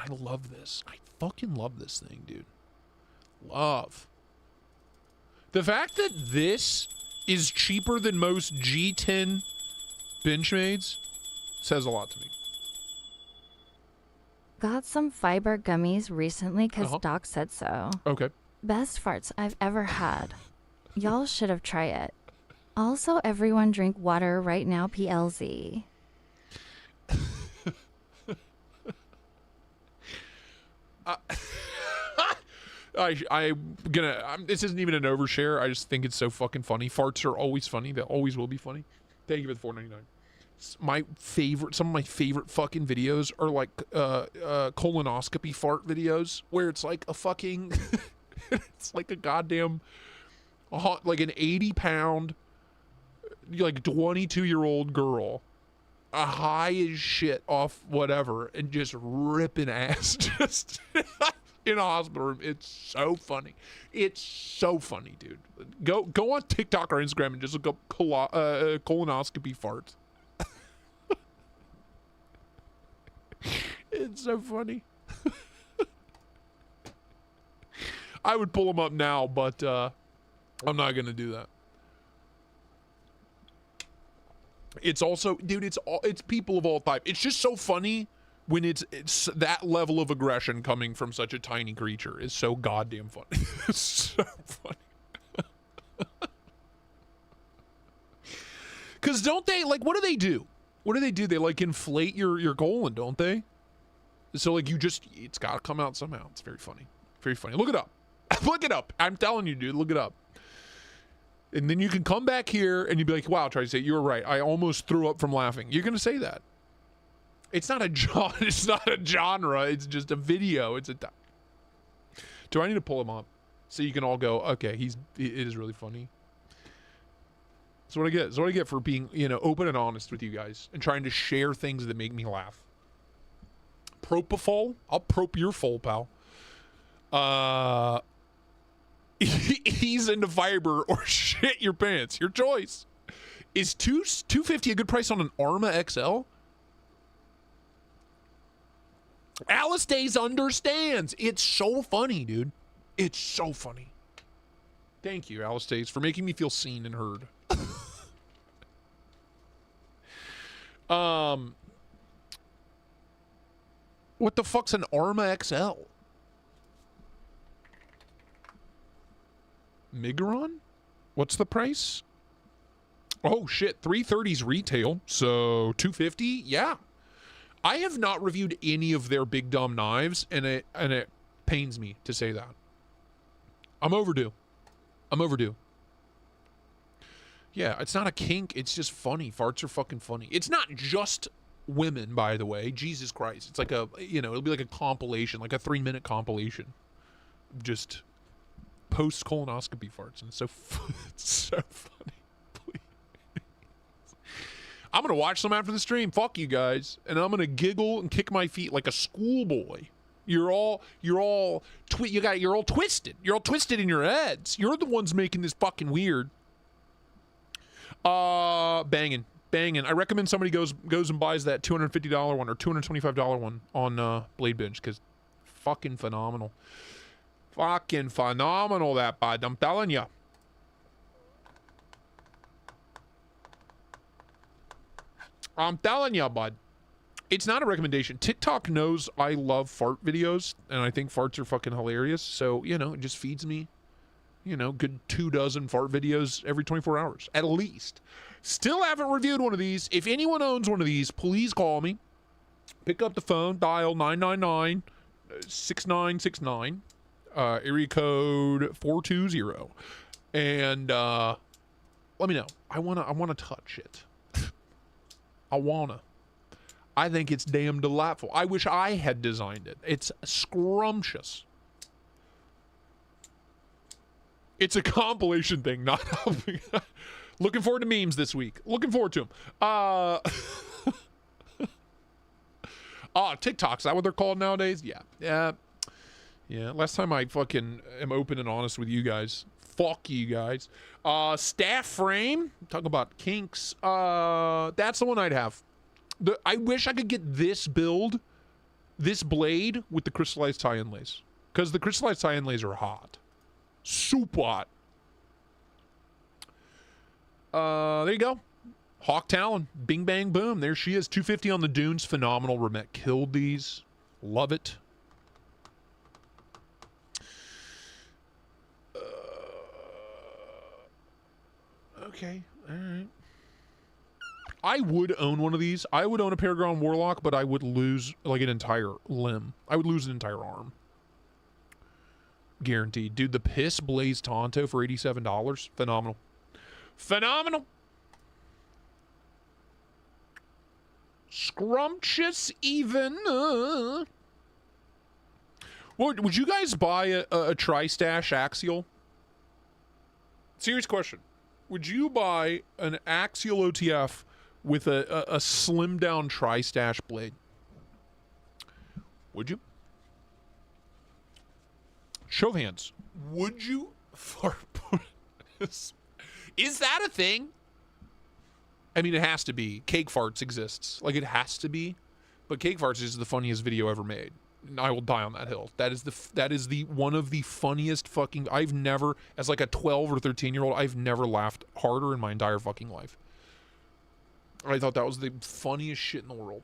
I love this. I fucking love this thing, dude. Love. The fact that this is cheaper than most G10 Benchmades says a lot to me. Got some fiber gummies recently because Doc said so. Okay. Best farts I've ever had. Y'all should have tried it. Also, everyone drink water right now, PLZ. This isn't even an overshare. I just think it's so fucking funny. Farts are always funny. They always will be funny. Thank you for the $4.99. Some of my favorite fucking videos are like colonoscopy fart videos where it's like a fucking, it's like a goddamn, like an 80-pound, like 22-year-old girl, high as shit off whatever, and just ripping ass, just in a hospital room. It's so funny. It's so funny, dude. Go on TikTok or Instagram and just look up colonoscopy farts. It's so funny. I would pull them up now, but I'm not gonna do that. It's also, dude, it's people of all type. It's just so funny when it's that level of aggression coming from such a tiny creature. Is so goddamn funny. It's so funny. Because don't they, like, what do they do? What do they do? They, like, inflate your colon, don't they? So, like, it's got to come out somehow. It's very funny. Very funny. Look it up. Look it up. I'm telling you, dude, look it up. And then you can come back here and you'd be like, wow, Tristate, you were right. I almost threw up from laughing. You're going to say that. It's not a genre. It's just a video. Do I need to pull him up so you can all go, okay, it is really funny. That's what I get. That's what I get for being, open and honest with you guys and trying to share things that make me laugh. Propofol? I'll prope your full, pal. Ease into fiber or shit your pants. Your choice. Is $250 a good price on an Arma XL? Alice Days understands. It's so funny, dude. It's so funny. Thank you, Alice Days, for making me feel seen and heard. What the fuck's an Arma XL? Migron? What's the price? Oh shit, 330's retail, so $250? Yeah. I have not reviewed any of their big dumb knives, and it pains me to say that. I'm overdue. Yeah, it's not a kink, it's just funny. Farts are fucking funny. It's not just women, by the way. Jesus Christ. It's like it'll be like a compilation, like a 3-minute compilation. Just post colonoscopy farts, and it's so funny. Please. I'm gonna watch some after the stream. Fuck you guys, and I'm gonna giggle and kick my feet like a schoolboy. You're all twisted. You're all twisted in your heads. You're the ones making this fucking weird. Banging. I recommend somebody goes and buys that $250 one or $225 one on Blade Binge, because fucking phenomenal. Fucking phenomenal, that bud. I'm telling you. Bud. It's not a recommendation. TikTok knows I love fart videos, and I think farts are fucking hilarious. So, it just feeds me, good 24 fart videos every 24 hours, at least. Still haven't reviewed one of these. If anyone owns one of these, please call me. Pick up the phone, dial 999-6969. Area code 420, and let me know. I wanna touch it. I think it's damn delightful. I wish I had designed it. It's scrumptious. It's a compilation thing, not helping. Looking forward to memes this week. Looking forward to them. TikToks, is that what they're called nowadays? Yeah. Last time I fucking am open and honest with you guys. Fuck you guys. Staff frame. Talk about kinks. That's the one I'd have. I wish I could get this build this blade with the crystallized tie inlays. Because the crystallized tie inlays are hot. Super hot. There you go. Hawk Talon. Bing, bang, boom. There she is. 250 on the dunes. Phenomenal. Remet killed these. Love it. Okay. All right. I would own one of these. I would own a Paragon Warlock, but I would lose like an entire limb. I would lose an entire arm. Guaranteed. Dude, the Piss Blaze Tonto for $87. Phenomenal. Phenomenal. Scrumptious even. Would you guys buy a Tri-Stash Axial? Serious question. Would you buy an Axial OTF with a slim down Tri-Stash blade? Would you? Show of hands. Would you? Is that a thing? I mean, it has to be. Cake Farts exists. Like, it has to be. But Cake Farts is the funniest video ever made. I will die on that hill. That is the one of the funniest fucking... I've never, as like a 12 or 13-year-old, I've never laughed harder in my entire fucking life. I thought that was the funniest shit in the world.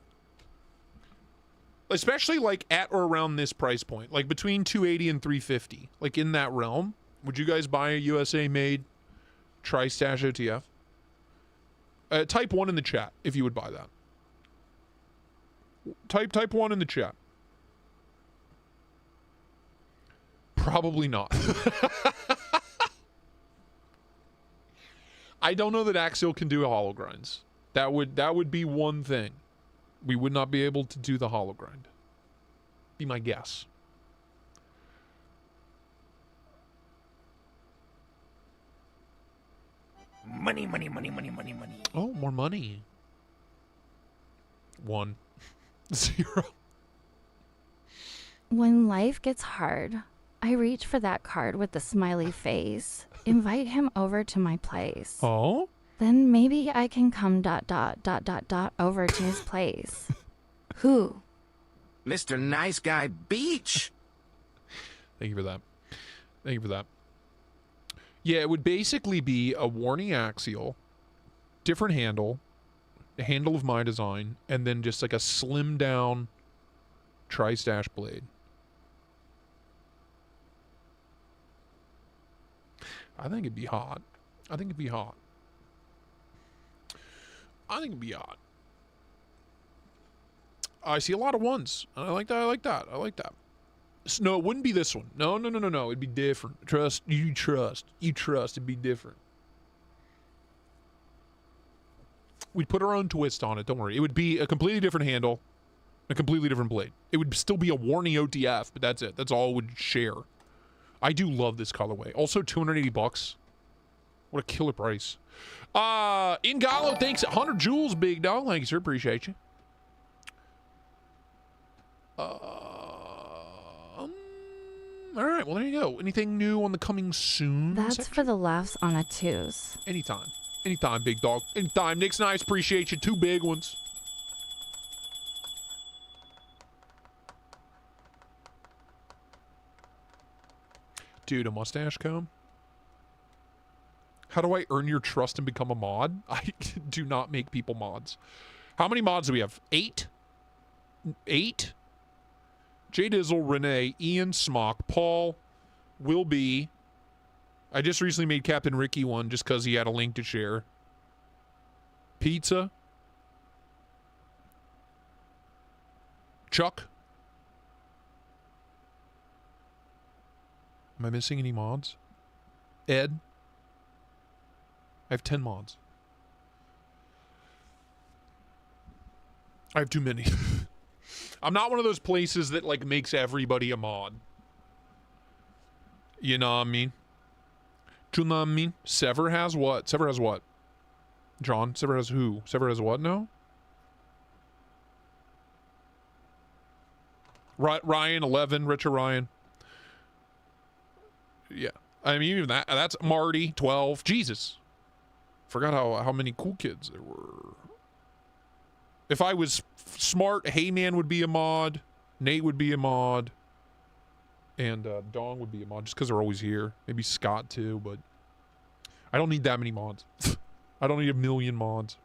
Especially like at or around this price point. Like between 280 and 350. Like in that realm. Would you guys buy a USA-made Tri-Stash OTF? Type 1 in the chat if you would buy that. Type 1 in the chat. Probably not. I don't know that Axial can do hollow grinds. That would be one thing. We would not be able to do the hollow grind. Be my guess. Money, money, money, money, money, money. Oh, more money. 1. 0. When life gets hard, I reach for that card with the smiley face. Invite him over to my place. Oh? Then maybe I can come ... over to his place. Who? Mr. Nice Guy Beach. Thank you for that. Thank you for that. Yeah, it would basically be a Warning Axial, different handle, a handle of my design, and then just like a slim down Tri-Stash blade. I think it'd be hot. I think it'd be hot. I think it'd be hot. I see a lot of ones. I like that. I like that. I like that. No, it wouldn't be this one. No. It'd be different. Trust. You trust. It'd be different. We'd put our own twist on it. Don't worry. It would be a completely different handle, a completely different blade. It would still be a Warning OTF, but that's it. That's all it would share. I do love this colorway. Also, $280. What a killer price. Ingalo, thanks. 100 jewels, big dog. Thank you, sir. Appreciate you. All right, well, there you go. Anything new on the coming soon That's section? for the laughs on a twos. Anytime. Anytime, big dog. Anytime. Nick's nice. Appreciate you. 2 big ones. Dude, a mustache comb? How do I earn your trust and become a mod? I do not make people mods. How many mods do we have? 8? 8? J Dizzle, Renee, Ian, Smock, Paul, Will B. I just recently made Captain Ricky one just because he had a link to share. Pizza. Chuck. Am I missing any mods? Ed. I have 10 mods. I have too many. I'm not one of those places that like makes everybody a mod. You know what I mean? Do you know what I mean? Sever has what? Sever has what? John? Sever has who? Sever has what now? Ryan 11, Richard Ryan. Yeah. I mean even that's Marty 12. Jesus. Forgot how many cool kids there were. If I was smart, Heyman would be a mod. Nate would be a mod. And Dong would be a mod just because they're always here. Maybe Scott too, but I don't need that many mods. I don't need 1 million mods.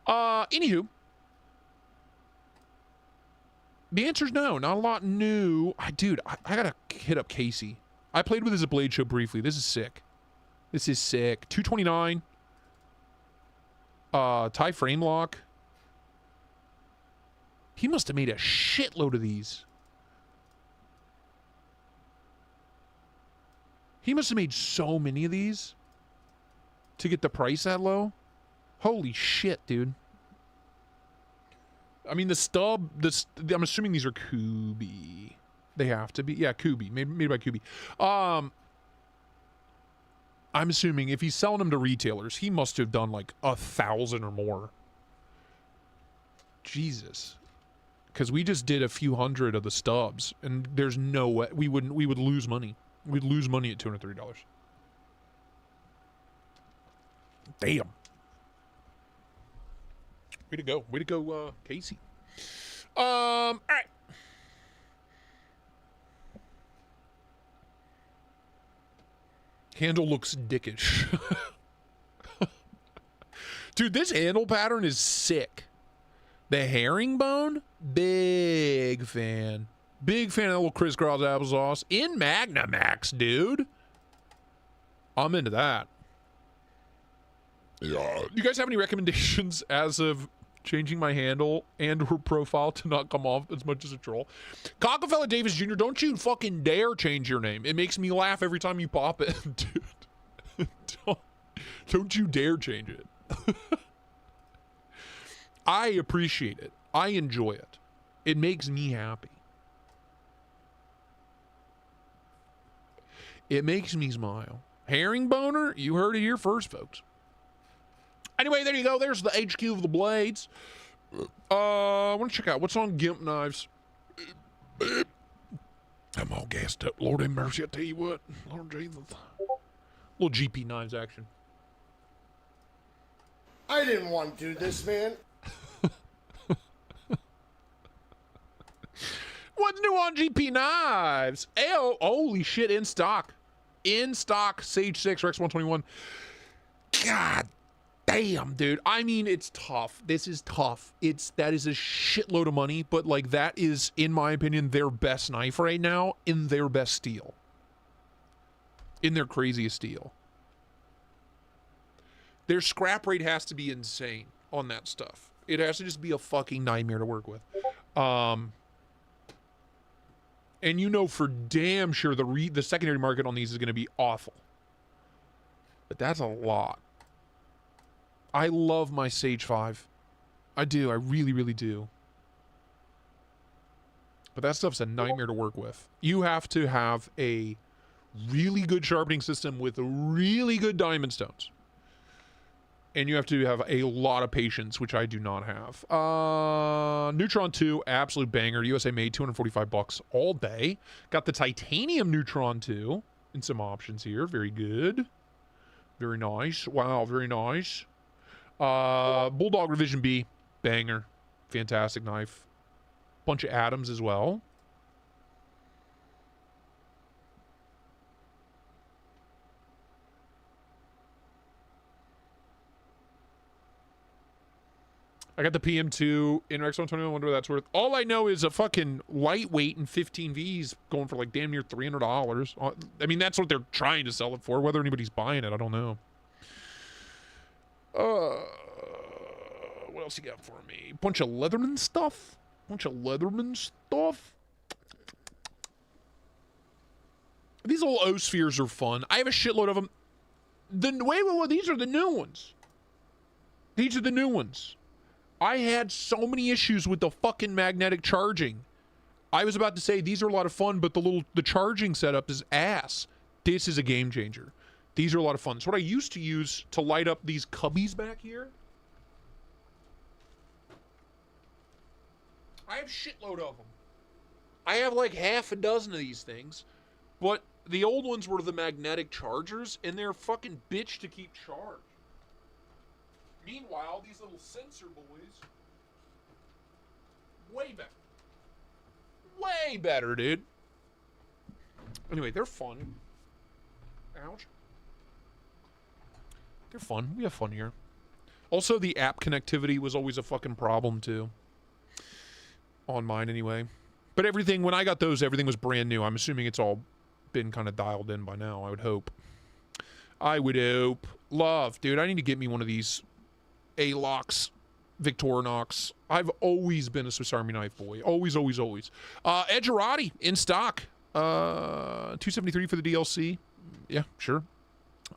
Anywho. The answer's no. Not a lot new. Dude, I gotta hit up Casey. I played with his Blade Show briefly. This is sick. This is sick. 229. Tie frame lock. He must have made a shitload of these. He must have made so many of these to get the price that low. Holy shit, dude. I mean, the stub, I'm assuming these are Kubi. They have to be. Yeah, Kubi. Made by Kubi. I'm assuming if he's selling them to retailers, he must have done like 1,000 or more. Jesus. Because we just did a few hundred of the stubs, and there's no way we would lose money. We'd lose money at $230. Damn. Way to go, Casey. All right. Handle looks dickish. Dude, this handle pattern is sick. The herringbone, big fan. Big fan of that little crisscross applesauce in Magnamax, dude. I'm into that. Yeah. You guys have any recommendations as of changing my handle and or profile to not come off as much as a troll? Cockafella Davis Jr., don't you fucking dare change your name. It makes me laugh every time you pop it, dude. Don't you dare change it. I appreciate it. I enjoy it. It makes me happy. It makes me smile. Herringboner, you heard it here first, folks. Anyway, there you go. There's the HQ of the Blades. I want to check out what's on Gimp Knives. I'm all gassed up. Lord have mercy, I tell you what. Lord Jesus. Little GP Knives action. I didn't want to do this, man. What's new on GP Knives? Ayo, holy shit, in stock. In stock, Sage 6, Rex 121. God damn, dude. I mean, it's tough. This is tough. That is a shitload of money, but like that is, in my opinion, their best knife right now in their best steel. In their craziest steel. Their scrap rate has to be insane on that stuff. It has to just be a fucking nightmare to work with. And you know for damn sure the secondary market on these is going to be awful. But that's a lot. I love my Sage 5. I do. I really, really do. But that stuff's a nightmare to work with. You have to have a really good sharpening system with really good diamond stones. And you have to have a lot of patience, which I do not have. Neutron 2, absolute banger. USA made, $245 all day. Got the titanium Neutron 2 and some options here. Very good. Very nice. Wow, very nice. Bulldog Revision B, banger. Fantastic knife. Bunch of atoms as well. I got the PM2 in Rex 121. I wonder what that's worth. All I know is a fucking lightweight and 15Vs going for like damn near $300. I mean, that's what they're trying to sell it for. Whether anybody's buying it, I don't know. What else you got for me? Bunch of Leatherman stuff. These old O-spheres are fun. I have a shitload of them. Wait, these are the new ones. These are the new ones. I had so many issues with the fucking magnetic charging. I was about to say these are a lot of fun, but the charging setup is ass. This is a game changer. These are a lot of fun. It's what I used to use to light up these cubbies back here. I have shitload of them. I have like half a dozen of these things, but the old ones were the magnetic chargers, and they're fucking bitch to keep charged. Meanwhile, these little sensor boys, way better. Way better, dude. Anyway, they're fun. Ouch. They're fun. We have fun here. Also, the app connectivity was always a fucking problem, too. On mine, anyway. But everything, when I got those, everything was brand new. I'm assuming it's all been kind of dialed in by now, I would hope. I would hope. Love. Dude, I need to get me one of these A-Locks, Victorinox. I've always been a Swiss Army knife boy. Always, always, always. Edgerati, in stock. $273 for the DLC. Yeah, sure.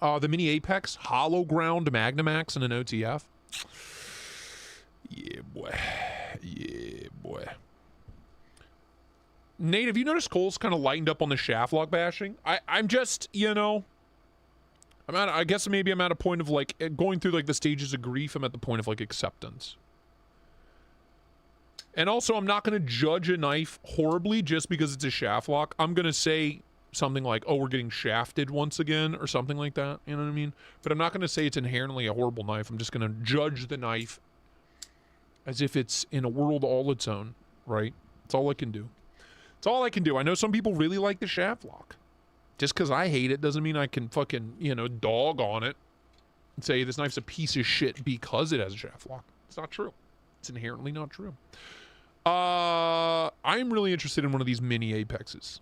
The Mini Apex, Hollow Ground Magnamax, and an OTF. Yeah, boy. Yeah, boy. Nate, have you noticed Cole's kind of lightened up on the shaft lock bashing? I'm just, you know, I guess maybe I'm at a point of, like, going through, like, the stages of grief. I'm at the point of, like, acceptance. And also, I'm not going to judge a knife horribly just because it's a shaft lock. I'm going to say something like, oh, we're getting shafted once again, or something like that. You know what I mean? But I'm not going to say it's inherently a horrible knife. I'm just going to judge the knife as if it's in a world all its own, right? That's all I can do. It's all I can do. I know some people really like the shaft lock. Just because I hate it doesn't mean I can fucking, you know, dog on it and say this knife's a piece of shit because it has a shaft lock. It's not true. It's inherently not true. I'm really interested in one of these mini Apexes.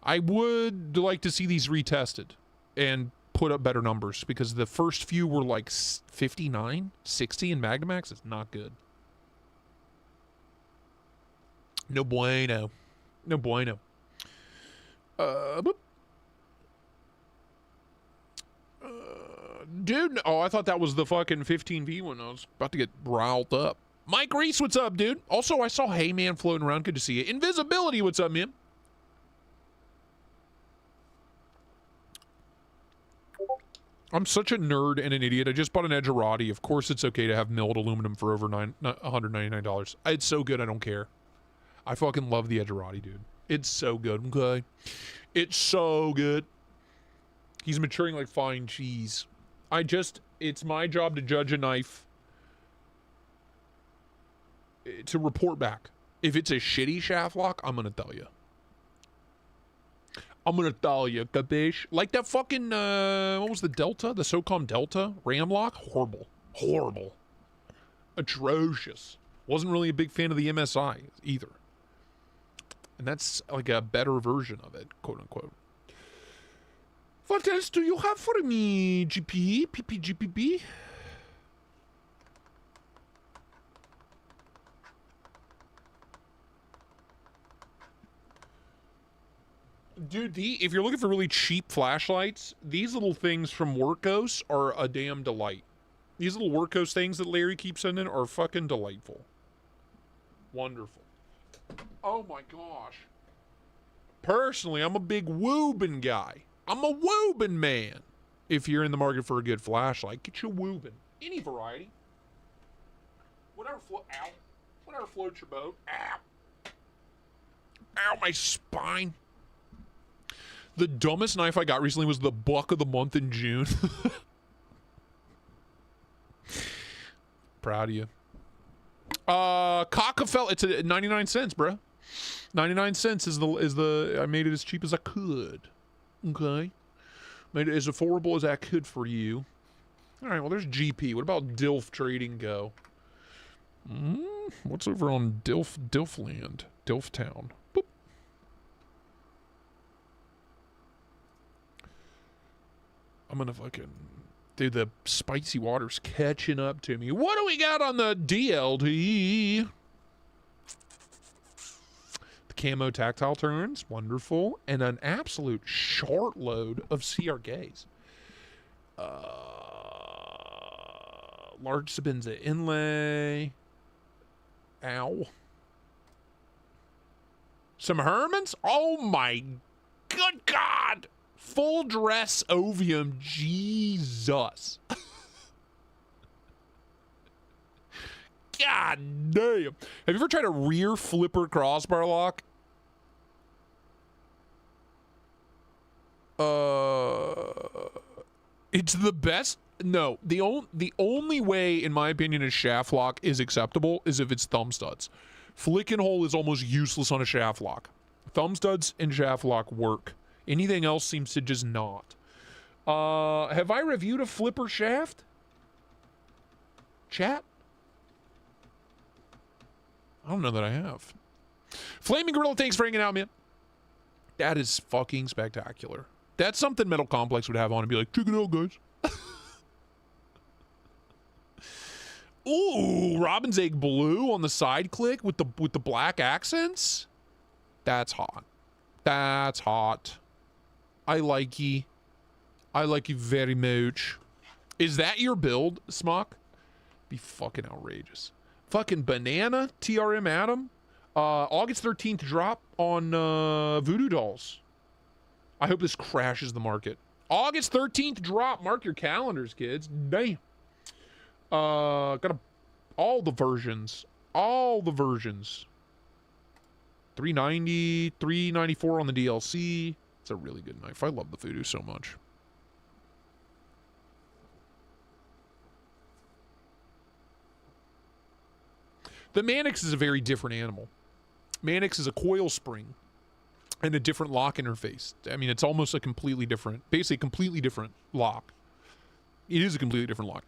I would like to see these retested and put up better numbers because the first few were like 59, 60 in Magnamax. It's not good. No bueno. No bueno. Dude, oh, I thought that was the fucking 15V one. I was about to get riled up. Mike Reese, what's up, dude? Also, I saw Heyman floating around. Good to see you. Invisibility, what's up, man? I'm such a nerd and an idiot. I just bought an Edgerati. Of course it's okay to have milled aluminum for over $199. It's so good, I don't care. I fucking love the Edgerati, dude. It's so good, okay? It's so good. He's maturing like fine cheese. It's my job to judge a knife, to report back. If it's a shitty shaft lock, I'm gonna tell you. I'm gonna tell you, capiche? Like that fucking, what was the Delta? The SOCOM Delta ram lock? Horrible. Horrible. Atrocious. Wasn't really a big fan of the MSI either. And that's like a better version of it, quote unquote. What else do you have for me, GP? PPGPB? Dude, if you're looking for really cheap flashlights, these little things from Workos are a damn delight. These little Workos things that Larry keeps sending are fucking delightful. Wonderful. Oh my gosh. Personally, I'm a big Woobin guy. I'm a Woobin man. If you're in the market for a good flashlight, get your Woobin. Any variety. Whatever floats your boat. Ow. Ow, my spine. The dumbest knife I got recently was the buck of the month in June. Proud of you. Cockafell, it's at 99 cents, bruh. 99 cents is the I made it as cheap as I could. Okay. Made it as affordable as I could for you. Alright, well there's GP. What about Dilf Trading Go? What's over on Dilfland? Dilftown. Boop. I'm gonna fucking... Dude, the spicy water's catching up to me. What do we got on the DLT? The camo tactile turns. Wonderful. And an absolute short load of CRKs. Large Sabenza inlay. Ow. Some Hermans? Oh my good God! Full dress Ovium, Jesus. God damn. Have you ever tried a rear flipper crossbar lock? It's the best No, the only way, in my opinion, a shaft lock is acceptable is if it's thumb studs. Flick and hole is almost useless on a shaft lock. Thumb studs and shaft lock work. Anything else seems to just not. Have I reviewed a flipper shaft? Chat? I don't know that I have. Flaming Gorilla, thanks for hanging out, man. That is fucking spectacular. That's something Metal Complex would have on and be like, check it out, guys. Ooh, Robin's Egg Blue on the side click with the black accents. That's hot. That's hot. I like ye. I like you very much. Is that your build, Smock? Be fucking outrageous. Fucking banana, TRM Adam. August 13th drop on Voodoo Dolls. I hope this crashes the market. August 13th drop. Mark your calendars, kids. Damn. Got all the versions. All the versions. 390, 394 on the DLC. It's a really good knife. I love the Voodoo so much. The Mannix is a very different animal. Mannix is a coil spring and a different lock interface. I mean, it's almost a completely different, basically a completely different lock. It is a completely different lock.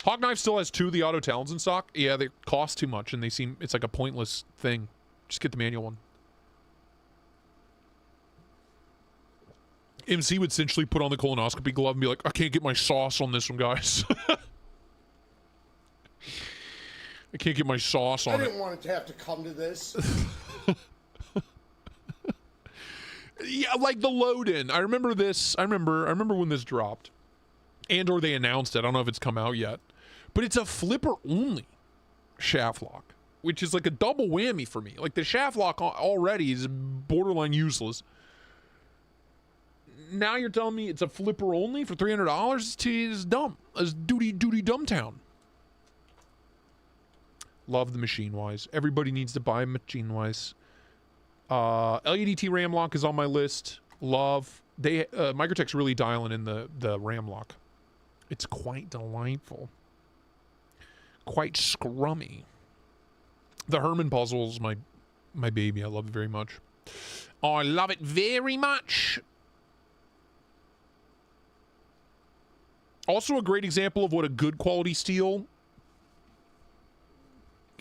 Hawk Knife still has 2 of the auto talons in stock. Yeah, they cost too much and they seem, it's like a pointless thing. Just get the manual one. MC would essentially put on the colonoscopy glove and be like, I can't get my sauce on this one, guys. I can't get my sauce on it. I didn't want it to have to come to this. Yeah, like the load-in. I remember this. I remember when this dropped. And or they announced it. I don't know if it's come out yet. But it's a flipper-only shaft lock, which is like a double whammy for me. Like the shaft lock already is borderline useless. Now you're telling me it's a flipper-only for $300? It's dumb. It's duty dumbtown. Love the machine-wise. Everybody needs to buy machine-wise. LUDT RAM lock is on my list. Love. They Microtech's really dialing in the RAM lock. It's quite delightful. Quite scrummy. The Herman puzzle is my baby. I love it very much. I love it very much. Also a great example of what a good quality steel,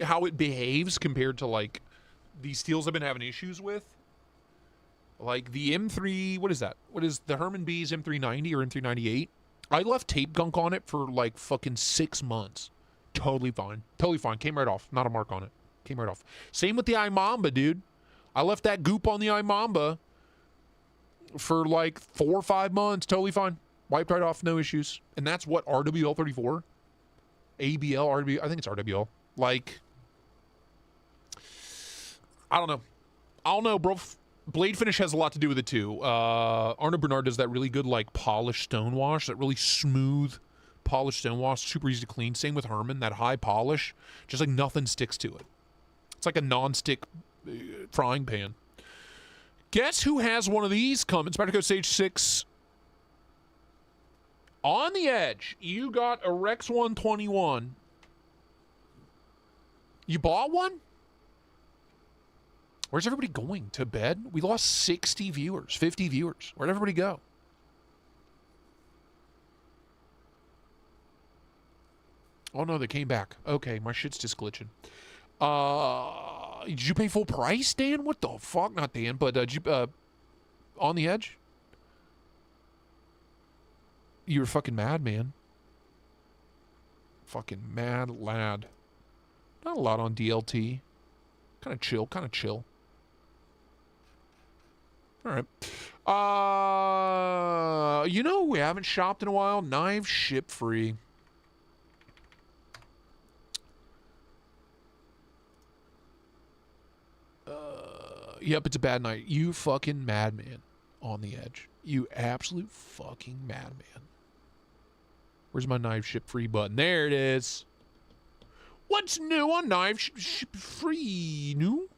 how it behaves compared to like these steels I've been having issues with. Like the M3, what is that? What is the Herman B's M390 or M398? I left tape gunk on it for like fucking 6 months. Totally fine. Totally fine. Came right off. Not a mark on it. Came right off. Same with the iMamba, dude. I left that goop on the iMamba for like 4 or 5 months. Totally fine. Wiped right off. No issues. And that's what, RWL34? ABL, RWL? I think it's RWL. Like, I don't know, bro. Blade finish has a lot to do with it too. Arno Bernard does that really good like polished stone wash, that really smooth polished stone wash, super easy to clean. Same with Herman, that high polish, just like nothing sticks to it. It's like a non-stick frying pan. Guess who has one of these coming? Spectacle Stage 6. On the edge, you got a Rex 121. You bought one? Where's everybody going? To bed? We lost 60 viewers, 50 viewers. Where'd everybody go? Oh no, they came back. Okay, my shit's just glitching. Did you pay full price, Dan? What the fuck? Not Dan, but did you, On the Edge? You were fucking mad, man. Fucking mad lad. Not a lot on DLT. Kind of chill, kind of chill. All right. You know we haven't shopped in a while? Knives ship free. Yep, it's a bad night. You fucking madman on the edge. You absolute fucking madman. Where's my knife ship free button? There it is. What's new on knife ship free? New?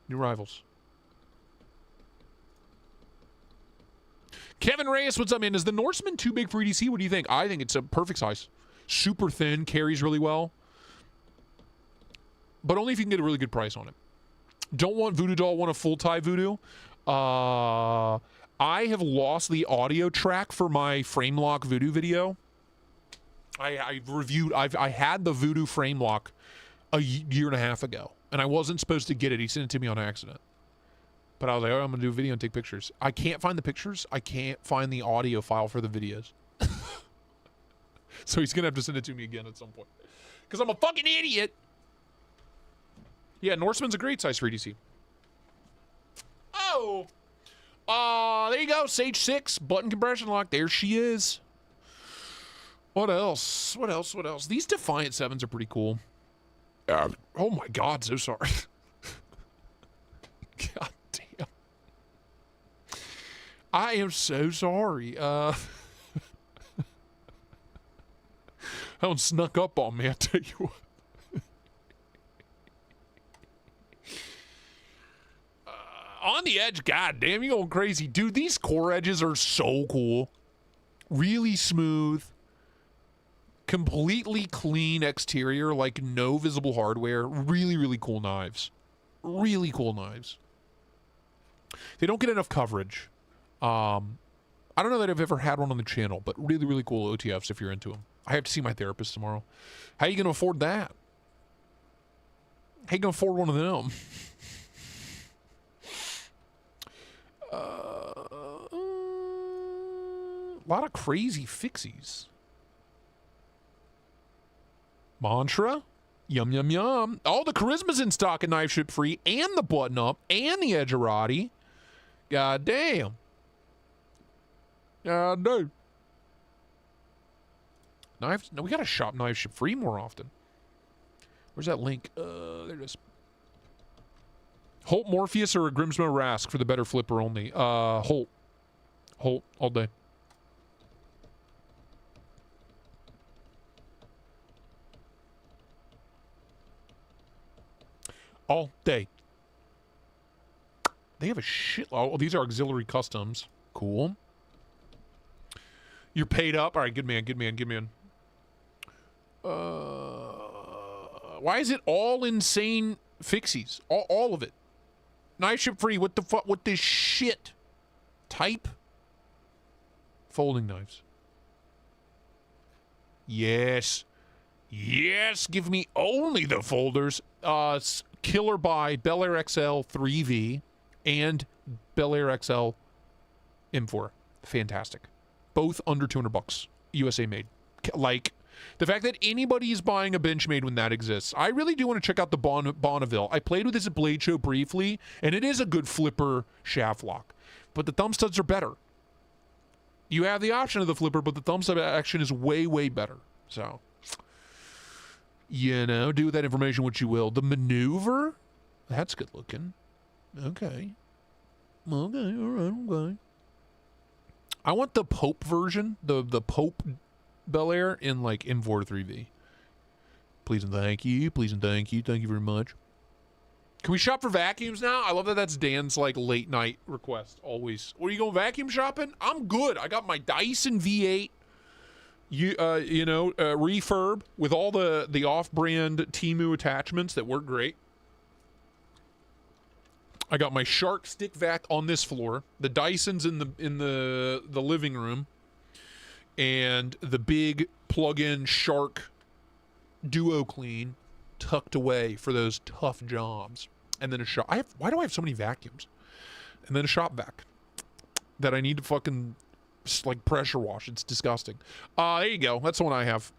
New rivals. Kevin Reyes, what's up, man? Is the Norseman too big for EDC? What do you think? I think it's a perfect size. Super thin, carries really well. But only if you can get a really good price on it. Don't want Voodoo Doll, want a full tie Voodoo. I have lost the audio track for my frame lock Voodoo video. I had the Voodoo frame lock a year and a half ago, and I wasn't supposed to get it. He sent it to me on accident. But I was like, oh, I'm going to do a video and take pictures. I can't find the pictures. I can't find the audio file for the videos. So he's going to have to send it to me again at some point. Because I'm a fucking idiot. Yeah, Norseman's a great size for EDC. Oh. There you go. Sage 6, button compression lock. There she is. What else? What else? What else? These Defiant 7s are pretty cool. Oh my God, so sorry. God damn. I am so sorry. That one snuck up on me, I tell you what. On the edge, god damn, you going crazy. Dude, these core edges are so cool. Really smooth. Completely clean exterior, like no visible hardware. Really, really cool knives. Really cool knives. They don't get enough coverage. I don't know that I've ever had one on the channel, but really, really cool OTFs if you're into them. I have to see my therapist tomorrow. How are you going to afford that? How you going to afford one of them? A lot of crazy fixies. Mantra. Yum, yum, yum. All the Charisma's in stock and Knife Ship Free, and the Button Up, and the Edgerati. God damn. God damn. Knives. No, we gotta shop Knife Ship Free more often. Where's that link? There it is. Holt Morpheus or a Grimsmo Rask for the better flipper only? Holt. Holt all day. All day. They have a shit. Oh, these are auxiliary customs. Cool. You're paid up. All right, good man, good man, good man. Why is it all insane fixies? All of it. Knife Ship Free. What the fuck? What this shit? Type. Folding knives. Yes. Yes. Give me only the folders. Killer Buy Bel Air XL 3V and Bel Air XL M4. Fantastic. Both under $200. USA made. Like, the fact that anybody is buying a Benchmade when that exists. I really do want to check out the Bonneville. I played with this at Blade Show briefly, and it is a good flipper shaft lock. But the thumb studs are better. You have the option of the flipper, but the thumb stud action is way, way better. So, you know, do with that information what you will. The Maneuver? That's good looking. Okay. Okay, all right, okay. I want the Pope version, the Pope Bel Air in like M4 3V. Please and thank you. Please and thank you. Thank you very much. Can we shop for vacuums now? I love that that's Dan's like late night request always. What, are you going vacuum shopping? I'm good. I got my Dyson V8 refurb with all the off-brand Temu attachments that work great. I got my Shark stick vac on this floor. The Dyson's in the living room, and the big plug-in Shark Duo Clean tucked away for those tough jobs. And then a shop. Why do I have so many vacuums? And then a shop vac that I need to fucking like pressure wash. It's disgusting. There you go. That's the one I have.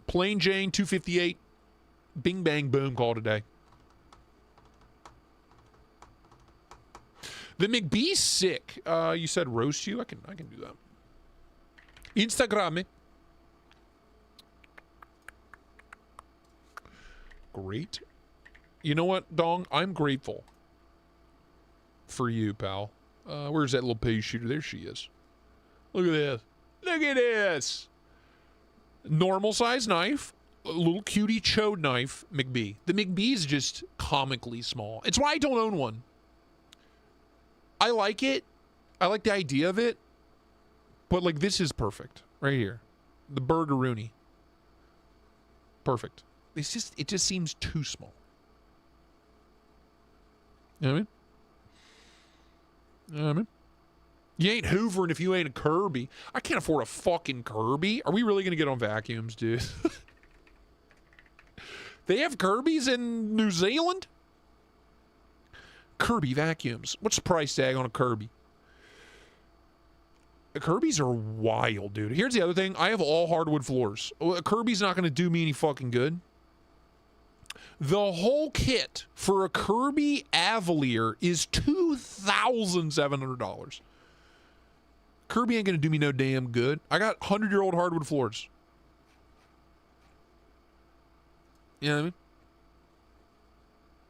Plain Jane 258. Bing bang boom call today. The McBee's sick. You said roast you? I can do that. Instagram me. Great. You know what, Dong? I'm grateful for you, pal. Where's that little pea shooter? There she is. Look at this. Look at this. Normal size knife. little cutie chode knife McBee. The McBee is just comically small. It's why I don't own one. I like it. I like the idea of it. But like this is perfect right here. The Burgeroony. Perfect. It just seems too small. You know what I mean? You know what I mean? You ain't hoovering if you ain't a Kirby. I can't afford a fucking Kirby. Are we really gonna get on vacuums, dude? They have Kirby's in New Zealand? Kirby vacuums. What's the price tag on a Kirby? Kirby's are wild, dude. Here's the other thing. I have all hardwood floors. A Kirby's not gonna do me any fucking good. The whole kit for a Kirby Avalier is $2,700. Kirby ain't gonna do me no damn good. I got 100-year-old hardwood floors. You know what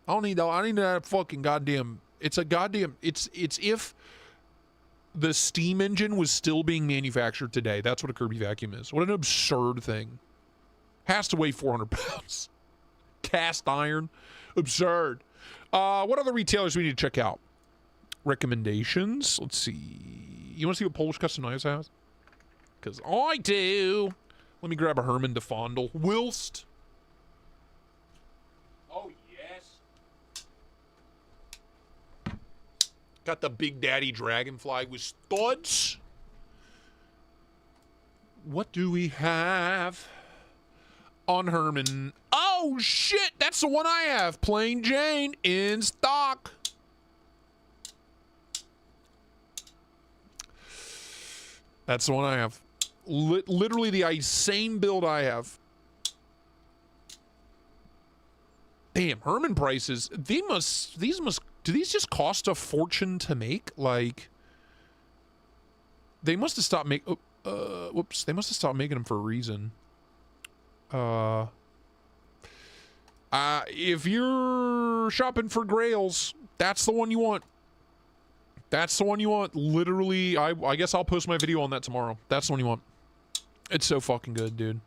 I mean? I need that fucking goddamn. It's a goddamn. It's if the steam engine was still being manufactured today. That's what a Kirby vacuum is. What an absurd thing. Has to weigh 400 pounds. Cast iron. Absurd. What other retailers do we need to check out? Recommendations. Let's see. You want to see what Polish Custom Knives has? Because I do. Let me grab a Herman to fondle. Whilst. Oh, yes. Got the Big Daddy Dragonfly with studs. What do we have on Herman? Oh, shit. That's the one I have. Plain Jane in stock. That's the one I have. Literally the same build I have. Damn, Herman prices. Do these just cost a fortune to make? Like, they must have stopped making. Whoops, they must have stopped making them for a reason. If you're shopping for grails, that's the one you want. That's the one you want. Literally, I guess I'll post my video on that tomorrow. That's the one you want. It's so fucking good, dude.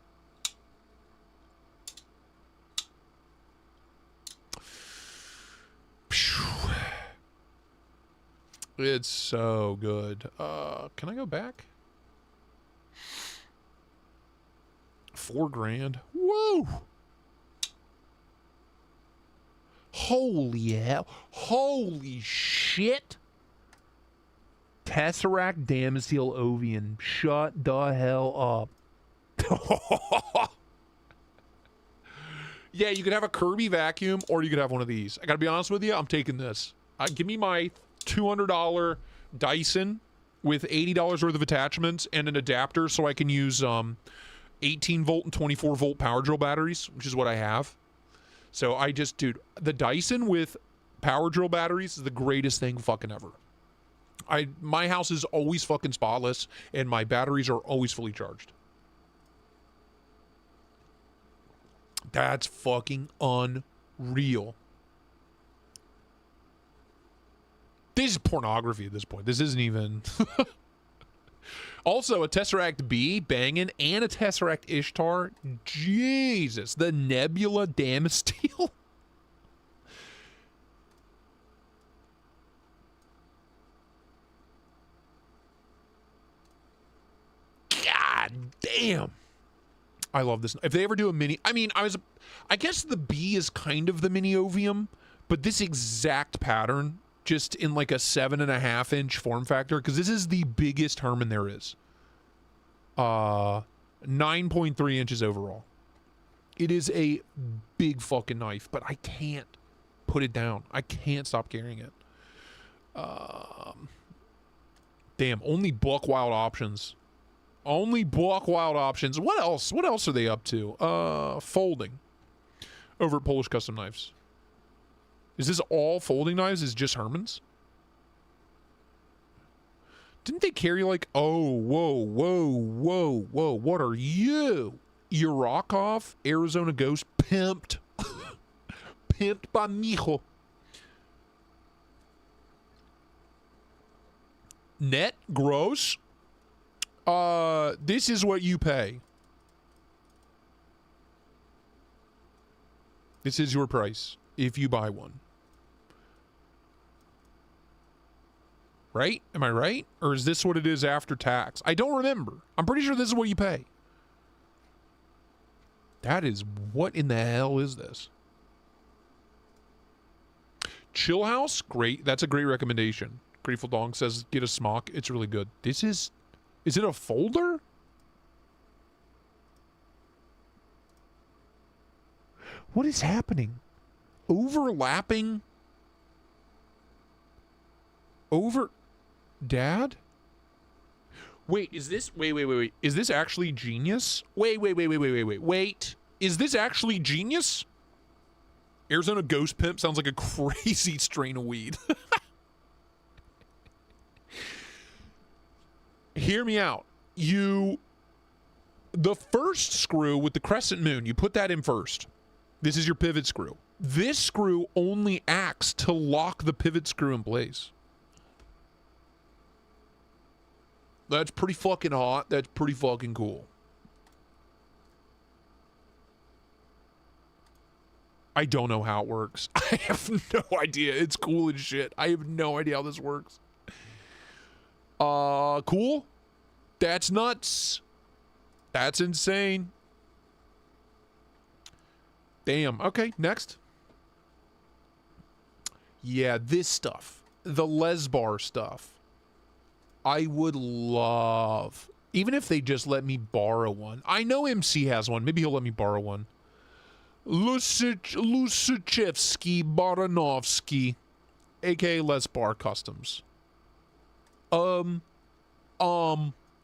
It's so good. Can I go back? $4,000. Woo! Holy hell. Holy shit. Tesseract Damascene Ovian. Shut the hell up. Yeah, you could have a Kirby vacuum or you could have one of these. I gotta be honest with you, I'm taking this. Give me my $200 Dyson with $80 worth of attachments and an adapter so I can use 18 volt and 24 volt power drill batteries, which is what I have. So dude, the Dyson with power drill batteries is the greatest thing fucking ever. My house is always fucking spotless and my batteries are always fully charged. That's fucking unreal. This is pornography at this point. This isn't even... Also, a Tesseract B, banging, and a Tesseract Ishtar. Jesus, the Nebula Damascene. God damn. I love this. If they ever do a mini... I guess the B is kind of the mini Ovium, but this exact pattern... just in like a 7.5 inch form factor, because this is the biggest Herman there is. 9.3 inches overall. It is a big fucking knife, but I can't put it down. I can't stop carrying it. Damn, only buck wild options. Only buck wild options. What else? What else are they up to? Folding. Over at Polish Custom Knives. Is this all folding knives? Is just Herman's? Didn't they carry like... Oh, whoa. What are you? Urakov, Arizona Ghost, pimped. Pimped by Mijo. Net, gross. This is what you pay. This is your price if you buy one. Right? Am I right? Or is this what it is after tax? I don't remember. I'm pretty sure this is what you pay. That is, what in the hell is this? Chill House? Great. That's a great recommendation. Grateful Dong says get a smock. It's really good. This is it a folder? What is happening? Overlapping? Dad? Wait, is this... Wait. Is this actually genius? Wait. Wait. Is this actually genius? Arizona Ghost Pimp sounds like a crazy strain of weed. Hear me out. The first screw with the crescent moon, you put that in first. This is your pivot screw. This screw only acts to lock the pivot screw in place. That's pretty fucking hot. That's pretty fucking cool. I don't know how it works. I have no idea. It's cool as shit. I have no idea how this works. Cool. That's nuts. That's insane. Damn. Okay, next. Yeah, this stuff. The Lesbar stuff. I would love, even if they just let me borrow one. I know MC has one. Maybe he'll let me borrow one. Lusichevsky Baranovsky, aka Lesbar Customs.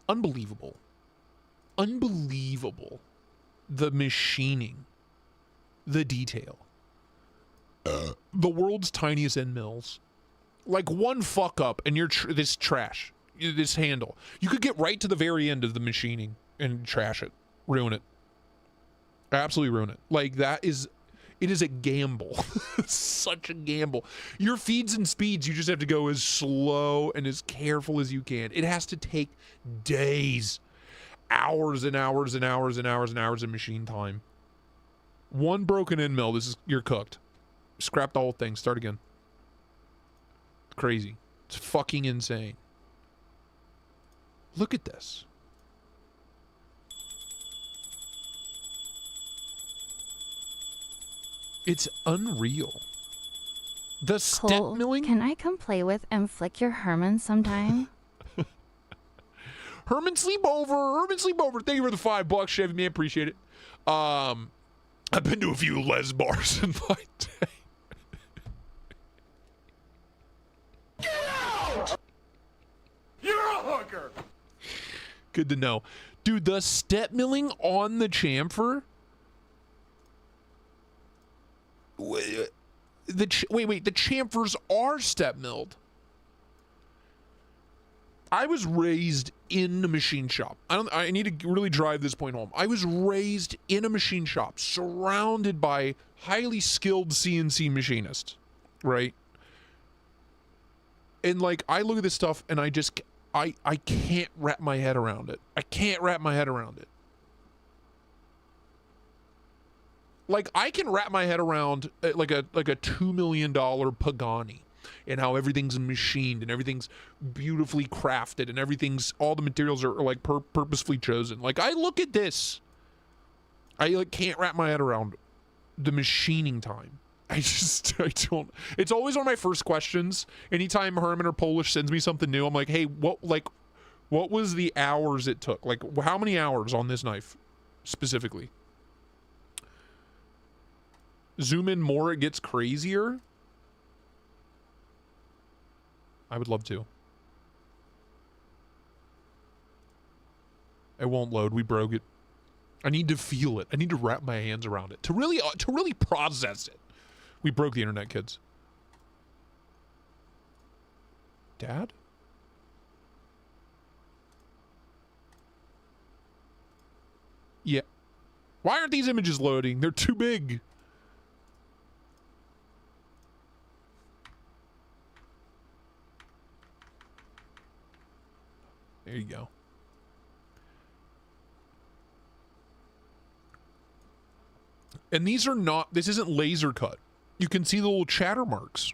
Unbelievable. Unbelievable. The machining. The detail. The world's tiniest end mills. Like one fuck up and you're this trash. This handle. You could get right to the very end of the machining and trash it. Ruin it. Absolutely ruin it. Like that is... It is a gamble. Such a gamble. Your feeds and speeds, you just have to go as slow and as careful as you can. It has to take days. Hours and hours and hours and hours and hours of machine time. One broken end mill, you're cooked. Scrap the whole thing. Start again. Crazy. It's fucking insane. Look at this. It's unreal. The step Cole, milling. can I come play with and flick your Herman sometime? Herman sleepover. Thank you for the $5, Chevy man. Appreciate it. I've been to a few Les bars in my day. Get out! You're a hooker. Good to know, dude. The step milling on the chamfer. Wait, the chamfers are step milled. I was raised in a machine shop. I need to really drive this point home. I was raised in a machine shop, surrounded by highly skilled CNC machinists, right? And like, I look at this stuff and I can't wrap my head around it. I can't wrap my head around it. Like, I can wrap my head around like a $2 million Pagani and how everything's machined and everything's beautifully crafted and all the materials are like purposefully chosen. Like, I look at this, I like can't wrap my head around the machining time. I don't. It's always one of my first questions. Anytime Herman or Polish sends me something new, I'm like, hey, what was the hours it took? Like, how many hours on this knife specifically? Zoom in more, it gets crazier. I would love to. It won't load. We broke it. I need to feel it. I need to wrap my hands around it to really process it. We broke the internet, kids. Dad? Yeah. Why aren't these images loading? They're too big. There you go. And these are not, this isn't laser cut. You can see the little chatter marks.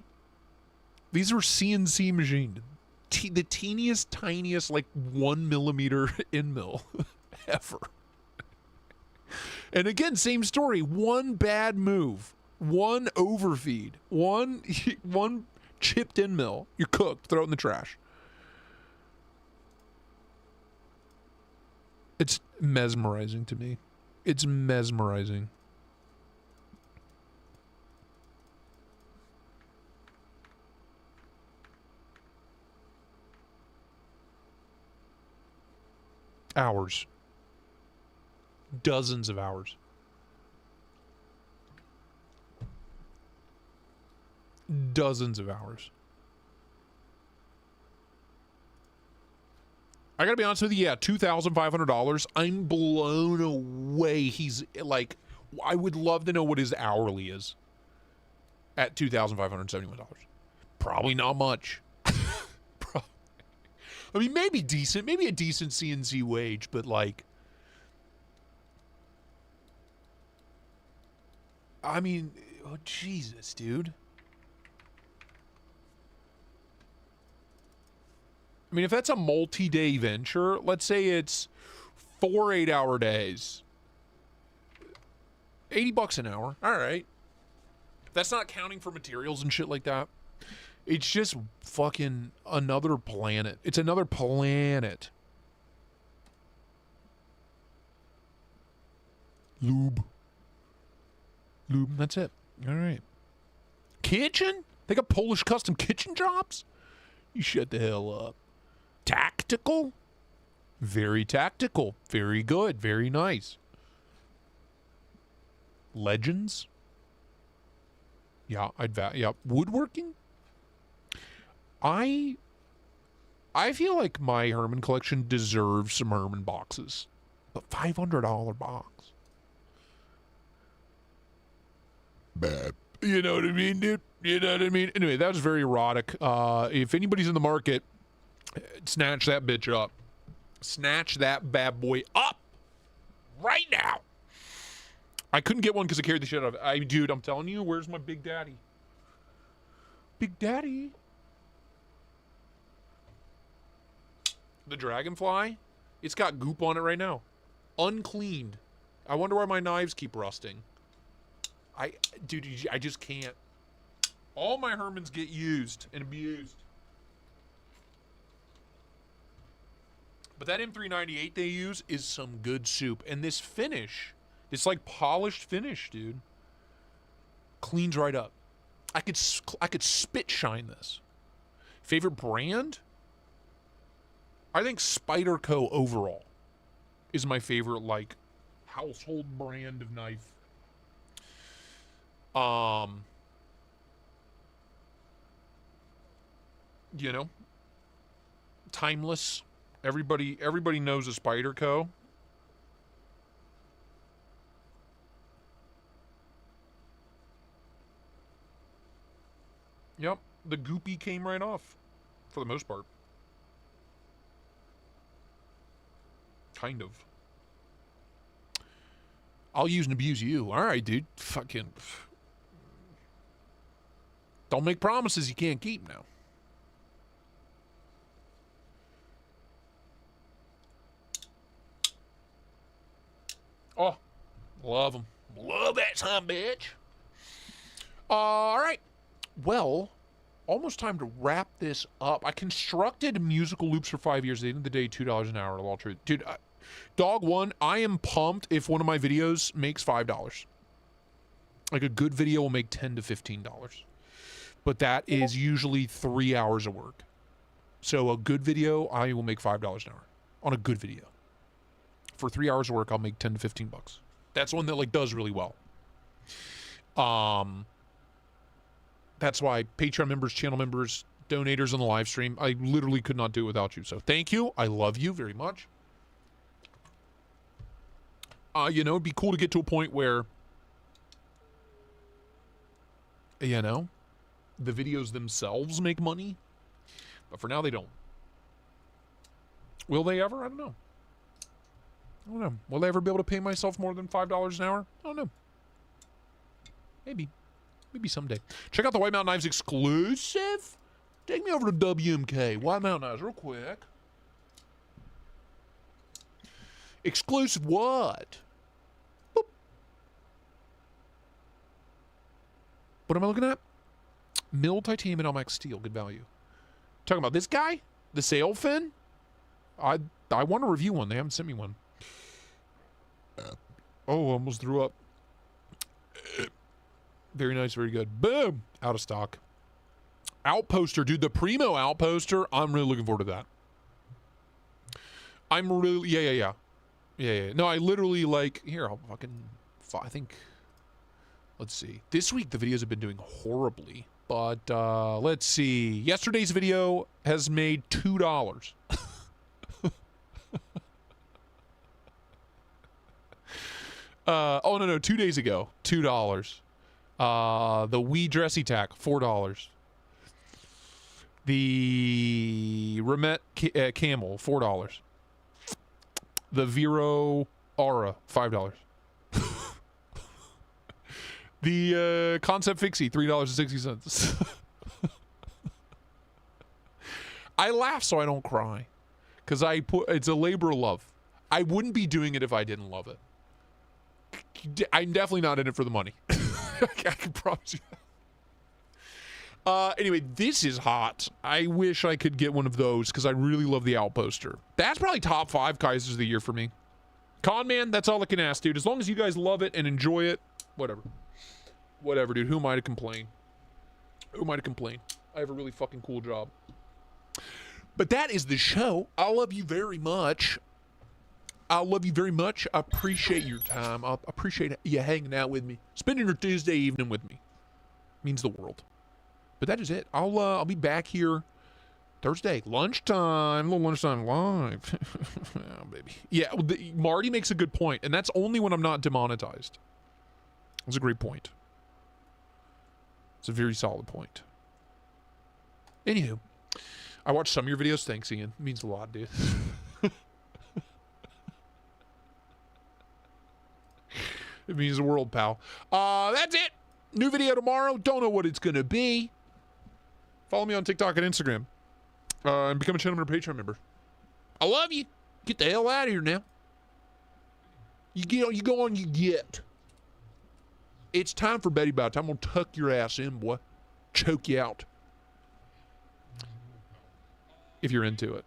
These are CNC machined. The teeniest, tiniest, like 1 millimeter end mill ever. And again, same story. One bad move, one overfeed, one chipped end mill. You're cooked. Throw it in the trash. It's mesmerizing to me. It's mesmerizing. Hours. Dozens of hours. Dozens of hours. I gotta be honest with you, yeah, $2,500. I'm blown away. He's like, I would love to know what his hourly is at $2,571. Probably not much. I mean, maybe decent, maybe a decent CNC wage, but like, I mean, oh, Jesus, dude. I mean, if that's a multi-day venture, let's say it's 4 8-hour days, $80 an hour. All right. That's not counting for materials and shit like that. It's just fucking another planet. It's another planet. Lube. That's it. All right. Kitchen? They got Polish custom kitchen jobs? You shut the hell up. Tactical? Very tactical. Very good. Very nice. Legends? Yeah, yeah. Woodworking? I feel like my Herman collection deserves some Herman boxes. But $500 box. Bad. You know what I mean, dude? You know what I mean? Anyway, that was very erotic. If anybody's in the market, snatch that bitch up. Snatch that bad boy up right now. I couldn't get one because I carried the shit out of it. Dude, I'm telling you, where's my Big Daddy? Big Daddy? The Dragonfly? It's got goop on it right now. Uncleaned. I wonder why my knives keep rusting. Dude, I just can't. All my Hermans get used and abused. But that M398 they use is some good soup. And this finish, this like polished finish, dude, cleans right up. I could spit shine this. Favorite brand? I think Spyderco overall is my favorite, like, household brand of knife. You know, timeless. Everybody knows a Spyderco. Yep, the goopy came right off, for the most part. Kind of. I'll use and abuse you. All right, dude. Fucking. Don't make promises you can't keep now. Oh, love them. Love that son bitch. All right. Well, almost time to wrap this up. I constructed musical loops for 5 years. At the end of the day, $2 an hour. All truth. Dude, Dog one, I am pumped if one of my videos makes $5. Like a good video will make $10 to $15. But that is usually 3 hours of work. So a good video, I will make $5 an hour on a good video. For 3 hours of work, I'll make 10 to 15 bucks. That's one that like does really well. That's why Patreon members, channel members, donators on the live stream, I literally could not do it without you. So thank you. I love you very much. You know, it'd be cool to get to a point where, you know, the videos themselves make money. But for now, they don't. Will they ever? I don't know. I don't know. Will I ever be able to pay myself more than $5 an hour? I don't know. Maybe someday. Check out the White Mountain Knives exclusive. Take me over to WMK. White Mountain Knives real quick. Exclusive what? Boop. What am I looking at? Milled titanium and Elmax steel. Good value. Talking about this guy? The sailfin? I want to review one. They haven't sent me one. Oh, almost threw up. Very nice, very good. Boom! Out of stock. Outposter, dude. The Primo Outposter. I'm really looking forward to that. I'm really... Yeah. No, I literally, like... Here, I'll fucking... I think... Let's see. This week, the videos have been doing horribly. But, let's see. Yesterday's video has made $2. Oh, no. 2 days ago. $2. The Wee Dressy Tack, $4. The Remet Camel, $4. The Vero Aura, $5. The Concept Fixie, $3.60. I laugh so I don't cry. Because it's a labor of love. I wouldn't be doing it if I didn't love it. I'm definitely not in it for the money. I can promise you that. Anyway, this is hot. I wish I could get one of those because I really love the Outposter. That's probably top 5 Kaisers of the year for me. Con Man, that's all I can ask, dude. As long as you guys love it and enjoy it, whatever. Whatever, dude. Who am I to complain? I have a really fucking cool job. But that is the show. I love you very much. I appreciate your time. I appreciate you hanging out with me. Spending your Tuesday evening with me. Means the world. But that is it. I'll be back here Thursday. Lunchtime. A little lunchtime live. Oh, baby. Yeah, Marty makes a good point. And that's only when I'm not demonetized. That's a great point. It's a very solid point. Anywho. I watched some of your videos. Thanks, Ian. It means a lot, dude. It means the world, pal. That's it. New video tomorrow. Don't know what it's going to be. Follow me on TikTok and Instagram. And become a channel member, Patreon member. I love you. Get the hell out of here now. You go on, you get. It's time for Betty Bout. I'm going to tuck your ass in, boy. Choke you out. If you're into it.